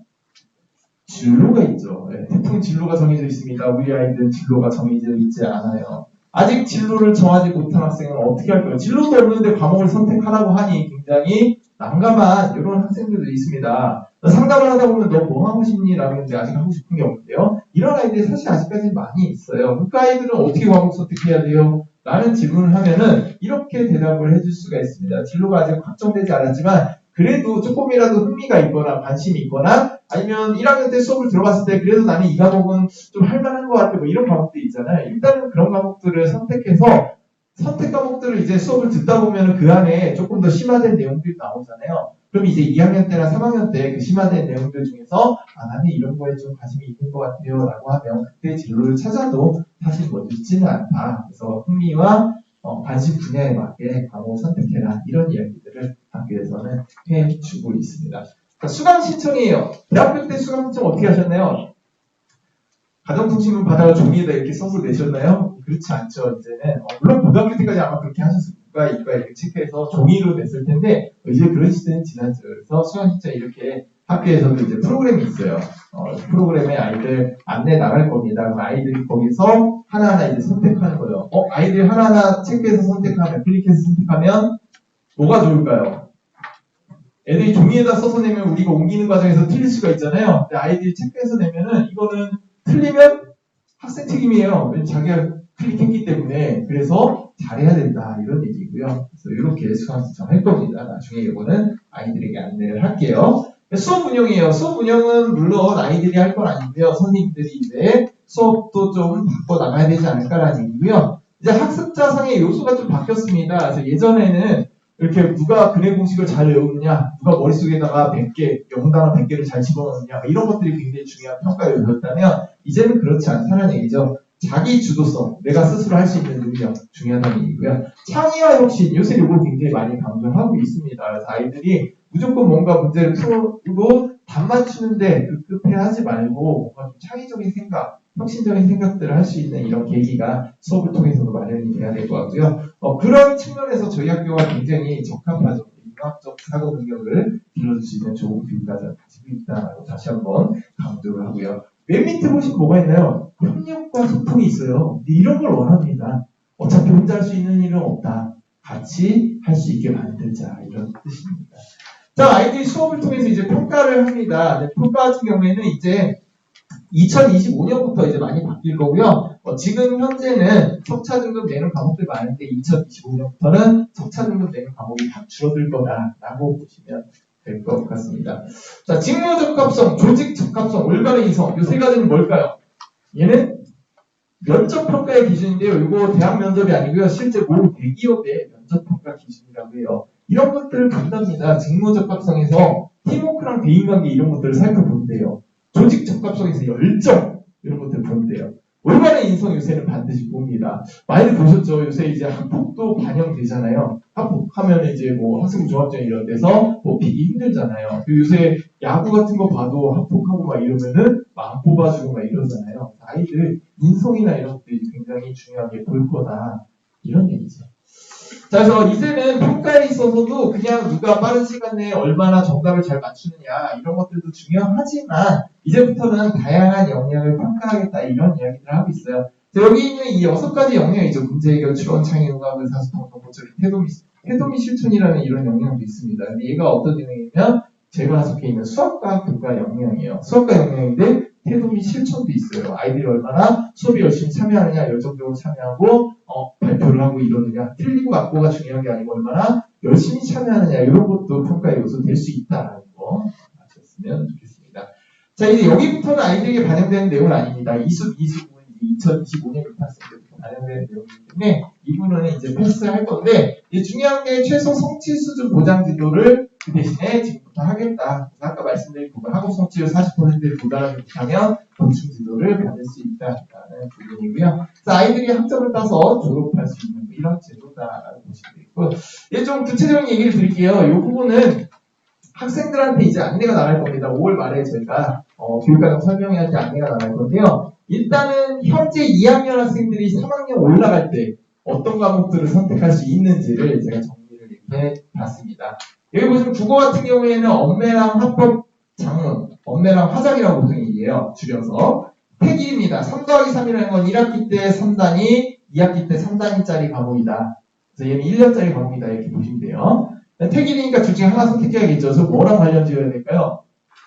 Speaker 5: 진로가 있죠. 네, 태풍 진로가 정해져 있습니다. 우리 아이들 진로가 정해져 있지 않아요. 아직 진로를 정하지 못한 학생은 어떻게 할까요? 진로도 없는데 과목을 선택하라고 하니 굉장히 난감한 이런 학생들도 있습니다. 상담을 하다 보면 너 뭐 하고 싶니? 라고 했는데 아직 하고 싶은 게 없는데요. 이런 아이들이 사실 아직까지 많이 있어요. 그 아이들은 어떻게 과목 선택해야 돼요? 라는 질문을 하면은 이렇게 대답을 해줄 수가 있습니다. 진로가 아직 확정되지 않았지만 그래도 조금이라도 흥미가 있거나 관심이 있거나 아니면 1학년 때 수업을 들어봤을 때 그래도 나는 이 과목은 좀 할만한 것 같아 뭐 이런 과목도 있잖아요. 일단은 그런 과목들을 선택해서 선택 과목들을 이제 수업을 듣다 보면 그 안에 조금 더 심화된 내용들이 나오잖아요. 그럼 이제 2학년 때나 3학년 때 그 심화된 내용들 중에서 나는 이런 거에 좀 관심이 있는 것 같아요 라고 하면 그때 진로를 찾아도 사실 뭐 늦지는 않다. 그래서 흥미와 관심 분야에 맞게 과목을 선택해라. 이런 이야기들을 학교에서는 해주고 있습니다. 그러니까 수강 신청이에요. 대학교 때 수강 신청 어떻게 하셨나요? 가정통신문 받아가 종이에다 이렇게 써서 내셨나요? 그렇지 않죠. 이제는 물론 고등학교 때까지 아마 그렇게 하셨을 거야. 이거 이렇게 체크해서 종이로 냈을 텐데 이제 그런 시대는 지났죠. 그래서 수강 신청 이렇게 학교에서도 이제 프로그램이 있어요. 프로그램에 아이들 안내 나갈 겁니다. 그럼 아이들이 거기서 하나하나 이제 선택하는 거예요. 아이들 하나하나 체크해서 선택하면, 클릭해서 선택하면 뭐가 좋을까요? 애들이 종이에다 써서 내면 우리가 옮기는 과정에서 틀릴 수가 있잖아요. 근데 아이들이 체크해서 내면은 이거는 틀리면 학생 책임이에요. 왜냐면 자기가 클릭했기 때문에. 그래서 잘해야 된다. 이런 얘기고요. 그래서 이렇게 수강 신청할 겁니다. 나중에 이거는 아이들에게 안내를 할게요. 수업 운영이에요. 수업 운영은 물론 아이들이 할 건 아니고요. 선생님들이 이제 수업도 좀 바꿔 나가야 되지 않을까라는 얘기고요. 이제 학습자상의 요소가 좀 바뀌었습니다. 그래서 예전에는 이렇게 누가 근해 공식을 잘 외우느냐, 누가 머릿속에다가 100개, 영단어 100개를 잘 집어넣느냐, 이런 것들이 굉장히 중요한 평가 요소였다면 이제는 그렇지 않다는 얘기죠. 자기 주도성, 내가 스스로 할 수 있는 능력 중요하다는 얘기고요. 창의와 혁신, 요새 이걸 굉장히 많이 강조하고 있습니다. 그래서 아이들이 무조건 뭔가 문제를 풀고 답 맞추는데 급급해하지 말고 뭔가 좀 창의적인 생각, 혁신적인 생각들을 할 수 있는 이런 계기가 수업을 통해서도 마련이 돼야 될 것 같고요. 그런 측면에서 저희 학교가 굉장히 적합하죠. 융합적 사고 능력을 길러줄 수 있는 좋은 교육과정을 가지고 있다라고 다시 한번 강조를 하고요. 맨 밑에 보시면 뭐가 있나요? 협력과 소통이 있어요. 이런 걸 원합니다. 어차피 혼자 할 수 있는 일은 없다. 같이 할 수 있게 만들자. 이런 뜻입니다. 자, 아이들이 수업을 통해서 이제 평가를 합니다. 네, 평가 같은 경우에는 이제 2025년부터 이제 많이 바뀔 거고요. 지금 현재는 석차 등급 내는 과목들 많은데 2025년부터는 석차 등급 내는 과목이 확 줄어들 거다라고 보시면 될 것 같습니다. 자, 직무 적합성, 조직 적합성, 올바른 이성, 이 세 가지는 뭘까요? 얘는 면접 평가의 기준인데요. 이거 대학 면접이 아니고요. 실제 모 대기업의 면접 평가 기준이라고 해요. 이런 것들을 본답니다. 직무 적합성에서 팀워크랑 대인관계 이런 것들을 살펴본대요. 조직 적합성에서 열정 이런 것들을 본대요. 올바른 인성 요새는 반드시 봅니다. 많이들 보셨죠? 요새 이제 학폭도 반영되잖아요. 학폭하면 이제 뭐 학생 종합전 이런 데서 뽑히기 힘들잖아요. 요새 야구 같은 거 봐도 학폭하고 막 이러면은 막 안 뽑아주고 막 이러잖아요. 아이들 인성이나 이런 것들이 굉장히 중요하게 볼 거다. 이런 얘기죠. 자, 그래서 이제는 평가에 있어서도 그냥 누가 빠른 시간 내에 얼마나 정답을 잘 맞추느냐 이런 것들도 중요하지만 이제부터는 다양한 역량을 평가하겠다 이런 이야기를 하고 있어요. 자, 여기 있는 이 6가지 역량이죠. 문제 해결, 추론, 창의, 응답, 의사소통, 정보처리, 태도미 실천이라는 이런 역량도 있습니다. 근데 얘가 어떤 역량이냐면 제가 속해 있는 수학과 교과 역량이에요. 수학과 역량인데 태도미 실천도 있어요. 아이들이 얼마나 수업에 열심히 참여하느냐, 열정적으로 참여하고 발표를 하고 이러느냐, 틀리고 맞고가 중요한 게 아니고 얼마나 열심히 참여하느냐 이런 것도 평가의 요소 될 수 있다라는 거 아셨으면 좋겠습니다. 자, 이제 여기부터는 아이들에게 반영되는 내용은 아닙니다. 이수는 2025년 입학생 때부터 반영되는 내용이기 때문에 이 부분은 이제 패스할 건데 중요한 게 최소 성취 수준 보장 지도를 그 대신에 지금부터 하겠다. 그래서 아까 말씀드린 부분 학업 성취율 40%를 도달하지 못하면 보충 지도를 받을 수 있다라는 부분이고요. 그래서 아이들이 학점을 따서 졸업할 수 있는 이런 제도다라고 보시면 되고 이제 좀 구체적인 얘기를 드릴게요. 이 부분은 학생들한테 이제 안내가 나갈 겁니다. 5월 말에 저희가 교육과정 설명회한테 안내가 나갈 건데요. 일단은 현재 2학년 학생들이 3학년 올라갈 때 어떤 과목들을 선택할 수 있는지를 제가 정리를 이렇게 봤습니다. 여기 보시면 국어 같은 경우에는 엄매랑 합법 장문, 엄매랑 화장이라고 보통 얘기해요. 줄여서. 택일입니다. 3 더하기 3이라는 건 1학기 때 3단위, 2학기 때 3단위짜리 과목이다. 그래서 얘는 1년짜리 과목이다. 이렇게 보시면 돼요. 택일이니까 둘 중에 하나 선택해야겠죠. 그래서 뭐랑 관련 지어야 될까요?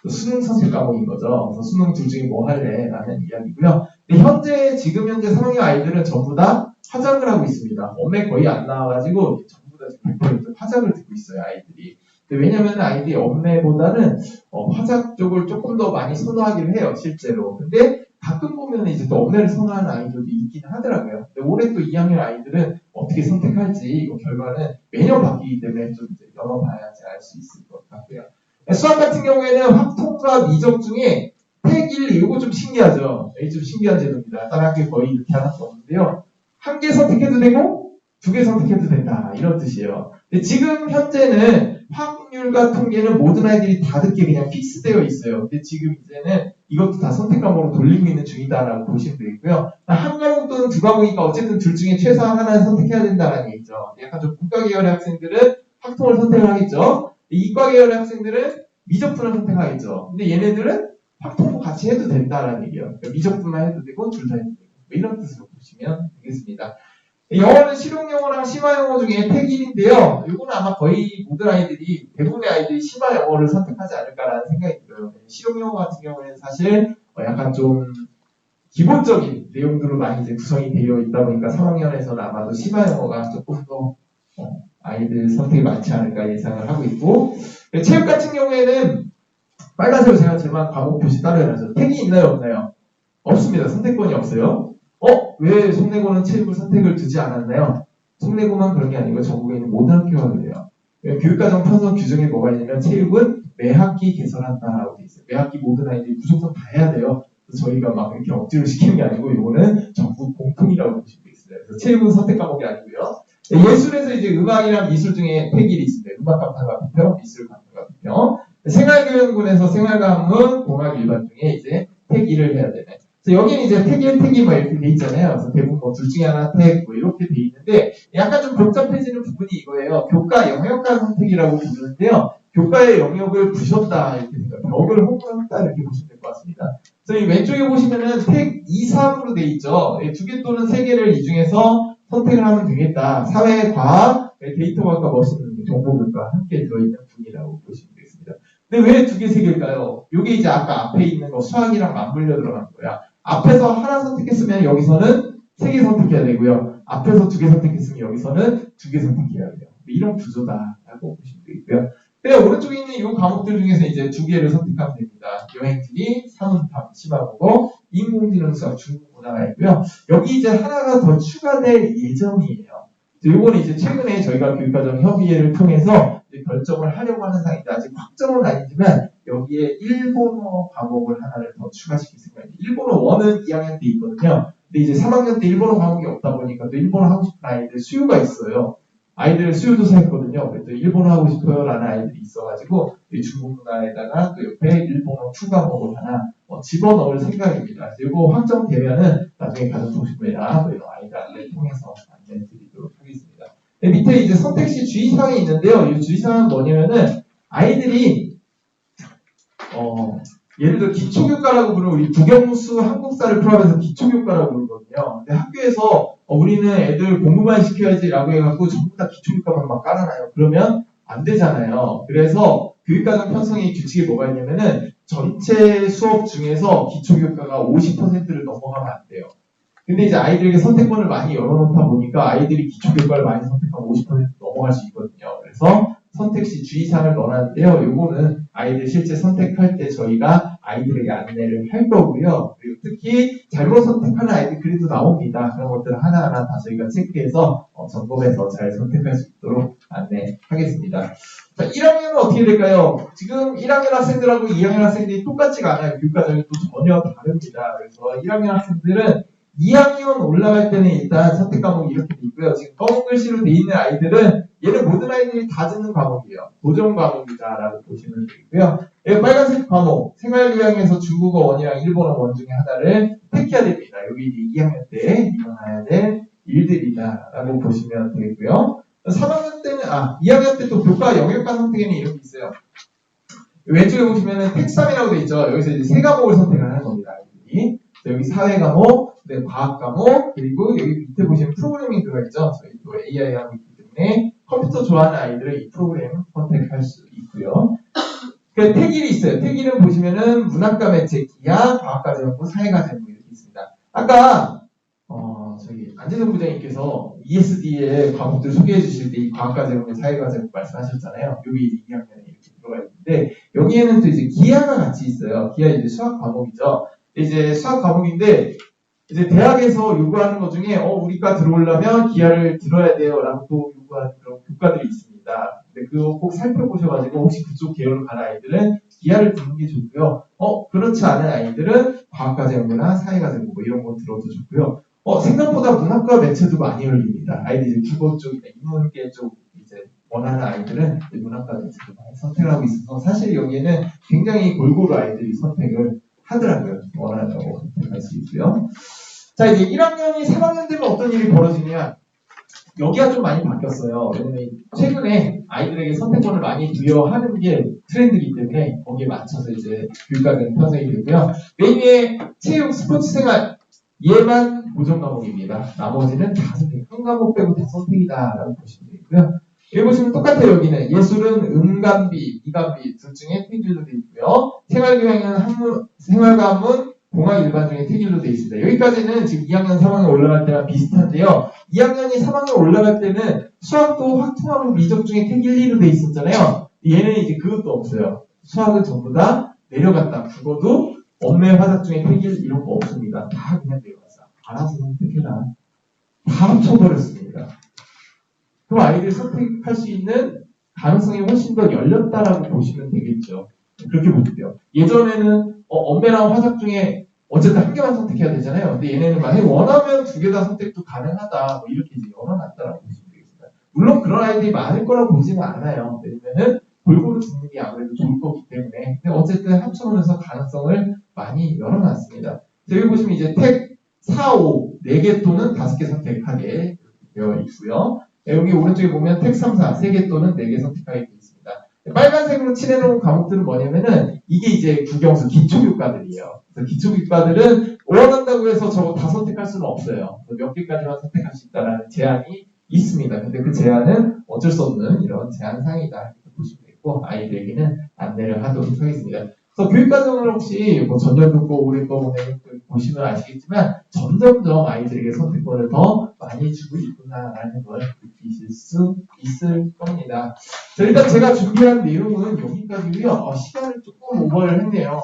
Speaker 5: 수능 선택 과목인 거죠. 그래서 수능 둘 중에 뭐 할래? 라는 이야기고요. 근데 지금 현재 3학년 아이들은 전부 다 화장을 하고 있습니다. 엄매 거의 안 나와가지고 전부 다 100% 화장을 듣고 있어요, 아이들이. 왜냐면 아이들이 엄매보다는 화장 쪽을 조금 더 많이 선호하기를 해요, 실제로. 근데 가끔 보면 이제 또 엄매를 선호하는 아이들도 있긴 하더라고요. 근데 올해 또 2학년 아이들은 어떻게 선택할지 이거 결과는 매년 바뀌기 때문에 좀 이제 열어봐야지 알 수 있을 것 같고요. 수학 같은 경우에는 확통과 미적 중에 택1, 이거 좀 신기하죠? 이게 좀 신기한 제도입니다. 다른 학교에 거의 이렇게 하나도 없는데요. 한 개 선택해도 되고, 2개 선택해도 된다. 이런 뜻이에요. 근데 지금 현재는 확률과 통계는 모든 아이들이 다 듣게 그냥 픽스되어 있어요. 근데 지금 이제는 이것도 다 선택 과목으로 돌리고 있는 중이다라고 보시면 되겠고요. 한 과목 또는 2과목이니까 어쨌든 둘 중에 최소한 하나를 선택해야 된다는 얘기죠. 약간 좀 문과 계열의 학생들은 확통을 선택을 하겠죠. 이과 계열의 학생들은 미적분을 선택하겠죠. 근데 얘네들은 확통도 같이 해도 된다라는 얘기예요. 그러니까 미적분만 해도 되고 둘 다 해도 되고 뭐 이런 뜻으로 보시면 되겠습니다. 영어는 실용영어랑 심화영어 중에 택일인데요. 이거는 아마 거의 모든 아이들이 대부분의 아이들이 심화영어를 선택하지 않을까라는 생각이 들어요. 실용영어 같은 경우에는 사실 약간 좀 기본적인 내용들로 많이 이제 구성이 되어 있다 보니까 3학년에서는 아마도 심화영어가 조금 더 아이들 선택이 많지 않을까 예상을 하고 있고, 체육 같은 경우에는 빨간색으로 제가 제만 과목 표시 따라해야죠. 택이 있나요, 없나요? 없습니다. 선택권이 없어요. 왜 송내고는 체육을 선택을 두지 않았나요? 송내고만 그런 게 아니고 전국에 있는 모든 학교가 그래요. 교육과정 편성 규정에 뭐가 있냐면 체육은 매 학기 개설한다라고 돼 있어요. 매 학기 모든 아이들이 무조건 다 해야 돼요. 그래서 저희가 막 이렇게 억지로 시키는 게 아니고 이거는 전국 공통이라고 보시면 되겠어요. 그래서 체육은 선택 과목이 아니고요. 예술에서 이제 음악이랑 미술 중에 택일이 있습니다. 음악 감상과 비평, 미술 감상과 비평. 생활교육군에서 생활과문, 공학 일반 중에 이제 택일을 해야 되네. 그래서 여기는 이제 택일, 택이 뭐 이렇게 돼 있잖아요. 그래서 대부분 뭐 둘 중에 하나 택, 뭐 이렇게 돼 있는데 약간 좀 복잡해지는 부분이 이거예요. 교과 영역간 선택이라고 부르는데요. 교과의 영역을 부셨다 이렇게 생각해요. 벽을 홍보했다 이렇게 보시면 될 것 같습니다. 그래서 이 왼쪽에 보시면은 택 2, 3으로 돼 있죠. 2개 또는 3개를 이 중에서 선택을 하면 되겠다. 사회, 과학, 데이터과학과 머신러닝, 정보교육과 함께 들어있는 분이라고 보시면 되겠습니다. 근데 왜 2개, 3개일까요? 이게 이제 아까 앞에 있는 거 수학이랑 맞물려 들어가는 거야. 앞에서 하나 선택했으면 여기서는 3개 선택해야 되고요. 앞에서 2개 선택했으면 여기서는 2개 선택해야 돼요. 이런 구조다라고 보시면 되겠고요. 오른쪽에 있는 이 과목들 중에서 이제 2개를 선택하면 됩니다. 여행지리, 사문탐, 심화국어, 인공지능 수학, 중국문화가 있고요. 여기 이제 하나가 더 추가될 예정이에요. 이거는 이제 최근에 저희가 교육과정 협의회를 통해서 이제 결정을 하려고 하는 상황인데 아직 확정은 아니지만 여기에 일본어 과목을 하나를 더 추가시킬 생각입니다. 일본어 1은 2학년 때 있거든요. 근데 이제 3학년 때 일본어 과목이 없다 보니까 또 일본어 하고 싶은 아이들 수요가 있어요. 아이들 수요조사 했거든요. 그래서 일본어 하고 싶어요 라는 아이들이 있어가지고 중국 문화에다가 또 옆에 일본어 추가목을 하나 집어넣을 생각입니다. 그래서 이거 확정되면은 나중에 가정 도시부에나 이런 아이들을 통해서 안내드리도록 하겠습니다. 밑에 이제 선택시 주의사항이 있는데요. 이 주의사항은 뭐냐면은 아이들이 예를 들어 기초교과라고 부르는 우리 국영수 한국사를 포함해서 기초교과라고 부르거든요. 근데 학교에서 우리는 애들 공부만 시켜야지라고 해갖고 전부 다 기초교과만 막 깔아놔요. 그러면 안 되잖아요. 그래서 교육과정 편성의 규칙이 뭐가 있냐면은 전체 수업 중에서 기초교과가 50%를 넘어가면 안 돼요. 근데 이제 아이들에게 선택권을 많이 열어놓다 보니까 아이들이 기초교과를 많이 선택하면 50% 넘어갈 수 있거든요. 그래서 선택시 주의사항을 넣어놨는데요. 요거는 아이들 실제 선택할 때 저희가 아이들에게 안내를 할 거고요. 그리고 특히 잘못 선택하는 아이들 그래도 나옵니다. 그런 것들을 하나하나 다 저희가 체크해서 점검해서 잘 선택할 수 있도록 안내하겠습니다. 자, 1학년은 어떻게 될까요? 지금 1학년 학생들하고 2학년 학생들이 똑같지가 않아요. 교육과정이 또 전혀 다릅니다. 그래서 1학년 학생들은 2학년 올라갈 때는 일단 선택 과목이 이렇게 돼 있고요. 지금 검은 글씨로 돼 있는 아이들은 얘는 모든 아이들이 다 듣는 과목이에요. 고정 과목이다라고 보시면 되고요. 빨간색 과목, 생활교양에서 중국어 1이랑 일본어 1 중에 하나를 택해야 됩니다. 여기 이제 2학년 때 일어나야 될 일들이다라고 보시면 되겠고요. 3학년 때는, 2학년 때 또 교과 영역과 선택에는 이런 게 있어요. 왼쪽에 보시면은 텍3이라고 돼 있죠. 여기서 이제 세 과목을 선택하는 겁니다. 여기 사회 과목, 과학 과목, 그리고 여기 밑에 보시면 프로그래밍 들어가 있죠. 저희 또 AI 하고 있기 때문에 컴퓨터 좋아하는 아이들은 이 프로그램 선택할 수 있고요. 그 택일이 있어요. 택일은 보시면은 문학과 매체 기하, 과학과 제공부, 사회과 제공부 이렇게 있습니다. 아까 저희 안재성 부장님께서 ESD의 과목들 소개해 주실 때 이 과학과 제공부, 사회과 제공부 말씀하셨잖아요. 여기 이제 2학년에 이렇게 들어가 있는데 여기에는 또 이제 기하가 같이 있어요. 기하 이제 수학 과목이죠. 이제 수학 과목인데 이제 대학에서 요구하는 것 중에 우리과 들어오려면 기하를 들어야 돼요라고 또 요구하는 그런 교과들이 있습니다. 근데 그거 꼭 살펴보셔가지고 혹시 그쪽 계열로 가는 아이들은 기하를 듣는 게 좋고요. 그렇지 않은 아이들은 과학과 제공부나 사회과 제공부 이런 거 들어도 좋고요. 생각보다 문학과 매체도 많이 열립니다. 아이들이 이제 국어 쪽이나 인문계 쪽 이제 원하는 아이들은 문학과 매체도 많이 선택하고 있어서 사실 여기에는 굉장히 골고루 아이들이 선택을 하더라고요. 원하는 거 선택할 수 있고요. 자, 이제 1학년이 3학년 되면 어떤 일이 벌어지냐? 여기가 좀 많이 바뀌었어요. 왜냐면 최근에 아이들에게 선택권을 많이 부여하는 게 트렌드이기 때문에 거기에 맞춰서 이제 교육과정이 편성이 되고요. 맨 위에 체육, 스포츠 생활 얘만 고정 과목입니다. 나머지는 다 선택. 한 과목 빼고 다 선택이다라고 보시면 되고요. 여기 보시면 똑같아요. 여기는 예술은 음감비, 이감비 둘 중에 택일로 되어 있고요. 생활교양은 생활과학은 공학 일반 중에 택일로 되어 있습니다. 여기까지는 지금 2학년, 3학년 올라갈 때랑 비슷한데요. 2학년이 3학년 올라갈 때는 수학도 확통하고 미적 중에 택 1, 2로 되어 있었잖아요. 얘는 이제 그것도 없어요. 수학은 전부 다 내려갔다. 국어도 엄매 화작 중에 택 1 이런 거 없습니다. 다 그냥 내려갔어. 알아서 선택해라. 다 합쳐버렸습니다. 그럼 아이들이 선택할 수 있는 가능성이 훨씬 더 열렸다라고 보시면 되겠죠. 그렇게 보세요. 예전에는 엄매랑 화작 중에 어쨌든 한 개만 선택해야 되잖아요. 근데 얘네는 만약에 원하면 두 개 다 선택도 가능하다. 뭐 이렇게 이제 열어놨다라고 보시면 되겠습니다. 물론 그런 아이들이 많을 거라고 보지는 않아요. 왜냐면은 골고루 듣는 게 아무래도 좋을 거기 때문에. 근데 어쨌든 합쳐놓으면서 가능성을 많이 열어놨습니다. 여기 보시면 이제 택 4, 5, 4개 또는 5개 선택하게 되어 있고요. 여기 오른쪽에 보면 택 3, 4, 3개 또는 4개 선택하게 되어 있습니다. 빨간색으로 칠해놓은 과목들은 뭐냐면은 이게 이제 국영수 기초교과들이에요. 그래서 기초교과들은 원한다고 해서 저거 다 선택할 수는 없어요. 몇 개까지만 선택할 수 있다는 제한이 있습니다. 근데 그 제한은 어쩔 수 없는 이런 제한상이다 이렇게 보시면 되고 아이들에게는 안내를 하도록 하겠습니다. 그래서 교육과정을 혹시 뭐 전년도 거 올해 거 보시면 아시겠지만 점점점 아이들에게 선택권을 더 많이 주고 있구나라는 걸 느끼실 수 있을 겁니다. 자, 일단 제가 준비한 내용은 여기까지고요. 시간을 조금 오버를 했네요.